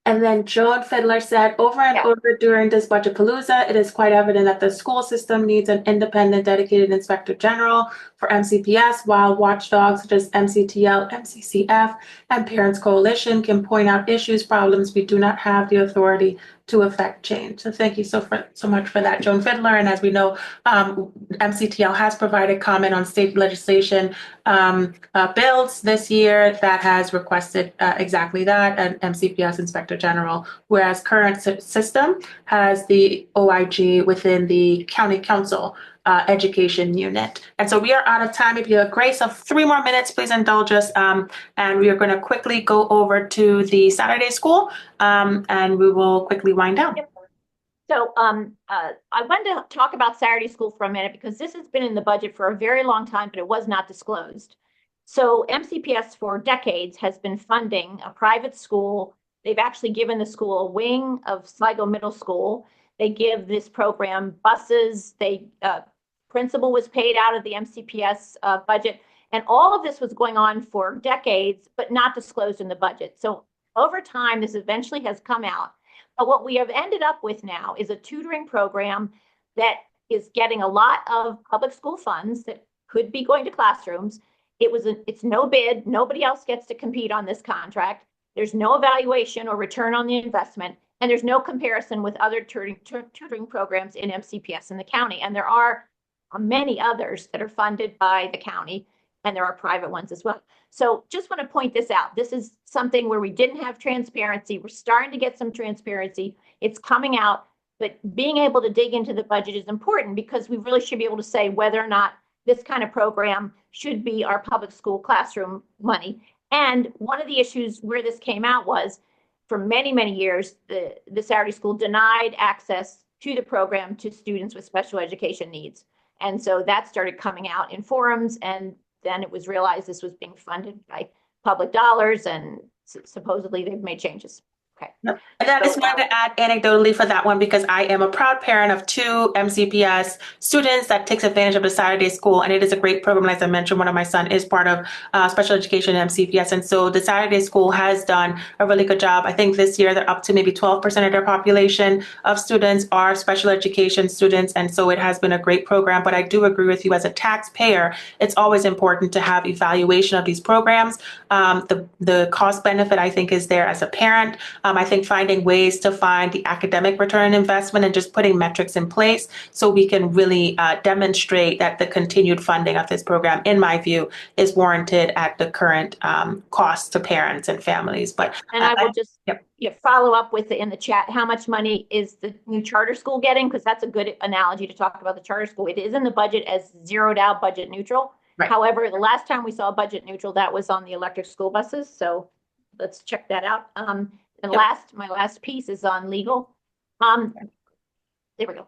[SPEAKER 1] And then Joan Fiddler said, over and over during this budget palooza, it is quite evident that the school system needs an independent, dedicated inspector general for MCPS, while watchdogs such as MCTL, MCCF, and Parents Coalition can point out issues, problems. We do not have the authority to affect change. So thank you so much for that, Joan Fiddler. And as we know, MCTL has provided comment on state legislation bills this year that has requested exactly that, an MCPS Inspector General, whereas current system has the OIG within the County Council Education Unit. And so we are out of time. If you have a grace of 3 more minutes, please indulge us. And we are going to quickly go over to the Saturday school, and we will quickly wind down.
[SPEAKER 2] So I wanted to talk about Saturday school for a minute, because this has been in the budget for a very long time, but it was not disclosed. So MCPS for decades has been funding a private school. They've actually given the school a wing of Sligo Middle School. They give this program buses. Principal was paid out of the MCPS budget. And all of this was going on for decades, but not disclosed in the budget. So over time, this eventually has come out. But what we have ended up with now is a tutoring program that is getting a lot of public school funds that could be going to classrooms. It's no bid. Nobody else gets to compete on this contract. There's no evaluation or return on the investment. And there's no comparison with other tutoring programs in MCPS in the county. And there are many others that are funded by the county, and there are private ones as well. So just want to point this out. This is something where we didn't have transparency. We're starting to get some transparency. It's coming out, but being able to dig into the budget is important, because we really should be able to say whether or not this kind of program should be our public school classroom money. And one of the issues where this came out was, for many, many years, the Saturday school denied access to the program to students with special education needs. And so that started coming out in forums, and then it was realized this was being funded by public dollars, and supposedly they've made changes. Okay.
[SPEAKER 1] And I just wanted to add anecdotally for that one, because I am a proud parent of 2 MCPS students that takes advantage of the Saturday school, and it is a great program. As I mentioned, one of my son is part of special education MCPS, and so the Saturday school has done a really good job. I think this year they're up to maybe 12% of their population of students are special education students, and so it has been a great program. But I do agree with you, as a taxpayer, it's always important to have evaluation of these programs. The cost benefit, I think, is there as a parent. I think finding ways to find the academic return on investment and just putting metrics in place so we can really demonstrate that the continued funding of this program, in my view, is warranted at the current cost to parents and families. But
[SPEAKER 2] I will just follow up with in the chat, how much money is the new charter school getting? Because that's a good analogy to talk about the charter school. It is in the budget as zeroed out, budget neutral. Right. However, the last time we saw budget neutral, that was on the electric school buses. So let's check that out. And my last piece is on legal. There we go.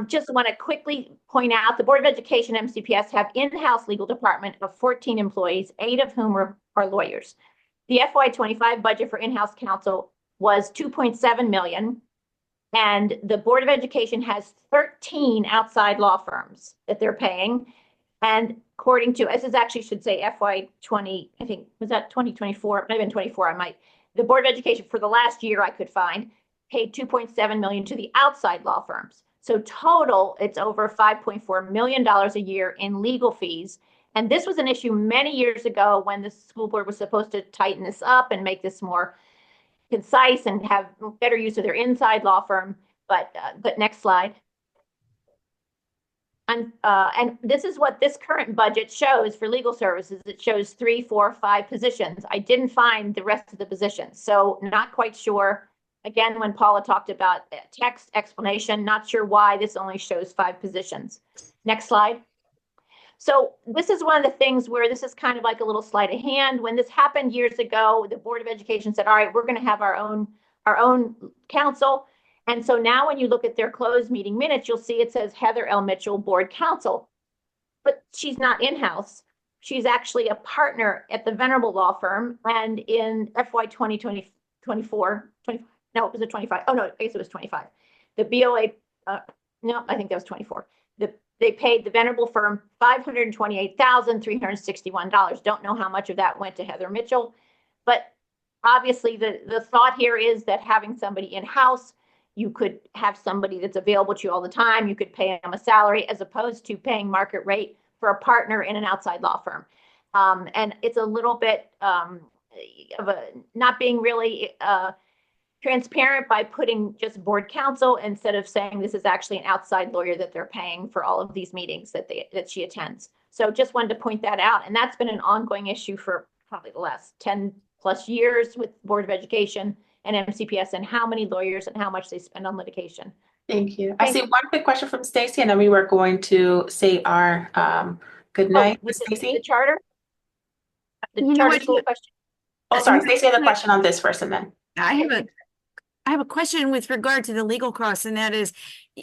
[SPEAKER 2] Just want to quickly point out, the Board of Education MCPS have in-house legal department of 14 employees, 8 of whom are lawyers. The FY25 budget for in-house counsel was $2.7 million. And the Board of Education has 13 outside law firms that they're paying. And according to, this is actually should say FY20, I think, was that 2024? Maybe in 24, the Board of Education for the last year I could find paid 2.7 million to the outside law firms. So total, it's over $5.4 million a year in legal fees. And this was an issue many years ago when the school board was supposed to tighten this up and make this more concise and have better use of their inside law firm. But next slide. And this is what this current budget shows for legal services. It shows 3, 4, 5 positions. I didn't find the rest of the positions, so not quite sure. Again, when Paula talked about text explanation, not sure why this only shows 5 positions. Next slide. So this is one of the things where this is kind of like a little sleight of hand. When this happened years ago, the Board of Education said, all right, we're going to have our own counsel. And so now when you look at their closed meeting minutes, you'll see it says Heather L. Mitchell, Board Counsel. But she's not in-house. She's actually a partner at the Venerable Law Firm. And in FY 2024, no, was it 25? Oh, no, I guess it was 25. The BOA, no, I think that was 24. They paid the Venerable firm $528,361. Don't know how much of that went to Heather Mitchell. But obviously, the thought here is that having somebody in-house, you could have somebody that's available to you all the time. You could pay them a salary as opposed to paying market rate for a partner in an outside law firm. And it's a little bit of not being really transparent by putting just board counsel instead of saying this is actually an outside lawyer that they're paying for all of these meetings that she attends. So just wanted to point that out. And that's been an ongoing issue for probably the last 10 plus years with Board of Education and MCPS and how many lawyers and how much they spend on litigation.
[SPEAKER 1] Thank you. I see one quick question from Stacy, and then we were going to say our good night. Stacy?
[SPEAKER 2] The charter? The charter school question.
[SPEAKER 1] Oh, sorry. Stacy has a question on this first, and then.
[SPEAKER 5] I have a question with regard to the legal costs, and that is,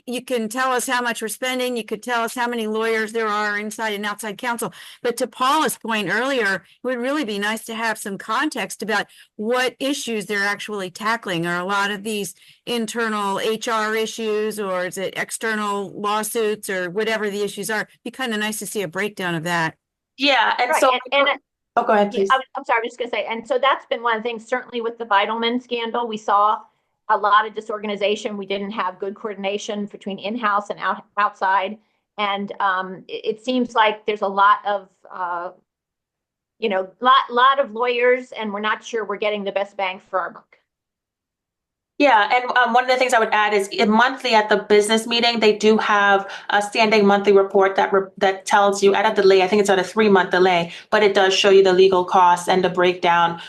[SPEAKER 5] you can tell us how much we're spending, you could tell us how many lawyers there are inside and outside counsel. But to Paula's point earlier, it would really be nice to have some context about what issues they're actually tackling. Are a lot of these internal HR issues, or is it external lawsuits, or whatever the issues are? It'd be kind of nice to see a breakdown of that.
[SPEAKER 1] Yeah, and
[SPEAKER 2] right.
[SPEAKER 1] so oh, go ahead, please.
[SPEAKER 2] I'm sorry, I was just going to say, and so that's been one of the things, certainly with the Vitalman scandal, we saw a lot of disorganization. We didn't have good coordination between in-house and outside. And it seems like there's a lot of, lot of lawyers, and we're not sure we're getting the best bang for our buck.
[SPEAKER 1] Yeah, and one of the things I would add is monthly at the business meeting, they do have a standing monthly report that tells you at a delay. I think it's at a 3-month delay, but it does show you the legal costs and the breakdown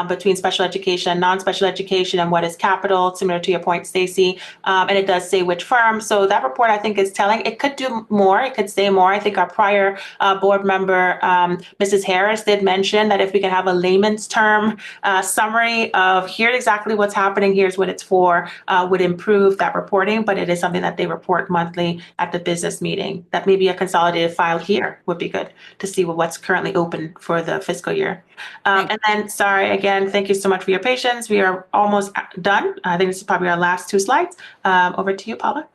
[SPEAKER 1] between special education and non-special education and what is capital, similar to your point, Stacy. And it does say which firm. So that report, I think, is telling. It could do more. It could say more. I think our prior board member, Mrs. Harris, did mention that if we can have a layman's term summary of here's exactly what's happening, here's what it's for, would improve that reporting, but it is something that they report monthly at the business meeting. That maybe a consolidated file here would be good to see what's currently open for the fiscal year. And then, sorry, again, thank you so much for your patience. We are almost done. I think this is probably our last 2 slides. Over to you, Paula.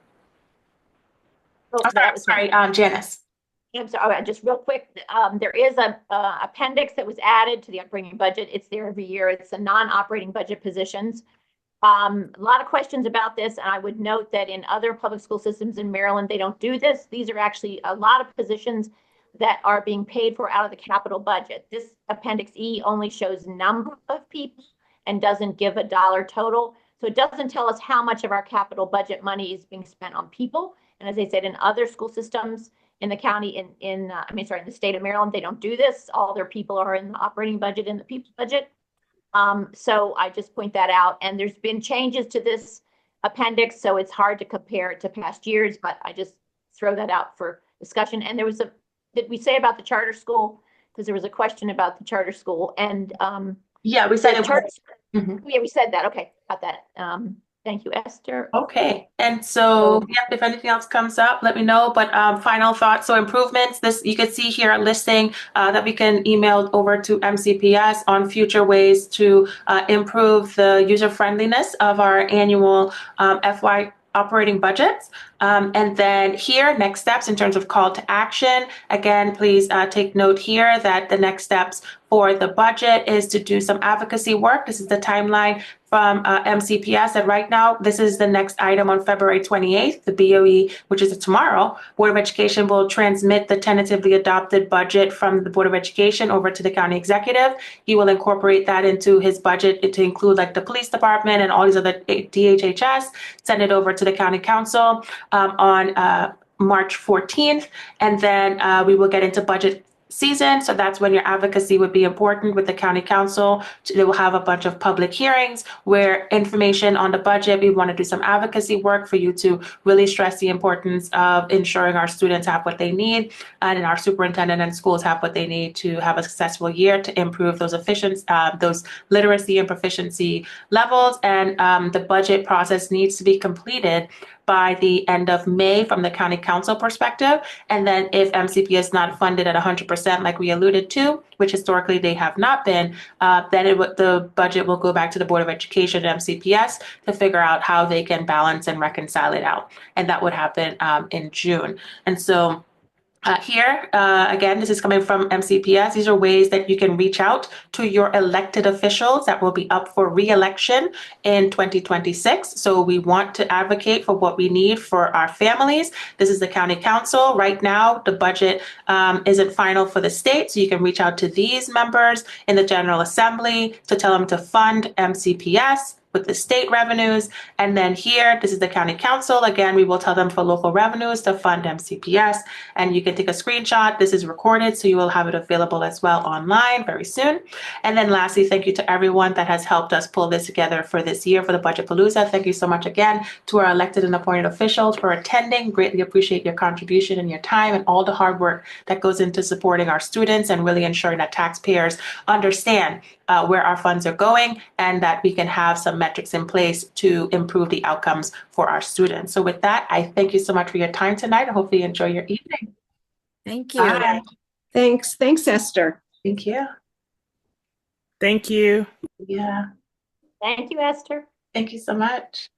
[SPEAKER 1] Sorry, Janice.
[SPEAKER 2] I'm sorry, just real quick. There is a appendix that was added to the operating budget. It's there every year. It's the non-operating budget positions. A lot of questions about this, and I would note that in other public school systems in Maryland, they don't do this. These are actually a lot of positions that are being paid for out of the capital budget. This Appendix E only shows number of people and doesn't give a dollar total. So it doesn't tell us how much of our capital budget money is being spent on people. And as I said, in other school systems in the county, in the state of Maryland, they don't do this. All their people are in the operating budget and the people's budget. So I just point that out, and there's been changes to this appendix, so it's hard to compare it to past years, but I just throw that out for discussion. And there was did we say about the charter school? Because there was a question about the charter school, and
[SPEAKER 1] yeah, we said
[SPEAKER 2] yeah, we said that. Okay, got that. Thank you, Esther.
[SPEAKER 1] Okay, and so yeah, if anything else comes up, let me know. But final thoughts, so improvements. This you can see here a listing that we can email over to MCPS on future ways to improve the user friendliness of our annual FY operating budgets. And then here, next steps in terms of call to action. Again, please take note here that the next steps for the budget is to do some advocacy work. This is the timeline from MCPS. And right now, this is the next item on February 28th. The BOE, which is tomorrow, Board of Education will transmit the tentatively adopted budget from the Board of Education over to the county executive. He will incorporate that into his budget to include like the police department and all these other DHHS, send it over to the county council on March 14th. And then we will get into budget season. So that's when your advocacy would be important with the county council. They will have a bunch of public hearings where information on the budget, we want to do some advocacy work for you to really stress the importance of ensuring our students have what they need and our superintendent and schools have what they need to have a successful year to improve those those literacy and proficiency levels. And the budget process needs to be completed by the end of May from the county council perspective. And then if MCP is not funded at 100%, like we alluded to, which historically they have not been, then the budget will go back to the Board of Education and MCPS to figure out how they can balance and reconcile it out. And that would happen in June. And so here, again, this is coming from MCPS. These are ways that you can reach out to your elected officials that will be up for re-election in 2026. So we want to advocate for what we need for our families. This is the county council. Right now, the budget isn't final for the state. So you can reach out to these members in the General Assembly to tell them to fund MCPS with the state revenues. And then here, this is the county council. Again, we will tell them for local revenues to fund MCPS. And you can take a screenshot. This is recorded, so you will have it available as well online very soon. And then lastly, thank you to everyone that has helped us pull this together for this year for the Budget Palooza. Thank you so much again to our elected and appointed officials for attending. Greatly appreciate your contribution and your time and all the hard work that goes into supporting our students and really ensuring that taxpayers understand where our funds are going and that we can have some metrics in place to improve the outcomes for our students. So with that, I thank you so much for your time tonight. I hope you enjoy your evening.
[SPEAKER 5] Thank you.
[SPEAKER 1] Bye.
[SPEAKER 9] Thanks, Esther.
[SPEAKER 1] Thank you.
[SPEAKER 13] Thank you.
[SPEAKER 1] Yeah.
[SPEAKER 2] Thank you, Esther.
[SPEAKER 1] Thank you so much.